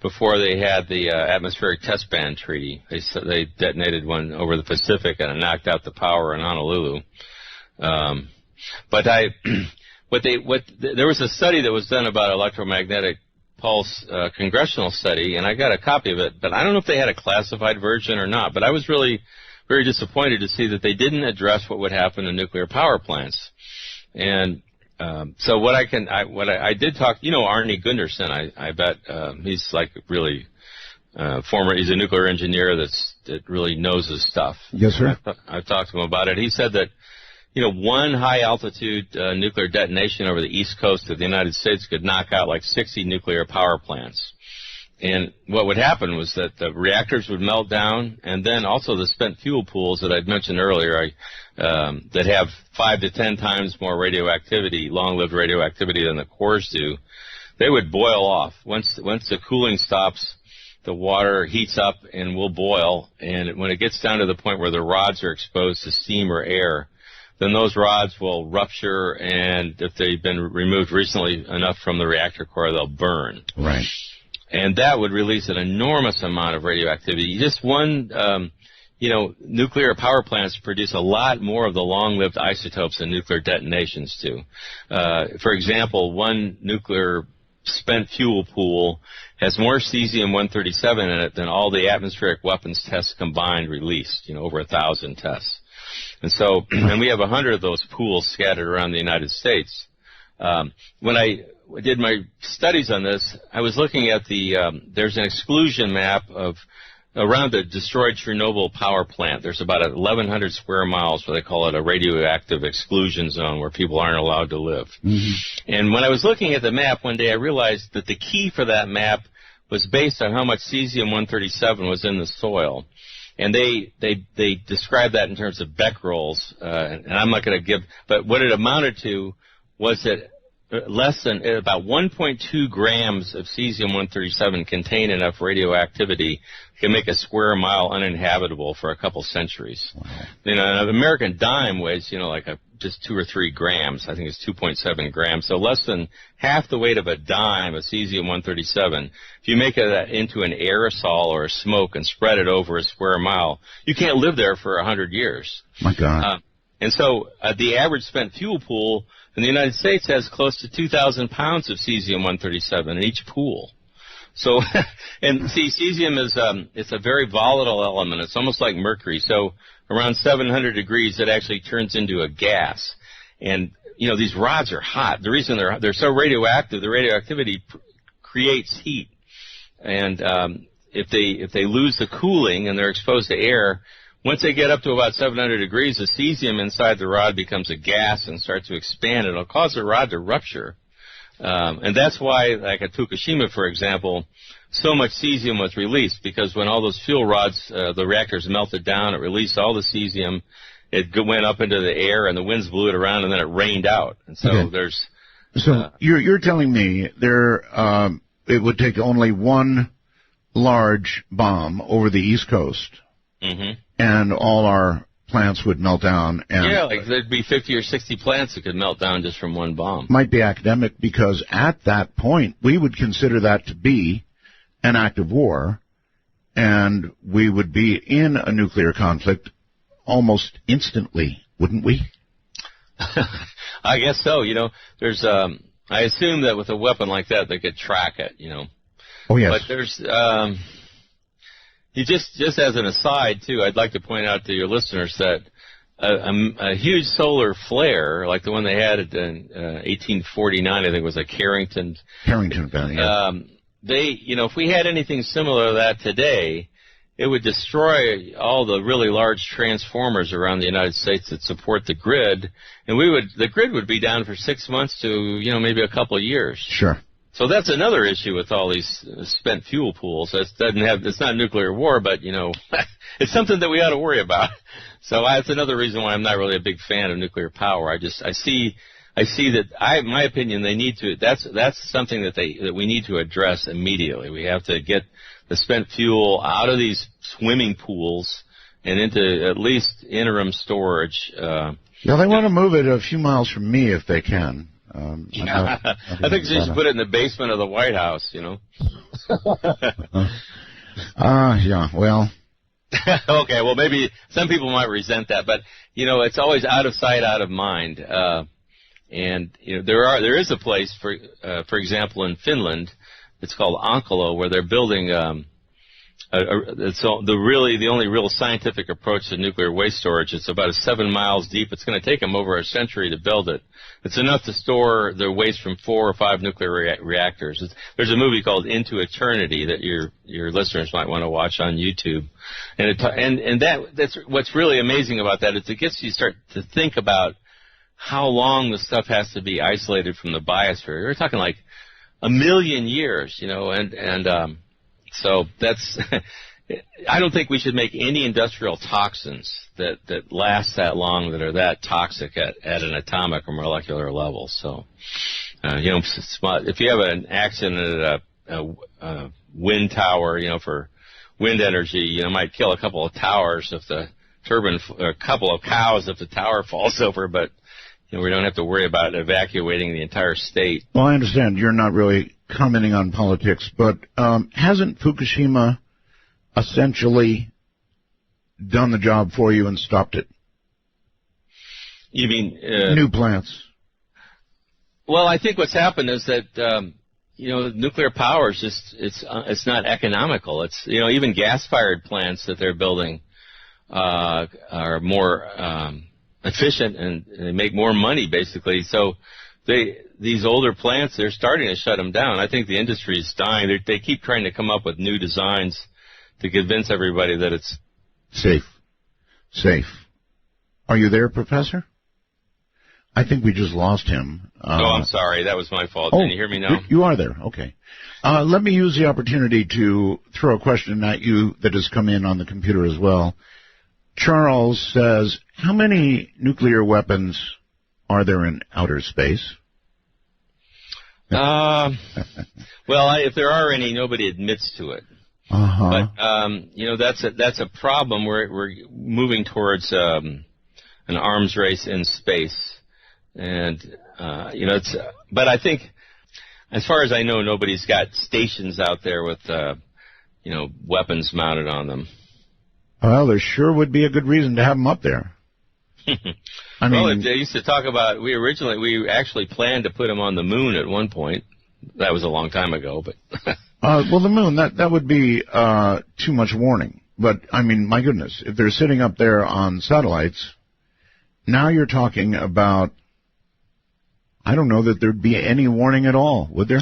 before they had the atmospheric test ban treaty. They detonated one over the Pacific and it knocked out the power in Honolulu. There was a study that was done about electromagnetic pulse, congressional study, and I got a copy of it, but I don't know if they had a classified version or not. But I was really very disappointed to see that they didn't address what would happen to nuclear power plants. And so what I did talk, Arnie Gunderson, I bet he's like really he's a nuclear engineer that really knows his stuff. Yes, sir. I've talked to him about it. He said that one high-altitude nuclear detonation over the east coast of the United States could knock out like 60 nuclear power plants. And what would happen was that the reactors would melt down, and then also the spent fuel pools that I'd mentioned earlier that have 5 to 10 times more radioactivity, long-lived radioactivity than the cores do, they would boil off. Once the cooling stops, the water heats up and will boil, and when it gets down to the point where the rods are exposed to steam or air, then those rods will rupture, and if they've been removed recently enough from the reactor core, they'll burn. Right. And that would release an enormous amount of radioactivity. Just one, nuclear power plants produce a lot more of the long-lived isotopes than nuclear detonations do. For example, one nuclear spent fuel pool has more cesium-137 in it than all the atmospheric weapons tests combined released, over 1,000 tests. And so, and we have 100 of those pools scattered around the United States. When I did my studies on this, I was looking at there's an exclusion map of around the destroyed Chernobyl power plant. There's about 1,100 square miles where they call it a radioactive exclusion zone where people aren't allowed to live. Mm-hmm. And when I was looking at the map one day, I realized that the key for that map was based on how much cesium-137 was in the soil. And they describe that in terms of becquerels, and I'm not going to give, but what it amounted to was that less than about 1.2 grams of cesium-137 contain enough radioactivity to make a square mile uninhabitable for a couple centuries. Wow. You know, an American dime weighs, like just 2 or 3 grams. I think it's 2.7 grams. So less than half the weight of a dime of cesium-137. If you make it into an aerosol or a smoke and spread it over a square mile, you can't live there for 100 years. My God. And so the average spent fuel pool in the United States has close to 2,000 pounds of cesium-137 in each pool. So, and see, cesium is it's a very volatile element. It's almost like mercury. So around 700 degrees, it actually turns into a gas. And, these rods are hot. The reason they're so radioactive, the radioactivity creates heat. And if they lose the cooling and they're exposed to air, once they get up to about 700 degrees, the cesium inside the rod becomes a gas and starts to expand. It'll cause the rod to rupture. And that's why, like at Fukushima, for example, so much cesium was released, because when all those fuel rods, the reactors melted down, it released all the cesium. It went up into the air, and the winds blew it around, and then it rained out. And so there's... So you're telling me it would take only one large bomb over the East Coast, mm-hmm. and all our plants would melt down. And like there'd be 50 or 60 plants that could melt down just from one bomb. Might be academic, because at that point we would consider that to be an act of war, and we would be in a nuclear conflict almost instantly, wouldn't we? I guess so. There's I assume that with a weapon like that, they could track it. Oh yes. But there's just as an aside, too, I'd like to point out to your listeners that a huge solar flare, like the one they had in 1849, I think it was a Carrington event, yeah. If we had anything similar to that today, it would destroy all the really large transformers around the United States that support the grid, and the grid would be down for 6 months to, maybe a couple of years. Sure. So that's another issue with all these spent fuel pools. It's not nuclear war, but, it's something that we ought to worry about. So that's another reason why I'm not really a big fan of nuclear power. I see that my opinion, they need to, that's something that we need to address immediately. We have to get the spent fuel out of these swimming pools and into at least interim storage. They want to move it a few miles from me if they can. I think they should put it in the basement of the White House, Yeah, well. Okay, well, maybe some people might resent that, but, it's always out of sight, out of mind. And, there is a place, for example, in Finland, it's called Onkalo, where they're building, the only real scientific approach to nuclear waste storage. It's about 7 miles deep. It's going to take them over a century to build it. It's enough to store their waste from 4 or 5 nuclear reactors. There's a movie called Into Eternity that your listeners might want to watch on YouTube. And that's what's really amazing about that is it gets you start to think about how long the stuff has to be isolated from the biosphere. We're talking like 1 million years, so that's, I don't think we should make any industrial toxins that last that long, that are that toxic at an atomic or molecular level. So, if you have an accident at a wind tower, for wind energy, it might kill a couple of towers if the turbine, or a couple of cows if the tower falls over, but we don't have to worry about evacuating the entire state. Well, I understand you're not really commenting on politics, but hasn't Fukushima essentially done the job for you and stopped it? You mean new plants? Well, I think what's happened is that nuclear power is just it's not economical. It's even gas-fired plants that they're building are more efficient and they make more money, basically. So these older plants, they're starting to shut them down. I think the industry is dying. They keep trying to come up with new designs to convince everybody that it's safe. Are you there, Professor? I think we just lost him. I'm sorry. That was my fault. Can you hear me now? You are there. Okay. Let me use the opportunity to throw a question at you that has come in on the computer as well. Charles says, how many nuclear weapons are there in outer space? Well, if there are any, nobody admits to it. Uh-huh. But that's a problem. We're moving towards an arms race in space, and but I think, as far as I know, nobody's got stations out there with weapons mounted on them. Well, there sure would be a good reason to have them up there. They used to talk about, we actually planned to put them on the moon at one point. That was a long time ago, but. Well, the moon, that would be too much warning. But, my goodness, if they're sitting up there on satellites, now you're talking about, I don't know that there'd be any warning at all, would there?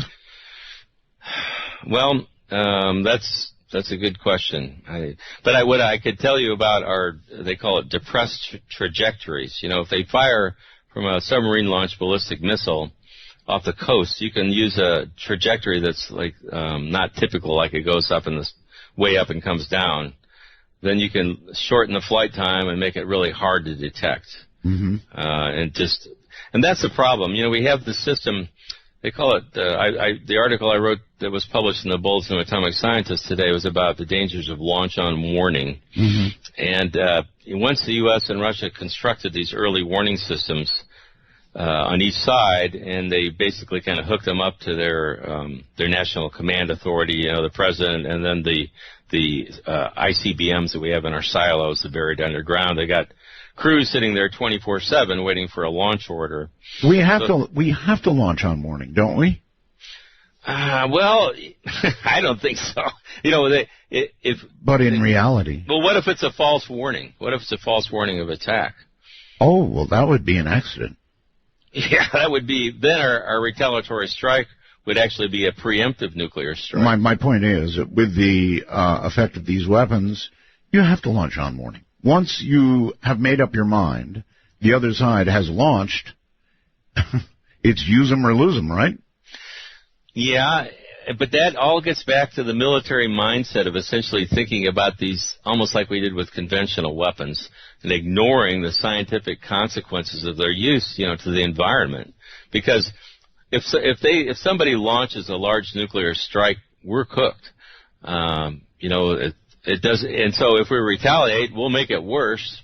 Well, that's a good question. What I could tell you about they call it depressed trajectories. If they fire from a submarine-launched ballistic missile off the coast, you can use a trajectory that's like not typical, like it goes up and way up and comes down. Then you can shorten the flight time and make it really hard to detect. Mm-hmm. And that's the problem. We have the system. They call it, the article I wrote that was published in the Bulletin of Atomic Scientists today was about the dangers of launch on warning. Mm-hmm. And once the U.S. and Russia constructed these early warning systems on each side, and they basically kind of hooked them up to their national command authority, the president, and then the ICBMs that we have in our silos, the buried underground. They got crews sitting there 24/7 waiting for a launch order. We have to launch on warning, don't we? Well, I don't think so. But in reality. Well, what if it's a false warning? What if it's a false warning of attack? Oh, well, that would be an accident. Yeah, that would be. Then our retaliatory strike would actually be a preemptive nuclear strike. My point is that with the effect of these weapons, you have to launch on warning. Once you have made up your mind, the other side has launched, it's use them or lose them, right? Yeah, but that all gets back to the military mindset of essentially thinking about these almost like we did with conventional weapons and ignoring the scientific consequences of their use, to the environment. Because if somebody launches a large nuclear strike, we're cooked. It does, and so if we retaliate, we'll make it worse.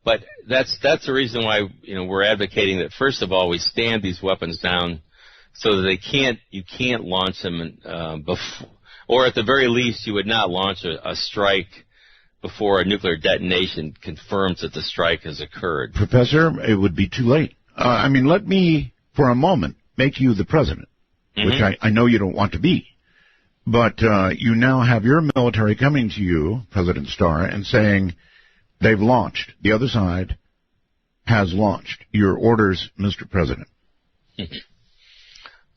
But that's the reason why we're advocating that first of all we stand these weapons down, so that you can't launch them before, or at the very least you would not launch a strike before a nuclear detonation confirms that the strike has occurred. Professor, it would be too late. Let me for a moment make you the president, mm-hmm. which I know you don't want to be. But you now have your military coming to you, President Starr, and saying they've launched. The other side has launched. Your orders, Mr. President.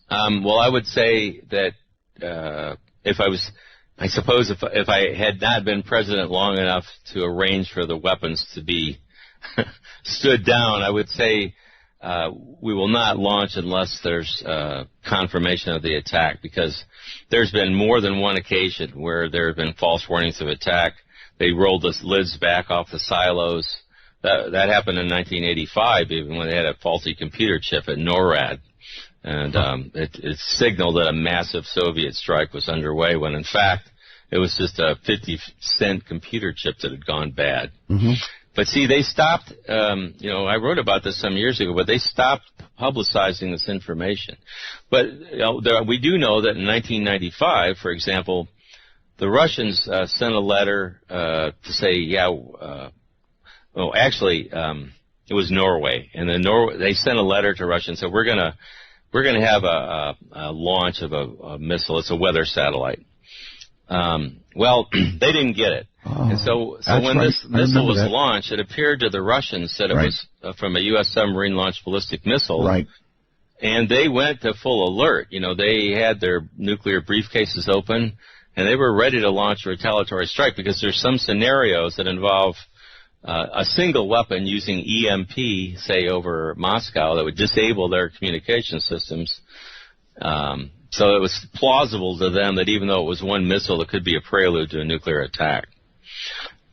Well, I would say that if I had not been president long enough to arrange for the weapons to be stood down, I would say we will not launch unless there's confirmation of the attack, because there's been more than one occasion where there have been false warnings of attack. They rolled the lids back off the silos. That happened in 1985, even when they had a faulty computer chip at NORAD. And it signaled that a massive Soviet strike was underway, when in fact it was just a 50-cent computer chip that had gone bad. Mm-hmm. But see, they stopped, I wrote about this some years ago, but they stopped publicizing this information. But we do know that in 1995, for example, the Russians sent a letter to say, it was Norway. And then they sent a letter to Russia and said, we're going to have a launch of a missile. It's a weather satellite. Well, they didn't get it. And so when this missile was launched, it appeared to the Russians that it was from a U.S. submarine-launched ballistic missile. Right. And they went to full alert. They had their nuclear briefcases open, and they were ready to launch a retaliatory strike because there's some scenarios that involve a single weapon using EMP, say, over Moscow that would disable their communication systems. So it was plausible to them that even though it was one missile, it could be a prelude to a nuclear attack.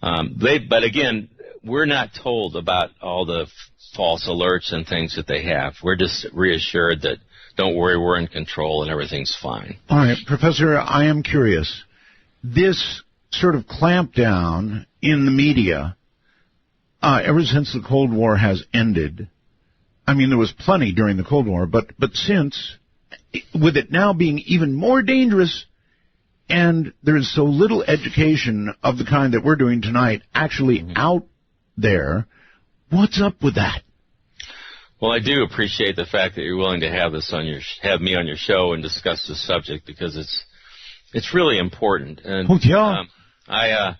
But again, we're not told about all the false alerts and things that they have. We're just reassured that, don't worry, we're in control and everything's fine. All right, Professor, I am curious. This sort of clampdown in the media, ever since the Cold War has ended, I mean, there was plenty during the Cold War, but since, with it now being even more dangerous, and there's so little education of the kind that we're doing tonight actually out there, what's up with that? Well, I do appreciate the fact that you're willing to have this on have me on your show and discuss this subject because it's really important. And the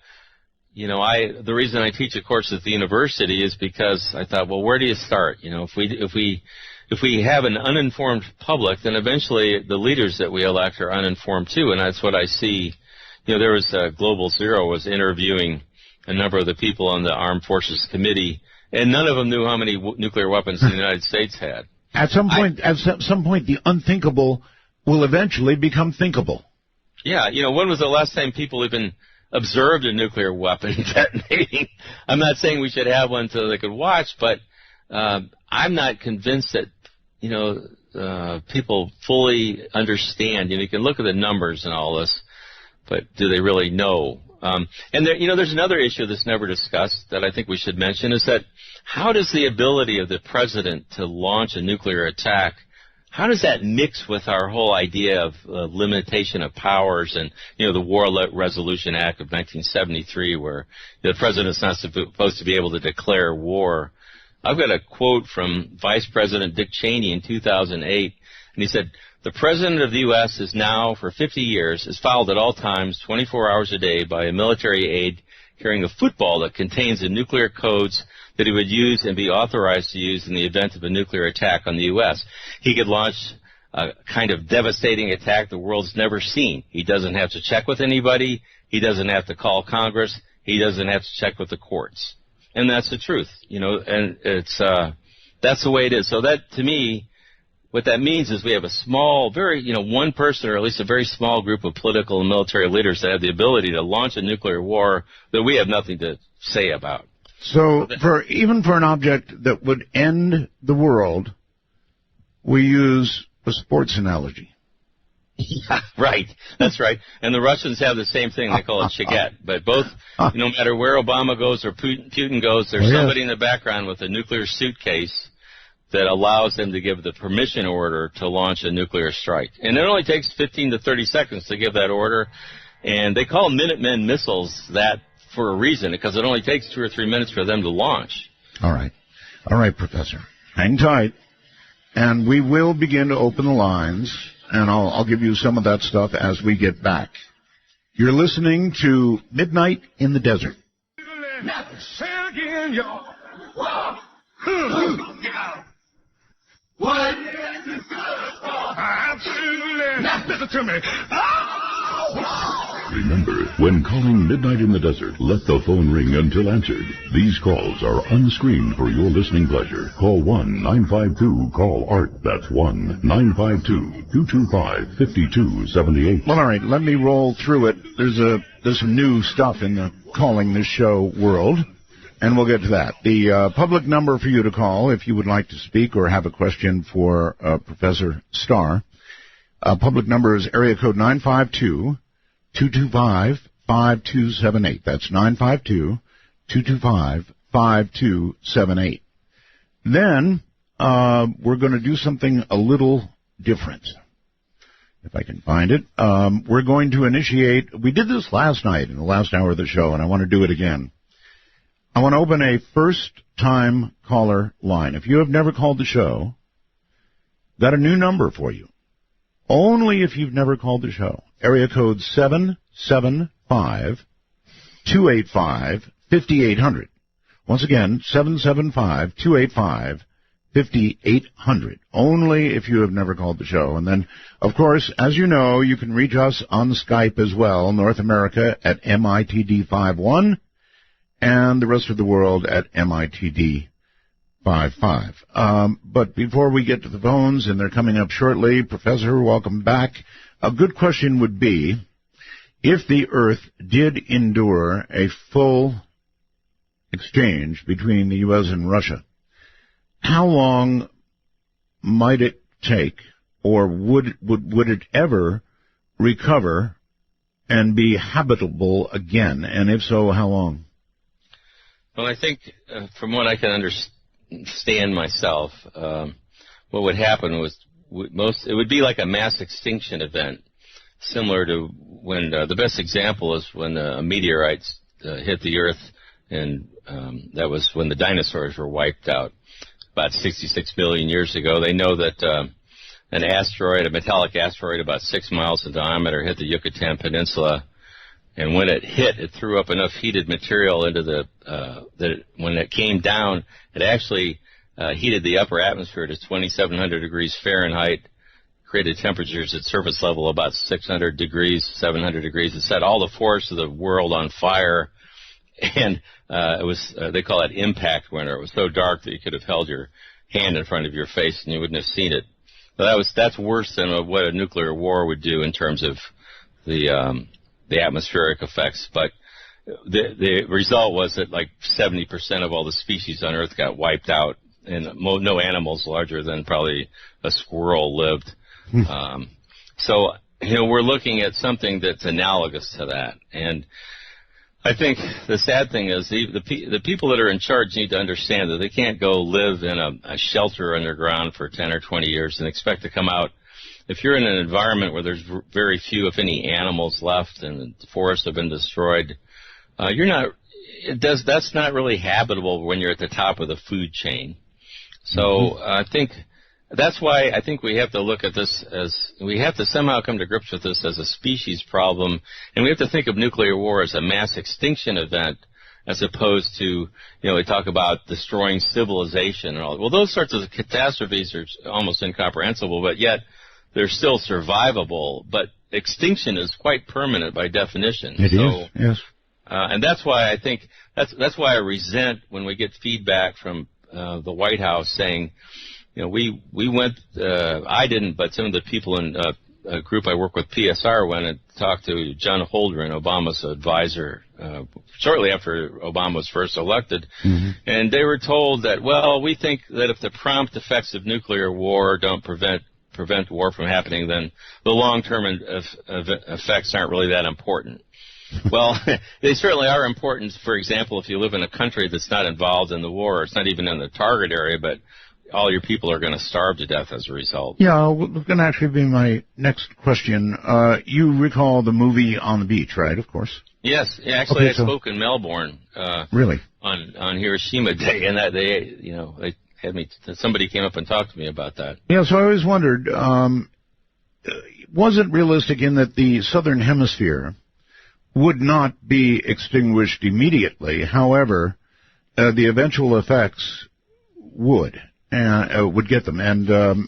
reason I teach a course at the university is because I thought, well, where do you start? If we have an uninformed public, then eventually the leaders that we elect are uninformed too, and that's what I see. There was Global Zero was interviewing a number of the people on the Armed Forces Committee, and none of them knew how many nuclear weapons the United States had. At some point, the unthinkable will eventually become thinkable. Yeah, when was the last time people even observed a nuclear weapon detonating? I'm not saying we should have one so they could watch, but I'm not convinced that people fully understand. You can look at the numbers and all this, but do they really know? And there's another issue that's never discussed that I think we should mention is that how does the ability of the president to launch a nuclear attack, how does that mix with our whole idea of limitation of powers and, the War Resolution Act of 1973 where the president's not supposed to be able to declare war? I've got a quote from Vice President Dick Cheney in 2008, and he said, "The President of the U.S. is now, for 50 years, is followed at all times, 24 hours a day, by a military aide carrying a football that contains the nuclear codes that he would use and be authorized to use in the event of a nuclear attack on the U.S. He could launch a kind of devastating attack the world's never seen. He doesn't have to check with anybody. He doesn't have to call Congress. He doesn't have to check with the courts." And that's the truth, and it's that's the way it is. So that, to me, what that means is we have a small, very, one person or at least a very small group of political and military leaders that have the ability to launch a nuclear war that we have nothing to say about. So even for an object that would end the world, we use a sports analogy. Yeah, right. That's right. And the Russians have the same thing. They call it Shaget. But both, no matter where Obama goes or Putin goes, there's somebody in the background with a nuclear suitcase that allows them to give the permission order to launch a nuclear strike. And it only takes 15 to 30 seconds to give that order. And they call Minutemen missiles that for a reason, because it only takes 2 or 3 minutes for them to launch. All right. All right, Professor. Hang tight. And we will begin to open the lines. And I'll give you some of that stuff as we get back. You're listening to Midnight in the Desert. Say it again, y'all. What? Absolutely. Listen to me. Remember, when calling Midnight in the Desert, let the phone ring until answered. These calls are unscreened for your listening pleasure. Call 1-952-CALL-ART. That's 1-952-225-5278. Well, all right, let me roll through it. There's some new stuff in the calling this show world, and we'll get to that. The public number for you to call if you would like to speak or have a question for Professor Starr. Public number is area code 952-225-5278. That's 952-225-5278. Then we're going to do something a little different, if I can find it. We're going to initiate, we did this last night in the last hour of the show, and I want to do it again. I want to open a first-time caller line. If you have never called the show, got a new number for you. Only if you've never called the show. Area code 775-254-9228. 775-285-5800. Once again, 775-285-5800. Only if you have never called the show. And then, of course, as you know, you can reach us on Skype as well, North America at MITD51, and the rest of the world at MITD55. But before we get to the phones, and they're coming up shortly, Professor, welcome back. A good question would be, if the Earth did endure a full exchange between the U.S. and Russia, how long might it take, or would it ever recover and be habitable again? And if so, how long? Well, I think from what I can understand myself, what would happen was it would be like a mass extinction event, similar to when the best example is when a meteorite hit the Earth, and that was when the dinosaurs were wiped out about 66 billion years ago. They know that an asteroid, a metallic asteroid about 6 miles in diameter, hit the Yucatan Peninsula, and when it hit, it threw up enough heated material into when it came down, it actually heated the upper atmosphere to 2,700 degrees Fahrenheit, created temperatures at surface level about 600 degrees, 700 degrees. It set all the forests of the world on fire, and it was they call it impact winter. It was so dark that you could have held your hand in front of your face and you wouldn't have seen it. So that's worse than what a nuclear war would do in terms of the atmospheric effects. But the result was that like 70% of all the species on Earth got wiped out, and no animals larger than probably a squirrel lived. So, we're looking at something that's analogous to that. And I think the sad thing is the people that are in charge need to understand that they can't go live in a shelter underground for 10 or 20 years and expect to come out. If you're in an environment where there's very few, if any, animals left and the forests have been destroyed, that's not really habitable when you're at the top of the food chain. So I think that's why I think we have to look at this we have to somehow come to grips with this as a species problem, and we have to think of nuclear war as a mass extinction event as opposed to, they talk about destroying civilization and all. Well, those sorts of catastrophes are almost incomprehensible, but yet they're still survivable. But extinction is quite permanent by definition. It is, yes. And that's why I think that's why I resent when we get feedback from the White House saying, we went, I didn't, but some of the people in a group I work with, PSR, went and talked to John Holdren, Obama's advisor, shortly after Obama was first elected. And they were told that, well, we think that if the prompt effects of nuclear war don't prevent war from happening, then the long-term effects aren't really that important. Well, they certainly are important. For example, if you live in a country that's not involved in the war, it's not even in the target area, but all your people are going to starve to death as a result. Yeah, it's going to actually be my next question. You recall the movie On the Beach, right, of course? Yes. Actually, okay, I spoke in Melbourne. Really? On Hiroshima Day, and that they had me. Somebody came up and talked to me about that. Yeah, so I always wondered, was it realistic in that the southern hemisphere would not be extinguished immediately? However, the eventual effects would get them, and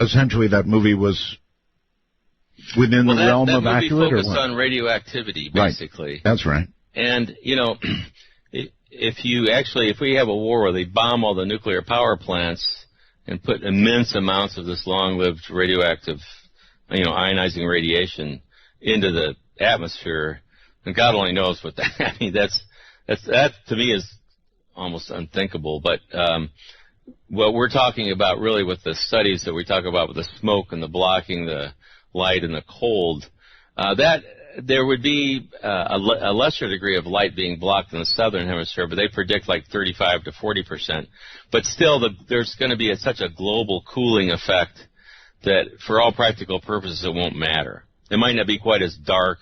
essentially that movie was within the realm of accurate, or what? That movie focused on radioactivity, basically. Right. That's right. And if we have a war where they bomb all the nuclear power plants and put immense amounts of this long-lived radioactive, ionizing radiation into the atmosphere, and God only knows what that. I mean, that to me is almost unthinkable. But what we're talking about really with the studies that we talk about with the smoke and the blocking the light and the cold, that there would be a lesser degree of light being blocked in the southern hemisphere, but they predict like 35 to 40%. But still, there's going to be such a global cooling effect that for all practical purposes it won't matter. It might not be quite as dark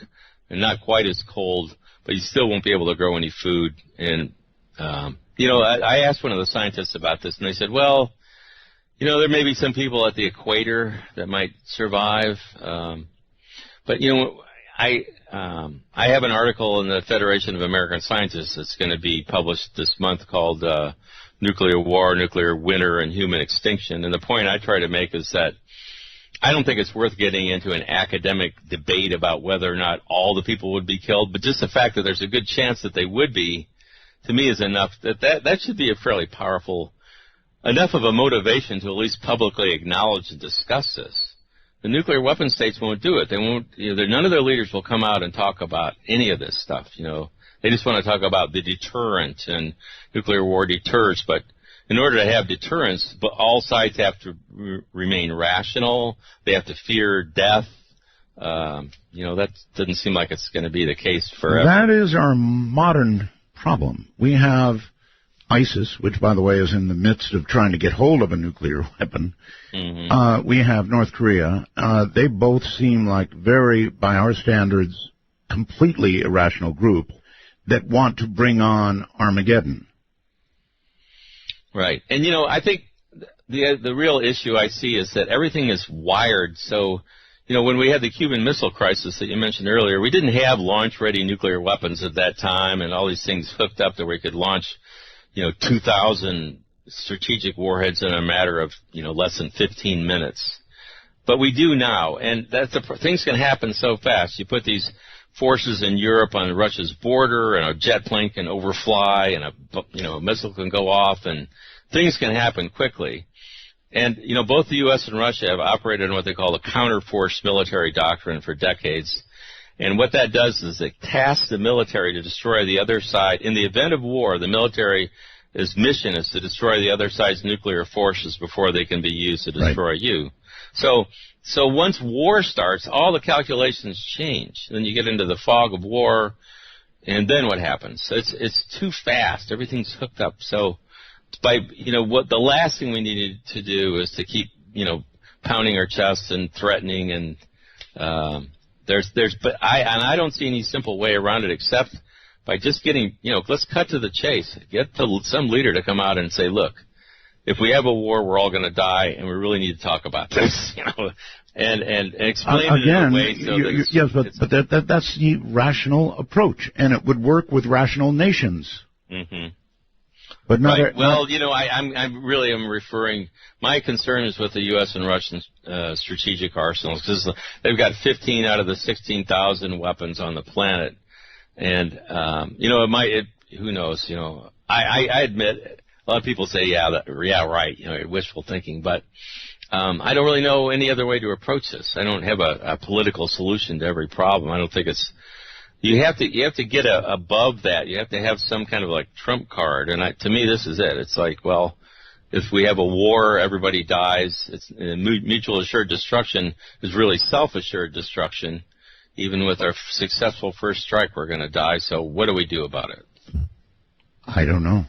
and not quite as cold, but you still won't be able to grow any food. And I asked one of the scientists about this, and they said, well, there may be some people at the equator that might survive. But, I have an article in the Federation of American Scientists that's going to be published this month called Nuclear War, Nuclear Winter, and Human Extinction. And the point I try to make is that I don't think it's worth getting into an academic debate about whether or not all the people would be killed, but just the fact that there's a good chance that they would be, to me, is enough. That should be a fairly powerful, enough of a motivation to at least publicly acknowledge and discuss this. The nuclear weapon states won't do it. They won't. None of their leaders will come out and talk about any of this stuff. They just want to talk about the deterrent and nuclear war deters. But in order to have deterrence, all sides have to remain rational. They have to fear death. That doesn't seem like it's going to be the case forever. That is our modern problem. We have ISIS, which, by the way, is in the midst of trying to get hold of a nuclear weapon. Mm-hmm. We have North Korea. They both seem like very, by our standards, completely irrational group that want to bring on Armageddon. Right. And, I think the real issue I see is that everything is wired. So, when we had the Cuban Missile Crisis that you mentioned earlier, we didn't have launch-ready nuclear weapons at that time and all these things hooked up that we could launch 2,000 strategic warheads in a matter of, less than 15 minutes. But we do now, and things can happen so fast. You put these forces in Europe on Russia's border, and a jet plane can overfly, and a missile can go off, and things can happen quickly. And, both the U.S. and Russia have operated on what they call the counterforce military doctrine for decades. And what that does is it tasks the military to destroy the other side. In the event of war, the military's mission is to destroy the other side's nuclear forces before they can be used to destroy you. So once war starts, all the calculations change. Then you get into the fog of war, and then what happens? It's too fast. Everything's hooked up. So what the last thing we needed to do is to keep pounding our chests and threatening and But I don't see any simple way around it except by just getting, let's cut to the chase. Get some leader to come out and say, look, if we have a war, we're all going to die, and we really need to talk about this, and explain it in a way so that yes, but that's the rational approach, and it would work with rational nations. Mm-hmm. But not right. Well, I'm really referring. My concern is with the U.S. and Russian strategic arsenals because they've got 15 out of the 16,000 weapons on the planet, and it might. Who knows? I admit a lot of people say, yeah, right. Wishful thinking, but I don't really know any other way to approach this. I don't have a political solution to every problem. I don't think it's. You have to get above that. You have to have some kind of trump card, and to me, this is it. It's like, well, if we have a war, everybody dies. It's mutual assured destruction is really self-assured destruction. Even with our successful first strike, we're going to die. So what do we do about it? I don't know.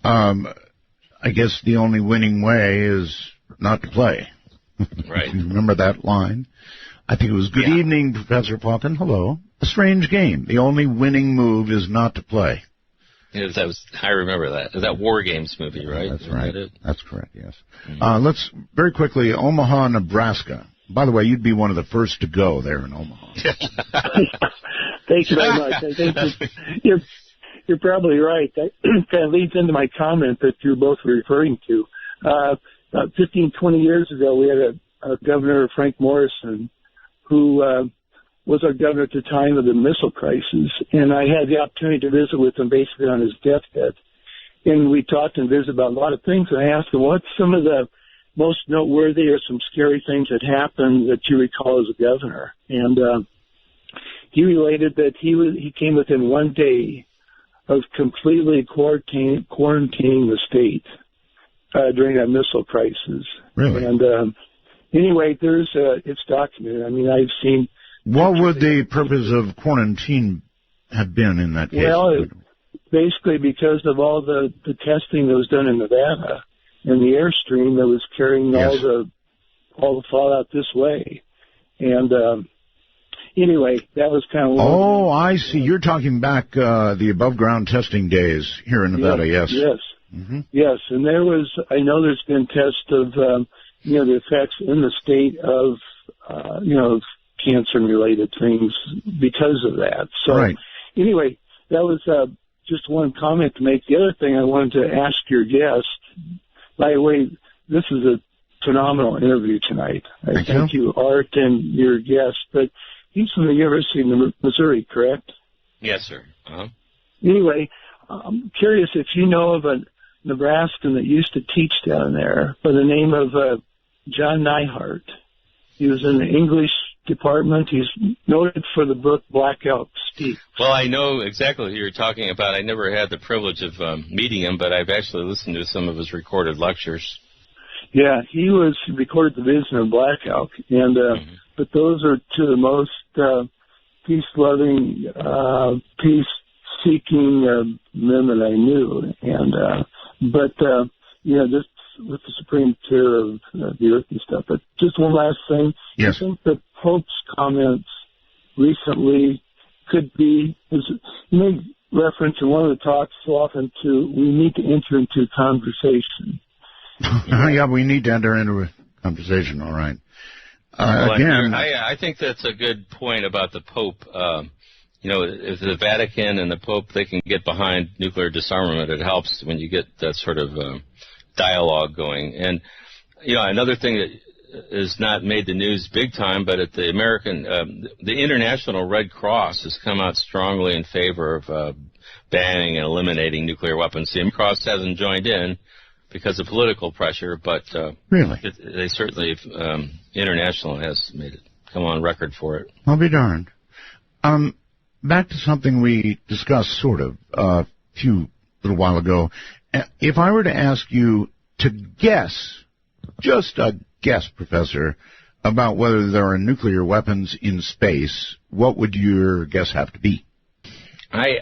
I guess the only winning way is not to play. Right. Remember that line? I think it was good evening, Professor Pauken. Hello. A strange game. The only winning move is not to play. Yes, I remember that. That War Games movie, right? That's right. That's correct, yes. Mm-hmm. Let's very quickly, Omaha, Nebraska. By the way, you'd be one of the first to go there in Omaha. Thank you very much. I think you're probably right. That kind of leads into my comment that you're both referring to. About 15, 20 years ago, we had a governor, Frank Morrison, who was our governor at the time of the missile crisis, and I had the opportunity to visit with him basically on his deathbed. And we talked and visited about a lot of things, and I asked him, what's some of the most noteworthy or some scary things that happened that you recall as a governor? And he related that he came within 1 day of completely quarantining the state during that missile crisis. Really? And anyway, it's documented. I mean, I've seen. What would the purpose of quarantine have been in that case? Well, basically because of all the testing that was done in Nevada and the airstream that was carrying all the fallout this way. And anyway, that was kind of. Oh, I see. You're talking back the above ground testing days here in Nevada. Yes. Yes. Mm-hmm. Yes, and I know there's been tests of the effects in the state of cancer-related things because of that. So right. Anyway, that was just one comment to make. The other thing I wanted to ask your guest, by the way, this is a phenomenal interview tonight. I thank you, Art, and your guest. But he's from the University of Missouri, correct? Yes, sir. Uh-huh. Anyway, I'm curious if you know of a Nebraskan that used to teach down there by the name of John Neihart. He was in the English department. He's noted for the book Black Elk Steep. Well, I know exactly what you're talking about. I never had the privilege of meeting him, but I've actually listened to some of his recorded lectures. Yeah, he recorded the vision of Black Elk, and but those are two of the most peace-loving, peace-seeking men that I knew. And this with the supreme care of the earth and stuff. But just one last thing. Yes. I think the Pope's comments recently could be, you made reference in one of the talks so often to, we need to enter into conversation. Yeah, we need to enter into a conversation, all right. Again, I think that's a good point about the Pope. If the Vatican and the Pope, they can get behind nuclear disarmament, it helps when you get that sort of dialogue going. And, another thing that is not made the news big time, but at the the International Red Cross has come out strongly in favor of banning and eliminating nuclear weapons. The Red Cross hasn't joined in because of political pressure, but really, they certainly, International has made it come on record for it. I'll be darned. Back to something we discussed sort of a little while ago. If I were to ask you to guess, just a guess, Professor, about whether there are nuclear weapons in space, what would your guess have to be? I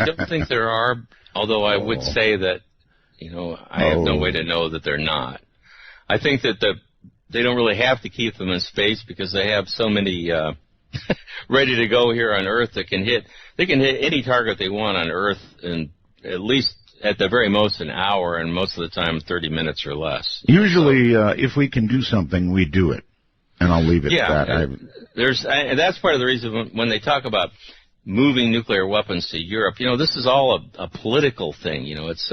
don't think there are, although I would say that, I have no way to know that they're not. I think that they don't really have to keep them in space because they have so many ready to go here on Earth that they can hit any target they want on Earth in at least, at the very most, an hour, and most of the time 30 minutes or less. Usually, if we can do something, we do it. And I'll leave it at that. And that's part of the reason when they talk about moving nuclear weapons to Europe, this is all a political thing. It's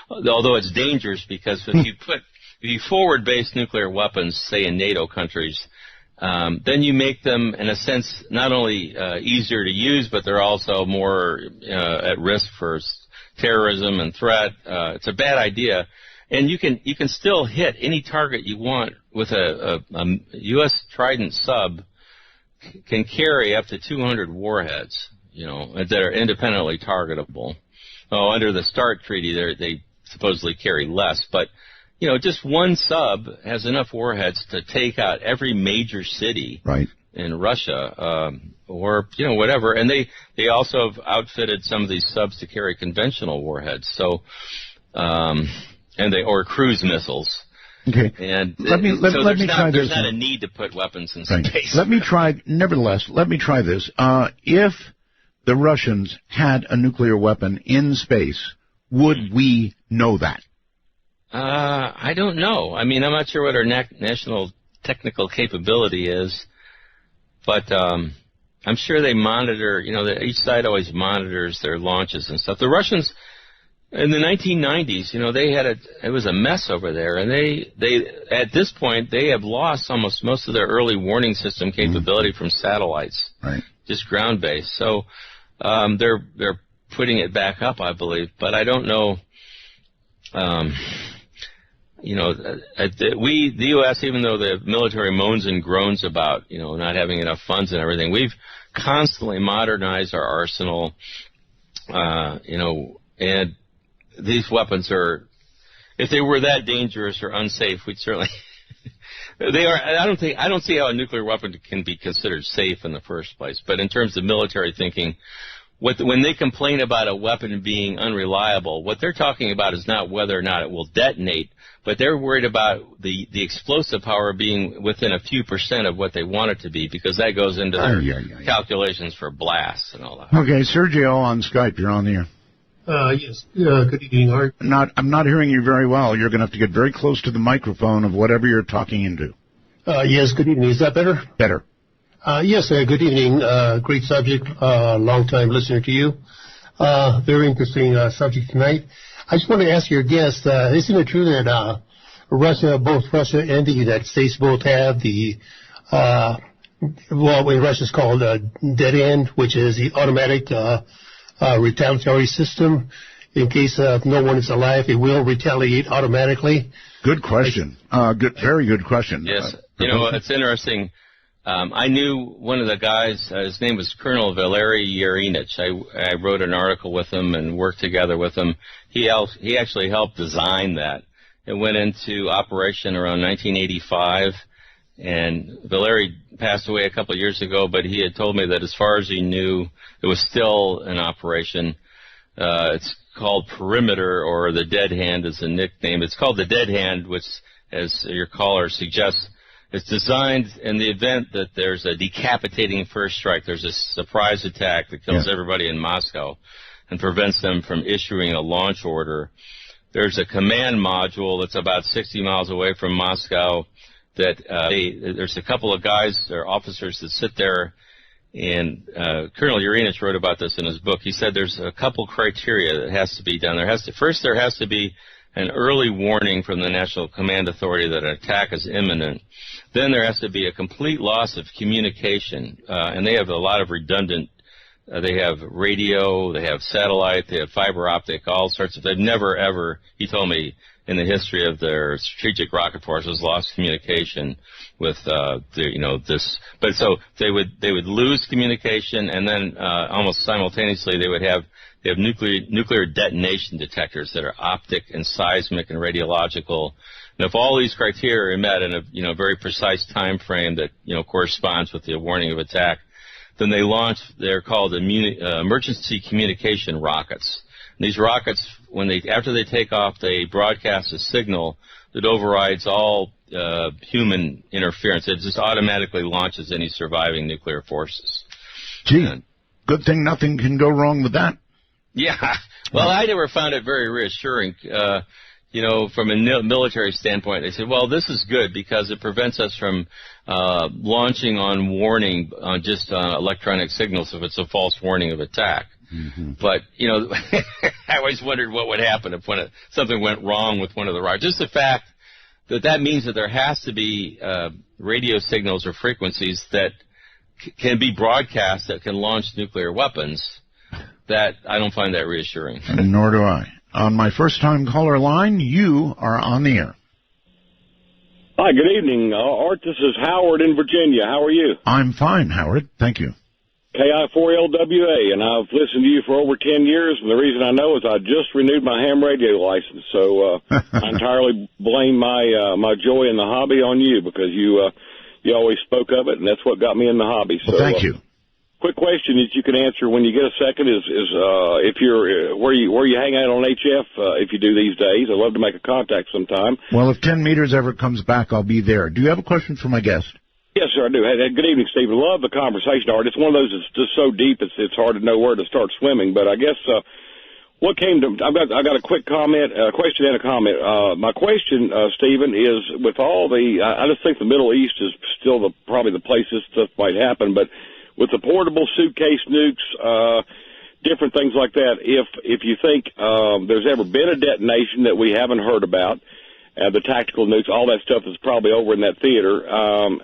although it's dangerous because if you forward-based nuclear weapons, say in NATO countries, then you make them, in a sense, not only easier to use, but they're also more at risk for terrorism and threat. It's a bad idea, and you can still hit any target you want with a U.S. Trident sub. Can carry up to 200 warheads, that are independently targetable. Oh, under the START treaty, they supposedly carry less, but just one sub has enough warheads to take out every major city in Russia, or whatever. And they also have outfitted some of these subs to carry conventional warheads. So, or cruise missiles. Okay. And let me try this. There's not a need to put weapons in space. Let me try this. If the Russians had a nuclear weapon in space, would we know that? I don't know. I mean, I'm not sure what our national technical capability is, but I'm sure they monitor, each side always monitors their launches and stuff. The Russians, in the 1990s, it was a mess over there, and they at this point, they have lost almost most of their early warning system capability from satellites, just ground-based. So they're putting it back up, I believe, but I don't know. The U.S., even though the military moans and groans about, not having enough funds and everything, we've constantly modernized our arsenal, and these weapons are, if they were that dangerous or unsafe, we'd certainly, they are, I don't see how a nuclear weapon can be considered safe in the first place, but in terms of military thinking, when they complain about a weapon being unreliable, what they're talking about is not whether or not it will detonate, but they're worried about the explosive power being within a few % of what they want it to be, because that goes into their calculations for blasts and all that. Okay, Sergio on Skype, you're on the air. Yes. Good evening, Art. I'm not hearing you very well. You're going to have to get very close to the microphone of whatever you're talking into. Yes, good evening. Is that better? Better. Yes, good evening. Great subject. Long-time listener to you. Very interesting subject tonight. I just want to ask your guest, isn't it true that both Russia and the United States both have the, what in Russia is called dead end, which is the automatic retaliatory system? In case no one is alive, it will retaliate automatically. Good question. Very good question. Yes. It's interesting. I knew one of the guys, his name was Colonel Valery Yerinich. I wrote an article with him and worked together with him. He actually helped design that. It went into operation around 1985, and Valery passed away a couple of years ago, but he had told me that as far as he knew, it was still in operation. It's called Perimeter, or the Dead Hand is a nickname. It's called the Dead Hand, which, as your caller suggests, it's designed in the event that there's a decapitating first strike. There's a surprise attack that kills everybody in Moscow and prevents them from issuing a launch order. There's a command module that's about 60 miles away from Moscow that there's a couple of guys or officers that sit there, and Colonel Yerinich wrote about this in his book. He said there's a couple criteria that has to be done. There has to be an early warning from the National Command Authority that an attack is imminent. Then there has to be a complete loss of communication, and they have a lot of redundant. They have radio, they have satellite, they have fiber optic, all sorts of. They've never ever, he told me, in the history of their strategic rocket forces, lost communication with this. But so they would lose communication, and then almost simultaneously they have nuclear detonation detectors that are optic and seismic and radiological. And if all these criteria are met in a very precise time frame that corresponds with the warning of attack, then they launch. They're called emergency communication rockets. And these rockets, after they take off, they broadcast a signal that overrides all human interference. It just automatically launches any surviving nuclear forces. Gee, good thing nothing can go wrong with that. Yeah. Well, I never found it very reassuring. From a military standpoint, they said, well, this is good because it prevents us from launching on warning on just electronic signals if it's a false warning of attack. Mm-hmm. But, I always wondered what would happen if something went wrong with one of the rockets. Just the fact that means that there has to be radio signals or frequencies that can be broadcast that can launch nuclear weapons, that I don't find that reassuring. Nor do I. On my first-time caller line, you are on the air. Hi, good evening. Art, this is Howard in Virginia. How are you? I'm fine, Howard. Thank you. KI4LWA, and I've listened to you for over 10 years, and the reason I know is I just renewed my ham radio license, so I entirely blame my joy in the hobby on you, because you always spoke of it, and that's what got me in the hobby. So, well, thank you. Quick question that you can answer when you get a second is if you're where you hang out on HF if you do these days. I'd love to make a contact sometime. Well, if 10 meters ever comes back, I'll be there. Do you have a question for my guest? Yes, sir, I do. Hey, good evening, Stephen. Love the conversation, Art. It's one of those that's just so deep it's hard to know where to start swimming. But I guess what came to I got a quick comment, a question and a comment. My question, Stephen, is with all I just think the Middle East is still probably the place this stuff might happen, but with the portable suitcase nukes, different things like that, if you think there's ever been a detonation that we haven't heard about, the tactical nukes, all that stuff is probably over in that theater, and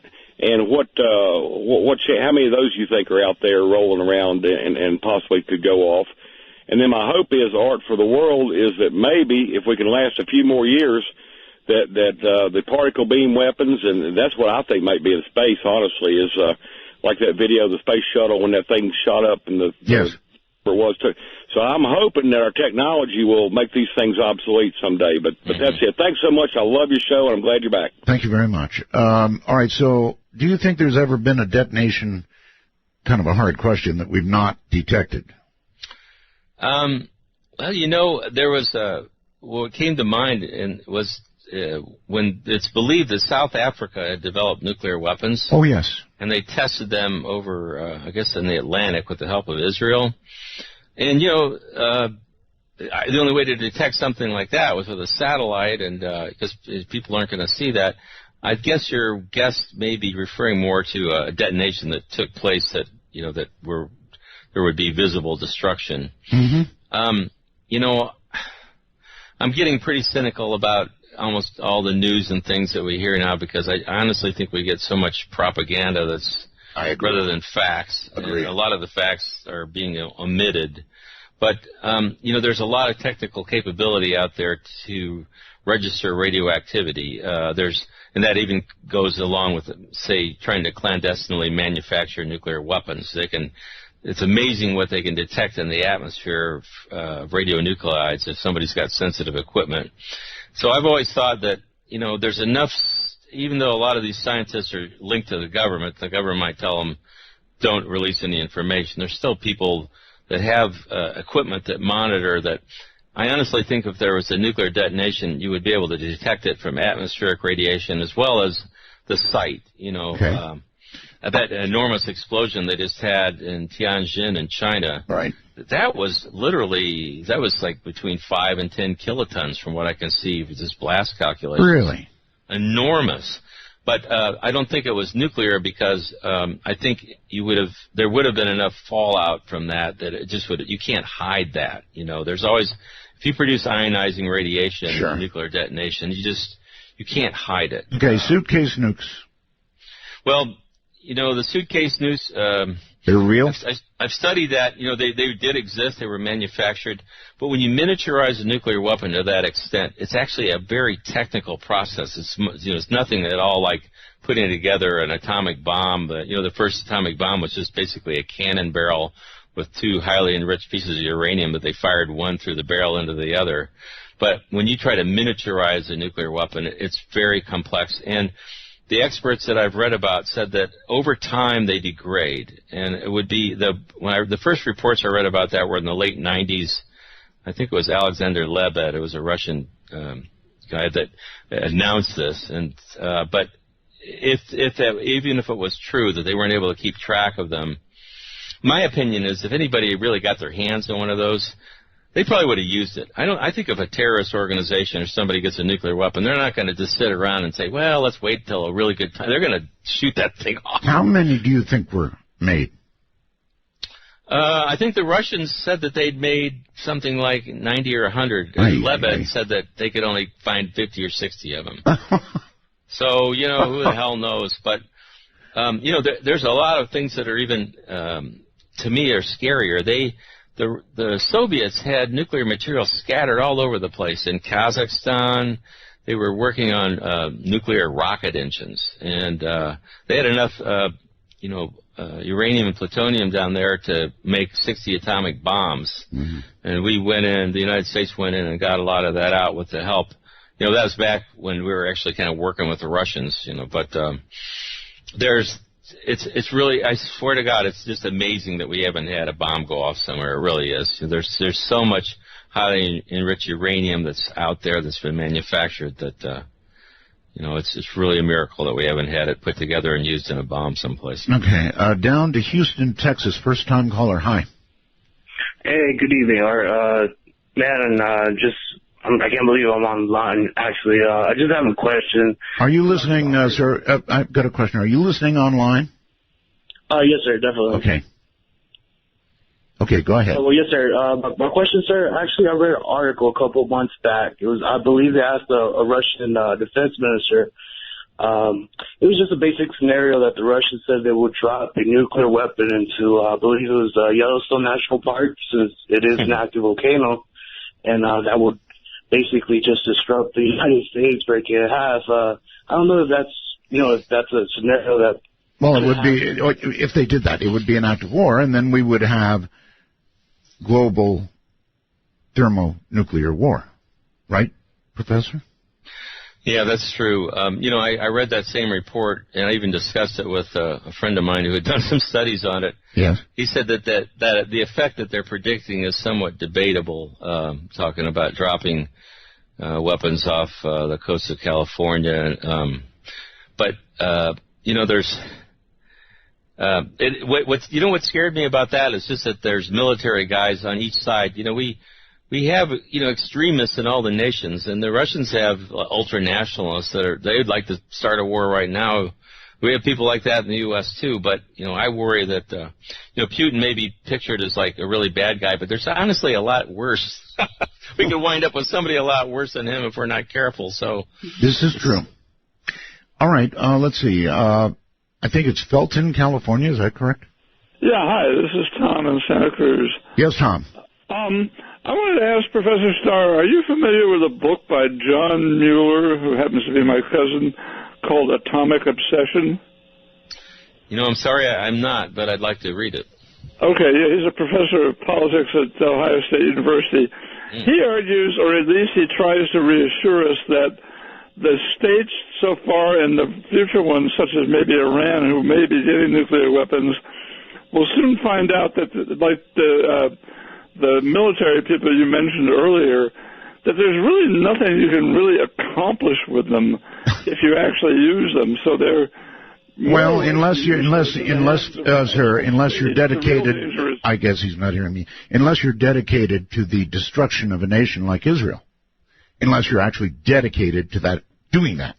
how many of those you think are out there rolling around and possibly could go off? And then my hope is, Art, for the world is that maybe if we can last a few more years, that the particle beam weapons, and that's what I think might be in space, honestly, is like that video of the space shuttle when that thing shot up and yes. So I'm hoping that our technology will make these things obsolete someday. But that's it. Thanks so much. I love your show, and I'm glad you're back. Thank you very much. All right, so do you think there's ever been a detonation, kind of a hard question, that we've not detected? Well, there was what came to mind was when it's believed that South Africa had developed nuclear weapons. Oh, yes. And they tested them over, I guess, in the Atlantic with the help of Israel. And, the only way to detect something like that was with a satellite, and because people aren't going to see that. I guess your guest may be referring more to a detonation that took place that, there would be visible destruction. Mm-hmm. I'm getting pretty cynical about almost all the news and things that we hear now because I honestly think we get so much propaganda that's rather than facts. Agreed. And a lot of the facts are being omitted. But, there's a lot of technical capability out there to register radioactivity. And that even goes along with, say, trying to clandestinely manufacture nuclear weapons. It's amazing what they can detect in the atmosphere of radionuclides if somebody's got sensitive equipment. So I've always thought that, there's enough, even though a lot of these scientists are linked to the government might tell them don't release any information. There's still people that have equipment that monitor that. I honestly think if there was a nuclear detonation, you would be able to detect it from atmospheric radiation as well as the site. Okay. That enormous explosion they just had in Tianjin in China. Right. That was like between 5 and 10 kilotons from what I can see with this blast calculation. Really? Enormous. But I don't think it was nuclear because I think there would have been enough fallout from that it just you can't hide that. There's always, if you produce ionizing radiation, sure, nuclear detonation, you can't hide it. Okay, suitcase nukes. Well, the suitcase nukes, they're real? I've studied that. They did exist. They were manufactured. But when you miniaturize a nuclear weapon to that extent, it's actually a very technical process. It's nothing at all like putting together an atomic bomb. The first atomic bomb was just basically a cannon barrel with two highly enriched pieces of uranium that they fired one through the barrel into the other. But when you try to miniaturize a nuclear weapon, it's very complex. And the experts that I've read about said that over time they degrade, and it would be the first reports I read about that were in the late 90s. I think it was Alexander Lebed. It was a Russian guy that announced this, but even if it was true that they weren't able to keep track of them, my opinion is if anybody really got their hands on one of those, they probably would have used it. I think if a terrorist organization or somebody gets a nuclear weapon, they're not going to just sit around and say, well, let's wait till a really good time. They're going to shoot that thing off. How many do you think were made? I think the Russians said that they'd made something like 90 or 100. Lebed said that they could only find 50 or 60 of them. So, who the hell knows? But, there's a lot of things that are even, to me, are scarier. The Soviets had nuclear material scattered all over the place. In Kazakhstan, they were working on nuclear rocket engines, and they had enough, uranium and plutonium down there to make 60 atomic bombs. Mm-hmm. And the United States went in and got a lot of that out with the help. That was back when we were actually kind of working with the Russians, but it's really, I swear to God, it's just amazing that we haven't had a bomb go off somewhere. It really is. There's so much highly enriched uranium that's out there that's been manufactured that, it's really a miracle that we haven't had it put together and used in a bomb someplace. Okay, down to Houston, Texas. First time caller. Hi. Hey, good evening, Art. I can't believe I'm online, actually. I just have a question. Are you listening, sir? I've got a question. Are you listening online? Yes, sir, definitely. Okay, go ahead. Well, yes, sir. My question, sir, actually, I read an article a couple months back. I believe they asked a Russian defense minister. It was just a basic scenario that the Russians said they would drop a nuclear weapon into, I believe it was Yellowstone National Park, since it is an active volcano, and that would basically just disrupt the United States, break it in half. I don't know if that's a scenario that... Well, it would be, if they did that, it would be an act of war, and then we would have global thermonuclear war. Right, Professor? Yeah, that's true. I read that same report, and I even discussed it with a friend of mine who had done some studies on it. Yes. He said that the effect that they're predicting is somewhat debatable, talking about dropping weapons off the coast of California. There's... what scared me about that is just that there's military guys on each side. we have, extremists in all the nations, and the Russians have ultra-nationalists they'd like to start a war right now. We have people like that in the U.S. too, but, I worry that, Putin may be pictured as like a really bad guy, but there's honestly a lot worse. We could wind up with somebody a lot worse than him if we're not careful, so. This is true. All right, let's see. I think it's Felton, California, is that correct? Yeah, hi, this is Tom in Santa Cruz. Yes, Tom. I wanted to ask Professor Starr, are you familiar with a book by John Mueller, who happens to be my cousin, called Atomic Obsession? I'm sorry I'm not, but I'd like to read it. Okay, yeah, he's a professor of politics at Ohio State University. He argues, or at least he tries to reassure us, that the states so far and the future ones, such as maybe Iran, who may be getting nuclear weapons, will soon find out that, like the military people you mentioned earlier, that there's really nothing you can really accomplish with them if you actually use them. So they're unless you're dedicated. I guess he's not hearing me. Unless you're dedicated to the destruction of a nation like Israel, unless you're actually dedicated to doing that,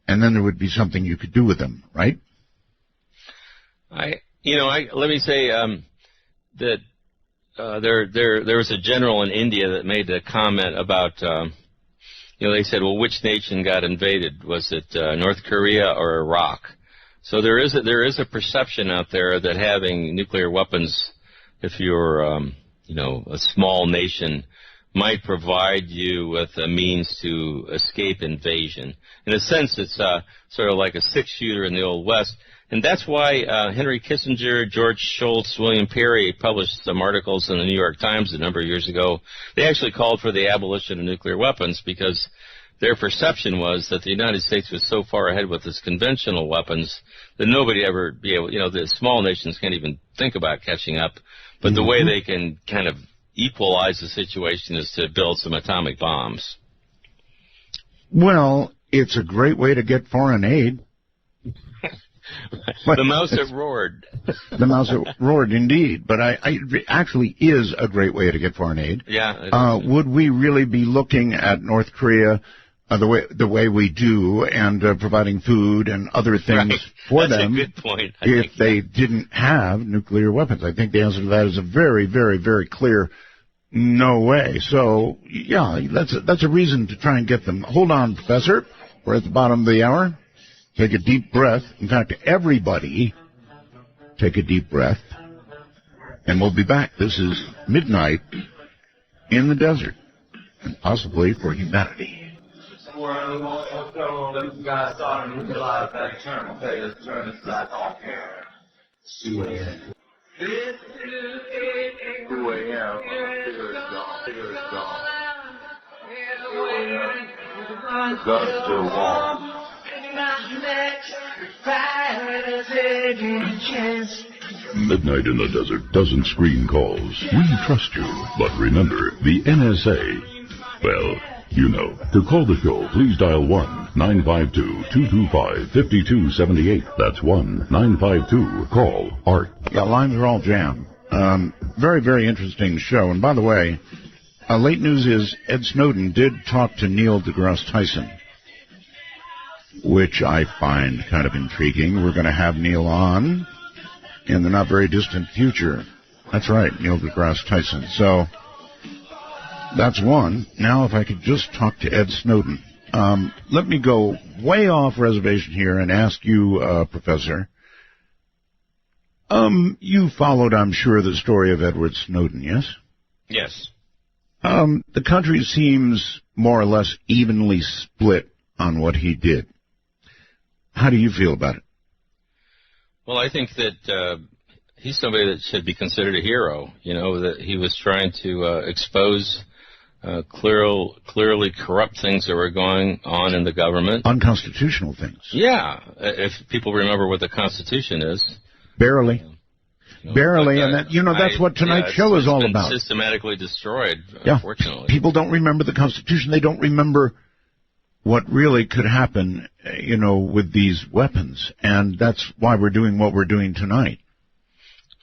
and then there would be something you could do with them, right? Let me say that there was a general in India that made a comment about, they said, well, which nation got invaded? Was it North Korea or Iraq? So there is a perception out there that having nuclear weapons, if you're a small nation, might provide you with a means to escape invasion. In a sense, it's sort of like a six-shooter in the Old West. And that's why Henry Kissinger, George Shultz, William Perry published some articles in the New York Times a number of years ago. They actually called for the abolition of nuclear weapons because their perception was that the United States was so far ahead with its conventional weapons that nobody ever be able, the small nations can't even think about catching up. But the way they can kind of equalize the situation is to build some atomic bombs. Well, it's a great way to get foreign aid. The mouse that roared. The mouse that roared, indeed. But it actually is a great way to get foreign aid. Yeah. Would we really be looking at North Korea the way we do and providing food and other things for them? That's a good point. If they didn't have nuclear weapons? I think the answer to that is a very, very, very clear no way. So, yeah, that's a reason to try and get them. Hold on, Professor. We're at the bottom of the hour. Take a deep breath. In fact, everybody take a deep breath. And we'll be back. This is Midnight in the Desert, and possibly for humanity. Midnight in the Desert doesn't screen calls. We trust you. But remember, the NSA, well, to call the show, please dial 1-952-225-5278. That's 1-952-CALL ART. Yeah, lines are all jammed. Very, very interesting show. And by the way, late news is Ed Snowden did talk to Neil deGrasse Tyson, which I find kind of intriguing. We're going to have Neil on in the not very distant future. That's right, Neil deGrasse Tyson. So that's one. Now, if I could just talk to Ed Snowden. Let me go way off reservation here and ask you, Professor. You followed, I'm sure, the story of Edward Snowden, yes? Yes. The country seems more or less evenly split on what he did. How do you feel about it? Well, I think that he's somebody that should be considered a hero, that he was trying to expose clearly corrupt things that were going on in the government. Unconstitutional things. Yeah, if people remember what the Constitution is. Barely. Barely, and that's what tonight's show is all about. Systematically destroyed, unfortunately. People don't remember the Constitution. They don't remember what really could happen, with these weapons, and that's why we're doing what we're doing tonight.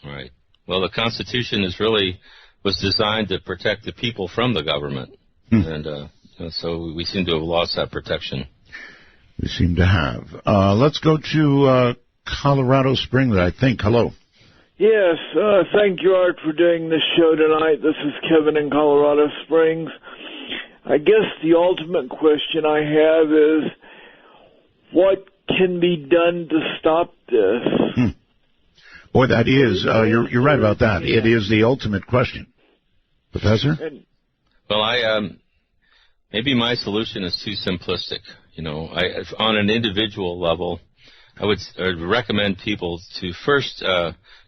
Right. Well, the Constitution is really was designed to protect the people from the government. And so we seem to have lost that protection. We seem to have. Let's go to Colorado Springs, I think. Hello. Yes, thank you, Art, for doing this show tonight. This is Kevin in Colorado Springs. I guess the ultimate question I have is, what can be done to stop this? Boy, that is, you're right about that. It is the ultimate question. Professor? Well, maybe my solution is too simplistic. On an individual level, I would recommend people to first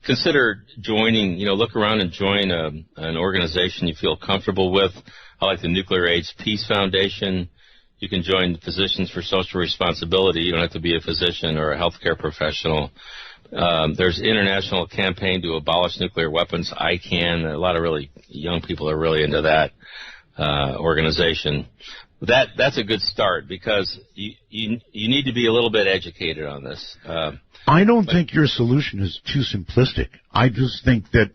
consider joining, look around and join an organization you feel comfortable with. I like the Nuclear AIDS Peace Foundation. You can join Physicians for Social Responsibility. You don't have to be a physician or a healthcare professional. There's international campaign to abolish nuclear weapons. ICANN. A lot of really young people are really into that organization. That's a good start because you need to be a little bit educated on this. I don't think your solution is too simplistic. I just think that,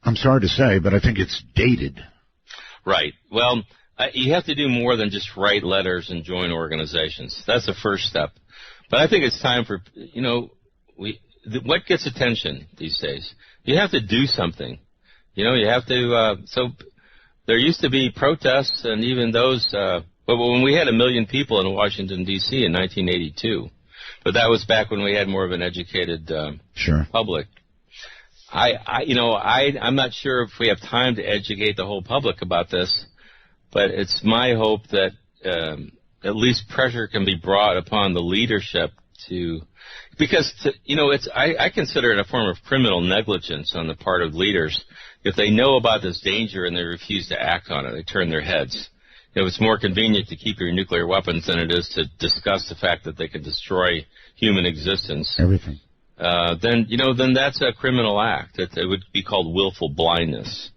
I'm sorry to say, but I think it's dated. Right. Well, you have to do more than just write letters and join organizations. That's the first step. But I think it's time for, what gets attention these days? You have to do something. You have to, so there used to be protests and even those, but when we had 1 million people in Washington, D.C. in 1982, but that was back when we had more of an educated public. I'm not sure if we have time to educate the whole public about this, but it's my hope that at least pressure can be brought upon the leadership I consider it a form of criminal negligence on the part of leaders. If they know about this danger and they refuse to act on it, they turn their heads. It's more convenient to keep your nuclear weapons than it is to discuss the fact that they can destroy human existence. Everything. Then that's a criminal act. It would be called willful blindness.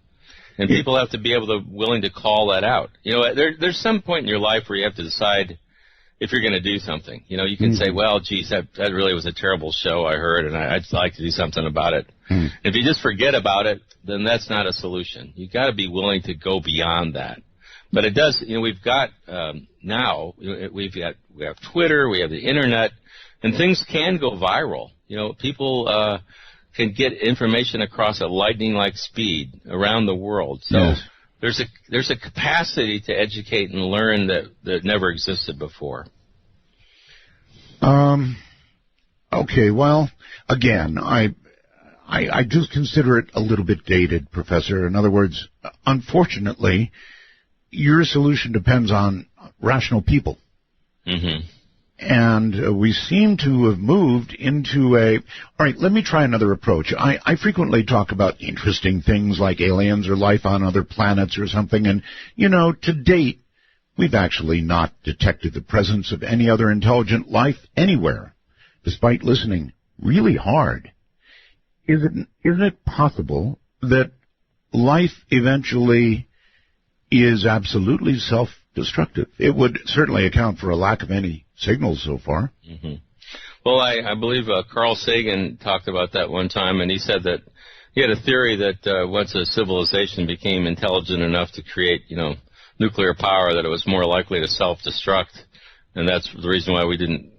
And people have to be willing to call that out. There's some point in your life where you have to decide if you're going to do something. You can say, well, geez, that really was a terrible show I heard, and I'd like to do something about it. If you just forget about it, then that's not a solution. You've got to be willing to go beyond that. But it does, we've got now, we have Twitter, we have the Internet, and things can go viral. People can get information across at lightning-like speed around the world. So there's a capacity to educate and learn that never existed before. Okay, well, again, I do consider it a little bit dated, Professor. In other words, unfortunately, your solution depends on rational people. Mm-hmm. And we seem to have moved into all right, let me try another approach. I frequently talk about interesting things like aliens or life on other planets or something, and, to date, we've actually not detected the presence of any other intelligent life anywhere, despite listening really hard. Isn't it possible that life eventually is absolutely self-destructive? It would certainly account for a lack of any signals so far. Mm-hmm. Well, I believe Carl Sagan talked about that one time, and he said that he had a theory that once a civilization became intelligent enough to create, nuclear power, that it was more likely to self-destruct, and that's the reason why we didn't,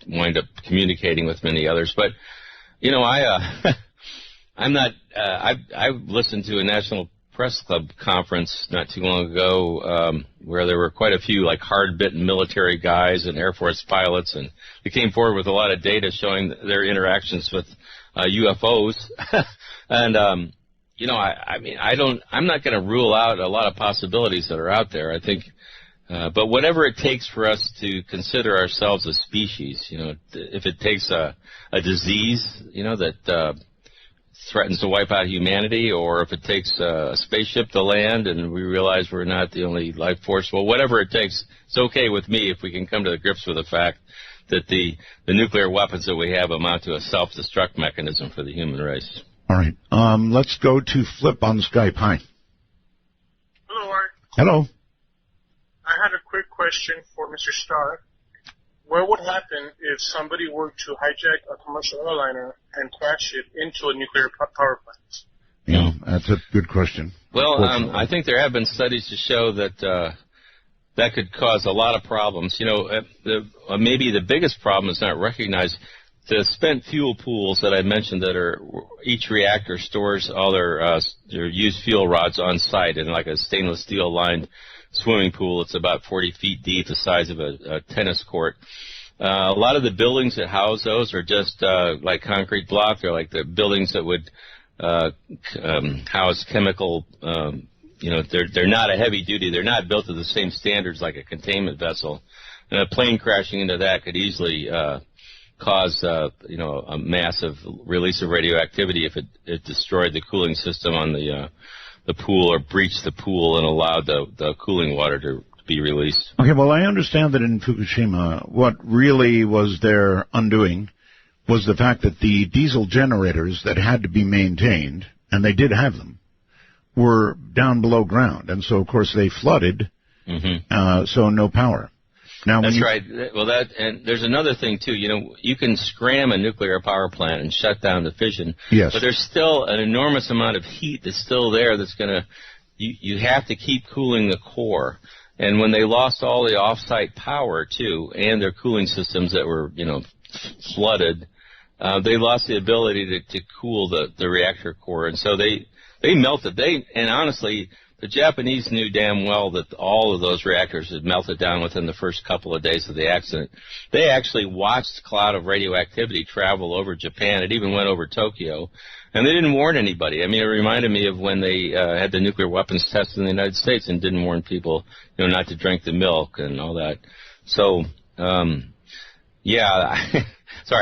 wind up communicating with many others. But, I'm not. I listened to a National Press Club conference not too long ago where there were quite a few hard-bitten military guys and Air Force pilots, and they came forward with a lot of data showing their interactions with UFOs. And I'm not going to rule out a lot of possibilities that are out there. I think, but whatever it takes for us to consider ourselves a species, if it takes a disease, that threatens to wipe out humanity, or if it takes a spaceship to land and we realize we're not the only life force, well, whatever it takes, it's okay with me if we can come to the grips with the fact that the nuclear weapons that we have amount to a self-destruct mechanism for the human race. All right. Let's go to Flip on Skype. Hi. Hello, Art. Hello. I had a quick question for Mr. Starr. What would happen if somebody were to hijack a commercial airliner and crash it into a nuclear power plant? That's a good question. Well, I think there have been studies to show that that could cause a lot of problems. Maybe the biggest problem is not recognized. The spent fuel pools that I mentioned each reactor stores all their used fuel rods on site in like a stainless steel lined swimming pool. It's about 40 feet deep, the size of a tennis court. A lot of the buildings that house those are just like concrete block. They're like the buildings that would house chemical. They're not a heavy duty. They're not built to the same standards like a containment vessel. And a plane crashing into that could easily cause a massive release of radioactivity if it destroyed the cooling system on the pool or breached the pool and allowed the cooling water to be released. Okay, well, I understand that in Fukushima, what really was their undoing was the fact that the diesel generators that had to be maintained, and they did have them, were down below ground. And so, of course, they flooded, so no power. Now, that's right. Well, and there's another thing, too. You can scram a nuclear power plant and shut down the fission. Yes. But there's still an enormous amount of heat that's still there that's going to you have to keep cooling the core. And when they lost all the off-site power, too, and their cooling systems that were, flooded, they lost the ability to cool the reactor core. And so they melted. And honestly, the Japanese knew damn well that all of those reactors had melted down within the first couple of days of the accident. They actually watched a cloud of radioactivity travel over Japan. It even went over Tokyo. And they didn't warn anybody. I mean, it reminded me of when they had the nuclear weapons test in the United States and didn't warn people, not to drink the milk and all that. So, sorry,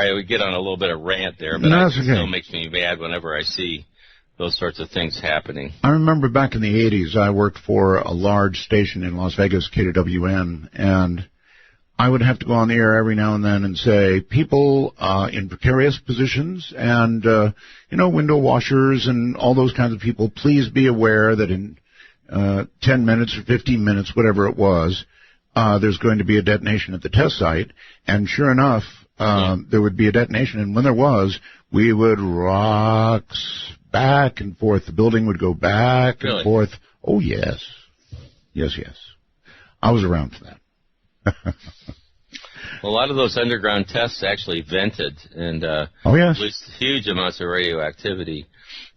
I would get on a little bit of rant there, but it still makes me mad whenever I see those sorts of things happening. I remember back in the 80s, I worked for a large station in Las Vegas, KWN, and I would have to go on the air every now and then and say, people in precarious positions and, window washers and all those kinds of people, please be aware that in 10 minutes or 15 minutes, whatever it was, there's going to be a detonation at the test site. And sure enough, there would be a detonation. And when there was, we would rock back and forth. The building would go back and forth. Oh, yes. Yes. I was around for that. Well, a lot of those underground tests actually vented and released huge amounts of radioactivity.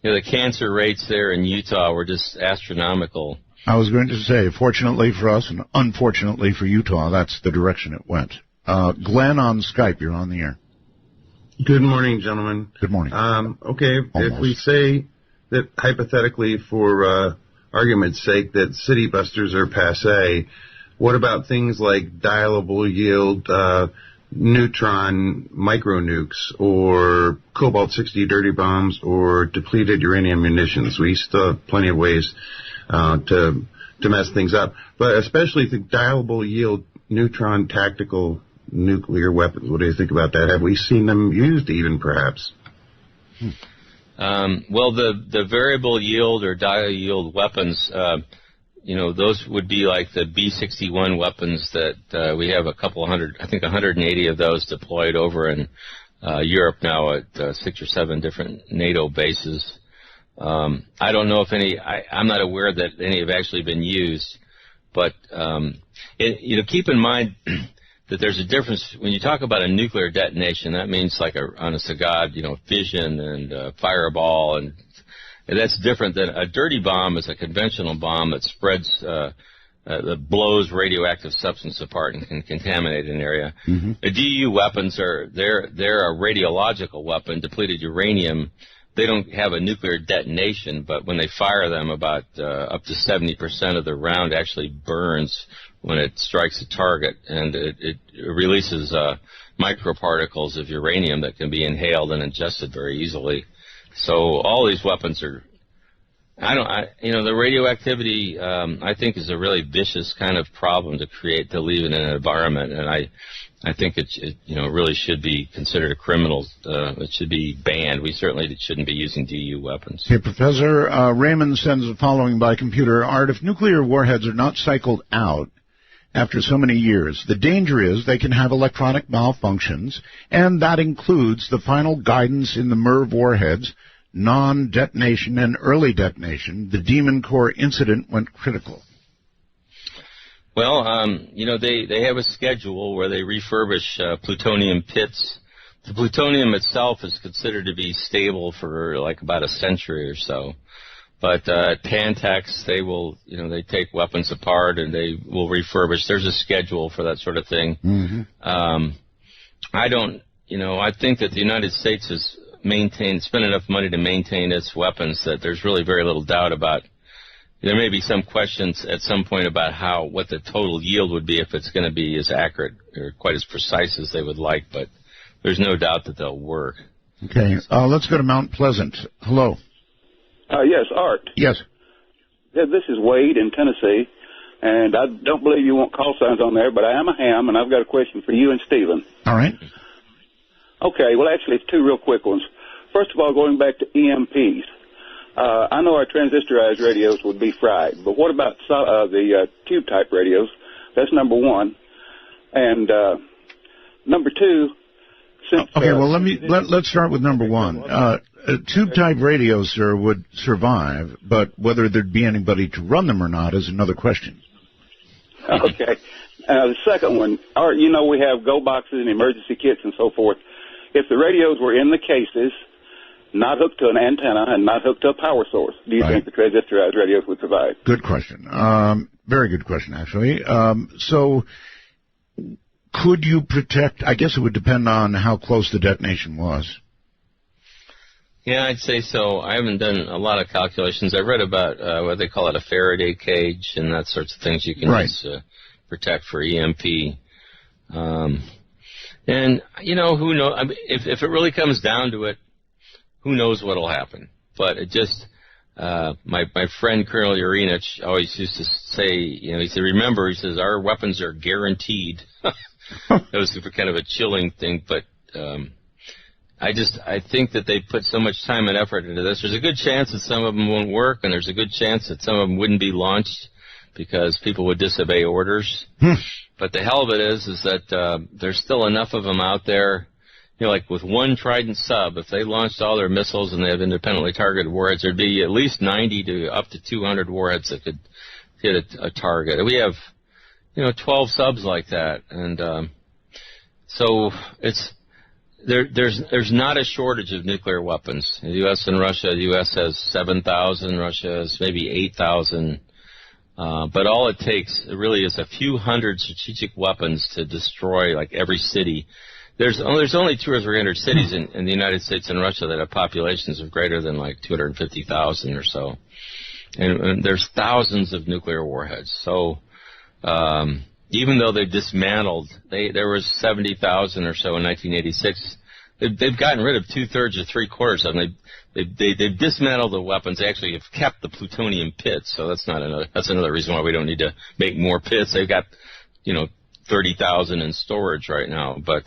The cancer rates there in Utah were just astronomical. I was going to say, fortunately for us and unfortunately for Utah, that's the direction it went. Glenn on Skype, you're on the air. Good morning, gentlemen. Good morning. Okay, if we say that hypothetically, for argument's sake, that city busters are passé, what about things like dialable yield neutron micronukes or cobalt-60 dirty bombs or depleted uranium munitions? We still have plenty of ways to mess things up, but especially the dialable yield neutron tactical nuclear weapons. What do you think about that? Have we seen them used even, perhaps? Well, the variable yield or dial yield weapons, those would be like the B-61 weapons that we have 180 of those deployed over in Europe now at 6 or 7 different NATO bases. I don't know if I'm not aware that any have actually been used, but keep in mind that there's a difference when you talk about a nuclear detonation. That means like honest to God, fission and fireball, and that's different than a dirty bomb. Is a conventional bomb that spreads, that blows radioactive substance apart and can contaminate an area. Mm-hmm. The DU weapons they're a radiological weapon, depleted uranium. They don't have a nuclear detonation, but when they fire them, about up to 70% of the round actually burns when it strikes a target, and it releases microparticles of uranium that can be inhaled and ingested very easily. So all these weapons are, the radioactivity, I think, is a really vicious kind of problem to leave in an environment, and I think it really should be considered a criminal. It should be banned. We certainly shouldn't be using DU weapons. Hey, Professor, Raymond sends the following by computer. Art, if nuclear warheads are not cycled out after so many years, the danger is they can have electronic malfunctions, and that includes the final guidance in the MIRV warheads non-detonation and early detonation, the Demon Core incident went critical? Well, they have a schedule where they refurbish plutonium pits. The plutonium itself is considered to be stable for like about a century or so. But at Pantex, they will, they take weapons apart and they will refurbish. There's a schedule for that sort of thing. Mm-hmm. I think that the United States has spent enough money to maintain its weapons that there's really very little doubt about. There may be some questions at some point about what the total yield would be if it's going to be as accurate or quite as precise as they would like, but there's no doubt that they'll work. Okay, let's go to Mount Pleasant. Hello. Yes, Art. Yes. Yeah, this is Wade in Tennessee, and I don't believe you want call signs on there, but I am a ham, and I've got a question for you and Steven. All right. Okay, well, actually, it's two real quick ones. First of all, going back to EMPs, I know our transistorized radios would be fried, but what about the tube-type radios? That's number one. And number two, let's start with number one. Tube-type radios, sir, would survive, but whether there'd be anybody to run them or not is another question. Okay. The second one, Art, we have go boxes and emergency kits and so forth. If the radios were in the cases, not hooked to an antenna and not hooked to a power source, do you think the transistorized radios would survive? Good question. Very good question, actually. So could you protect? I guess it would depend on how close the detonation was. Yeah, I'd say so. I haven't done a lot of calculations. I read about what they call it, a Faraday cage and that sorts of things you can use protect for EMP. And, who knows? I mean, if it really comes down to it, who knows what will happen. But it just, my friend Colonel Urinich always used to say, he said, remember, he says, our weapons are guaranteed. That was kind of a chilling thing, but I think that they put so much time and effort into this. There's a good chance that some of them won't work, and there's a good chance that some of them wouldn't be launched because people would disobey orders. But the hell of it is that there's still enough of them out there. Like with one Trident sub, if they launched all their missiles and they have independently targeted warheads, there'd be at least 90 to up to 200 warheads that could hit a target. We have, 12 subs like that, and so there's not a shortage of nuclear weapons. The U.S. and Russia, the U.S. has 7,000, Russia has maybe 8,000. But all it takes really is a few hundred strategic weapons to destroy like every city. There's only 200 or 300 cities in the United States and Russia that have populations of greater than like 250,000 or so, and there's thousands of nuclear warheads. So even though they dismantled, there was 70,000 or so in 1986. They've gotten rid of 2/3 or 3/4 of them. They've dismantled the weapons. They actually have kept the plutonium pits, so that's another reason why we don't need to make more pits. They've got 30,000 in storage right now. But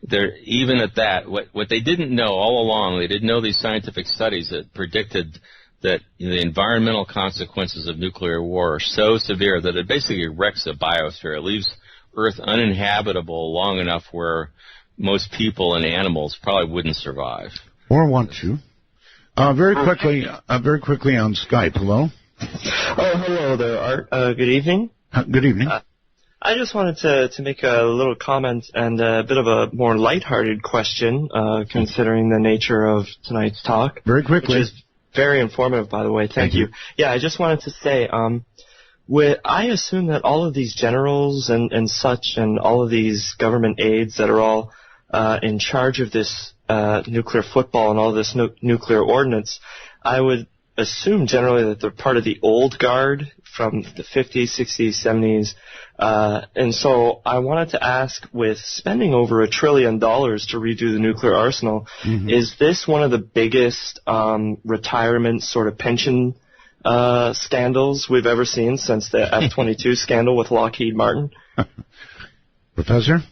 they're even at that. What they didn't know all along, they didn't know these scientific studies that predicted that the environmental consequences of nuclear war are so severe that it basically wrecks the biosphere. It leaves Earth uninhabitable long enough where most people and animals probably wouldn't survive. Or want to. Very quickly on Skype. Hello? Oh, hello there, Art. Good evening. Good evening. I just wanted to make a little comment and a bit of a more lighthearted question, considering the nature of tonight's talk. Very quickly. Which is very informative, by the way. Thank you. Yeah, I just wanted to say, I assume that all of these generals and such and all of these government aides that are all in charge of this nuclear football and all this nuclear ordnance, I would assume generally that they're part of the old guard from the 50s, 60s, 70s. And so I wanted to ask, with spending over $1 trillion to redo the nuclear arsenal, is this one of the biggest retirement sort of pension scandals we've ever seen since the F-22 scandal with Lockheed Martin? Professor?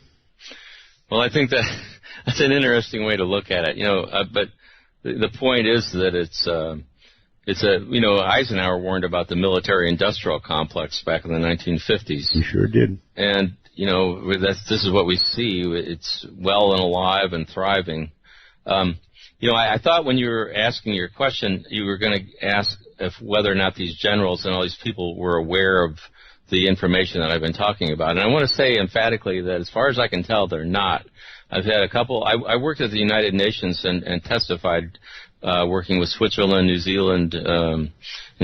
Well, I think that's an interesting way to look at it, but the point is that it's Eisenhower warned about the military-industrial complex back in the 1950s. He sure did. And, this is what we see. It's well and alive and thriving. I thought when you were asking your question, you were going to ask if whether or not these generals and all these people were aware of the information that I've been talking about. And I want to say emphatically that as far as I can tell, they're not. I've had a couple. I worked at the United Nations and testified working with Switzerland, New Zealand, and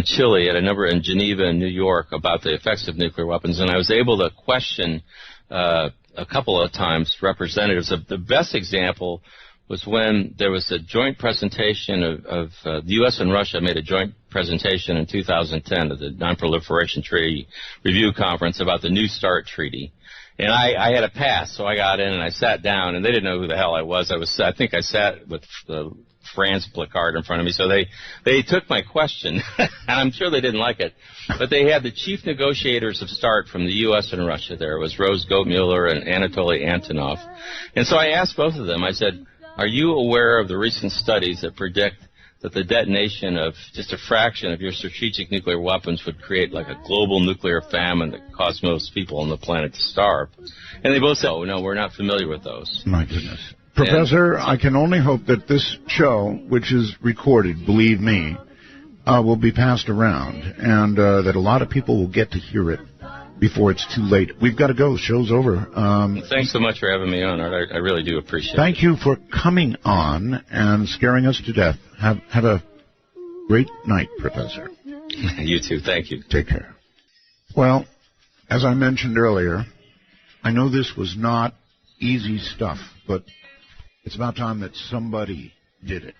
Chile at a number in Geneva and New York about the effects of nuclear weapons. And I was able to question a couple of times representatives. The best example was when there was a joint presentation of the U.S. and Russia made a joint presentation in 2010 at the Non-Proliferation Treaty Review Conference about the New START Treaty. And I had a pass, so I got in and I sat down, and they didn't know who the hell I was. I think I sat with the France placard in front of me, so they took my question, and I'm sure they didn't like it. But they had the chief negotiators of START from the U.S. and Russia there. It was Rose Goetmuller and Anatoly Antonov. And so I asked both of them, I said, are you aware of the recent studies that predict that the detonation of just a fraction of your strategic nuclear weapons would create like a global nuclear famine that caused most people on the planet to starve? And they both said, oh, no, we're not familiar with those. My goodness. Professor, I can only hope that this show, which is recorded, believe me, will be passed around, and that a lot of people will get to hear it before it's too late. We've got to go. Show's over. Thanks so much for having me on, Art. I really do appreciate it. Thank you for coming on and scaring us to death. Have a great night, Professor. You too. Thank you. Take care. Well, as I mentioned earlier, I know this was not easy stuff, but it's about time that somebody did it.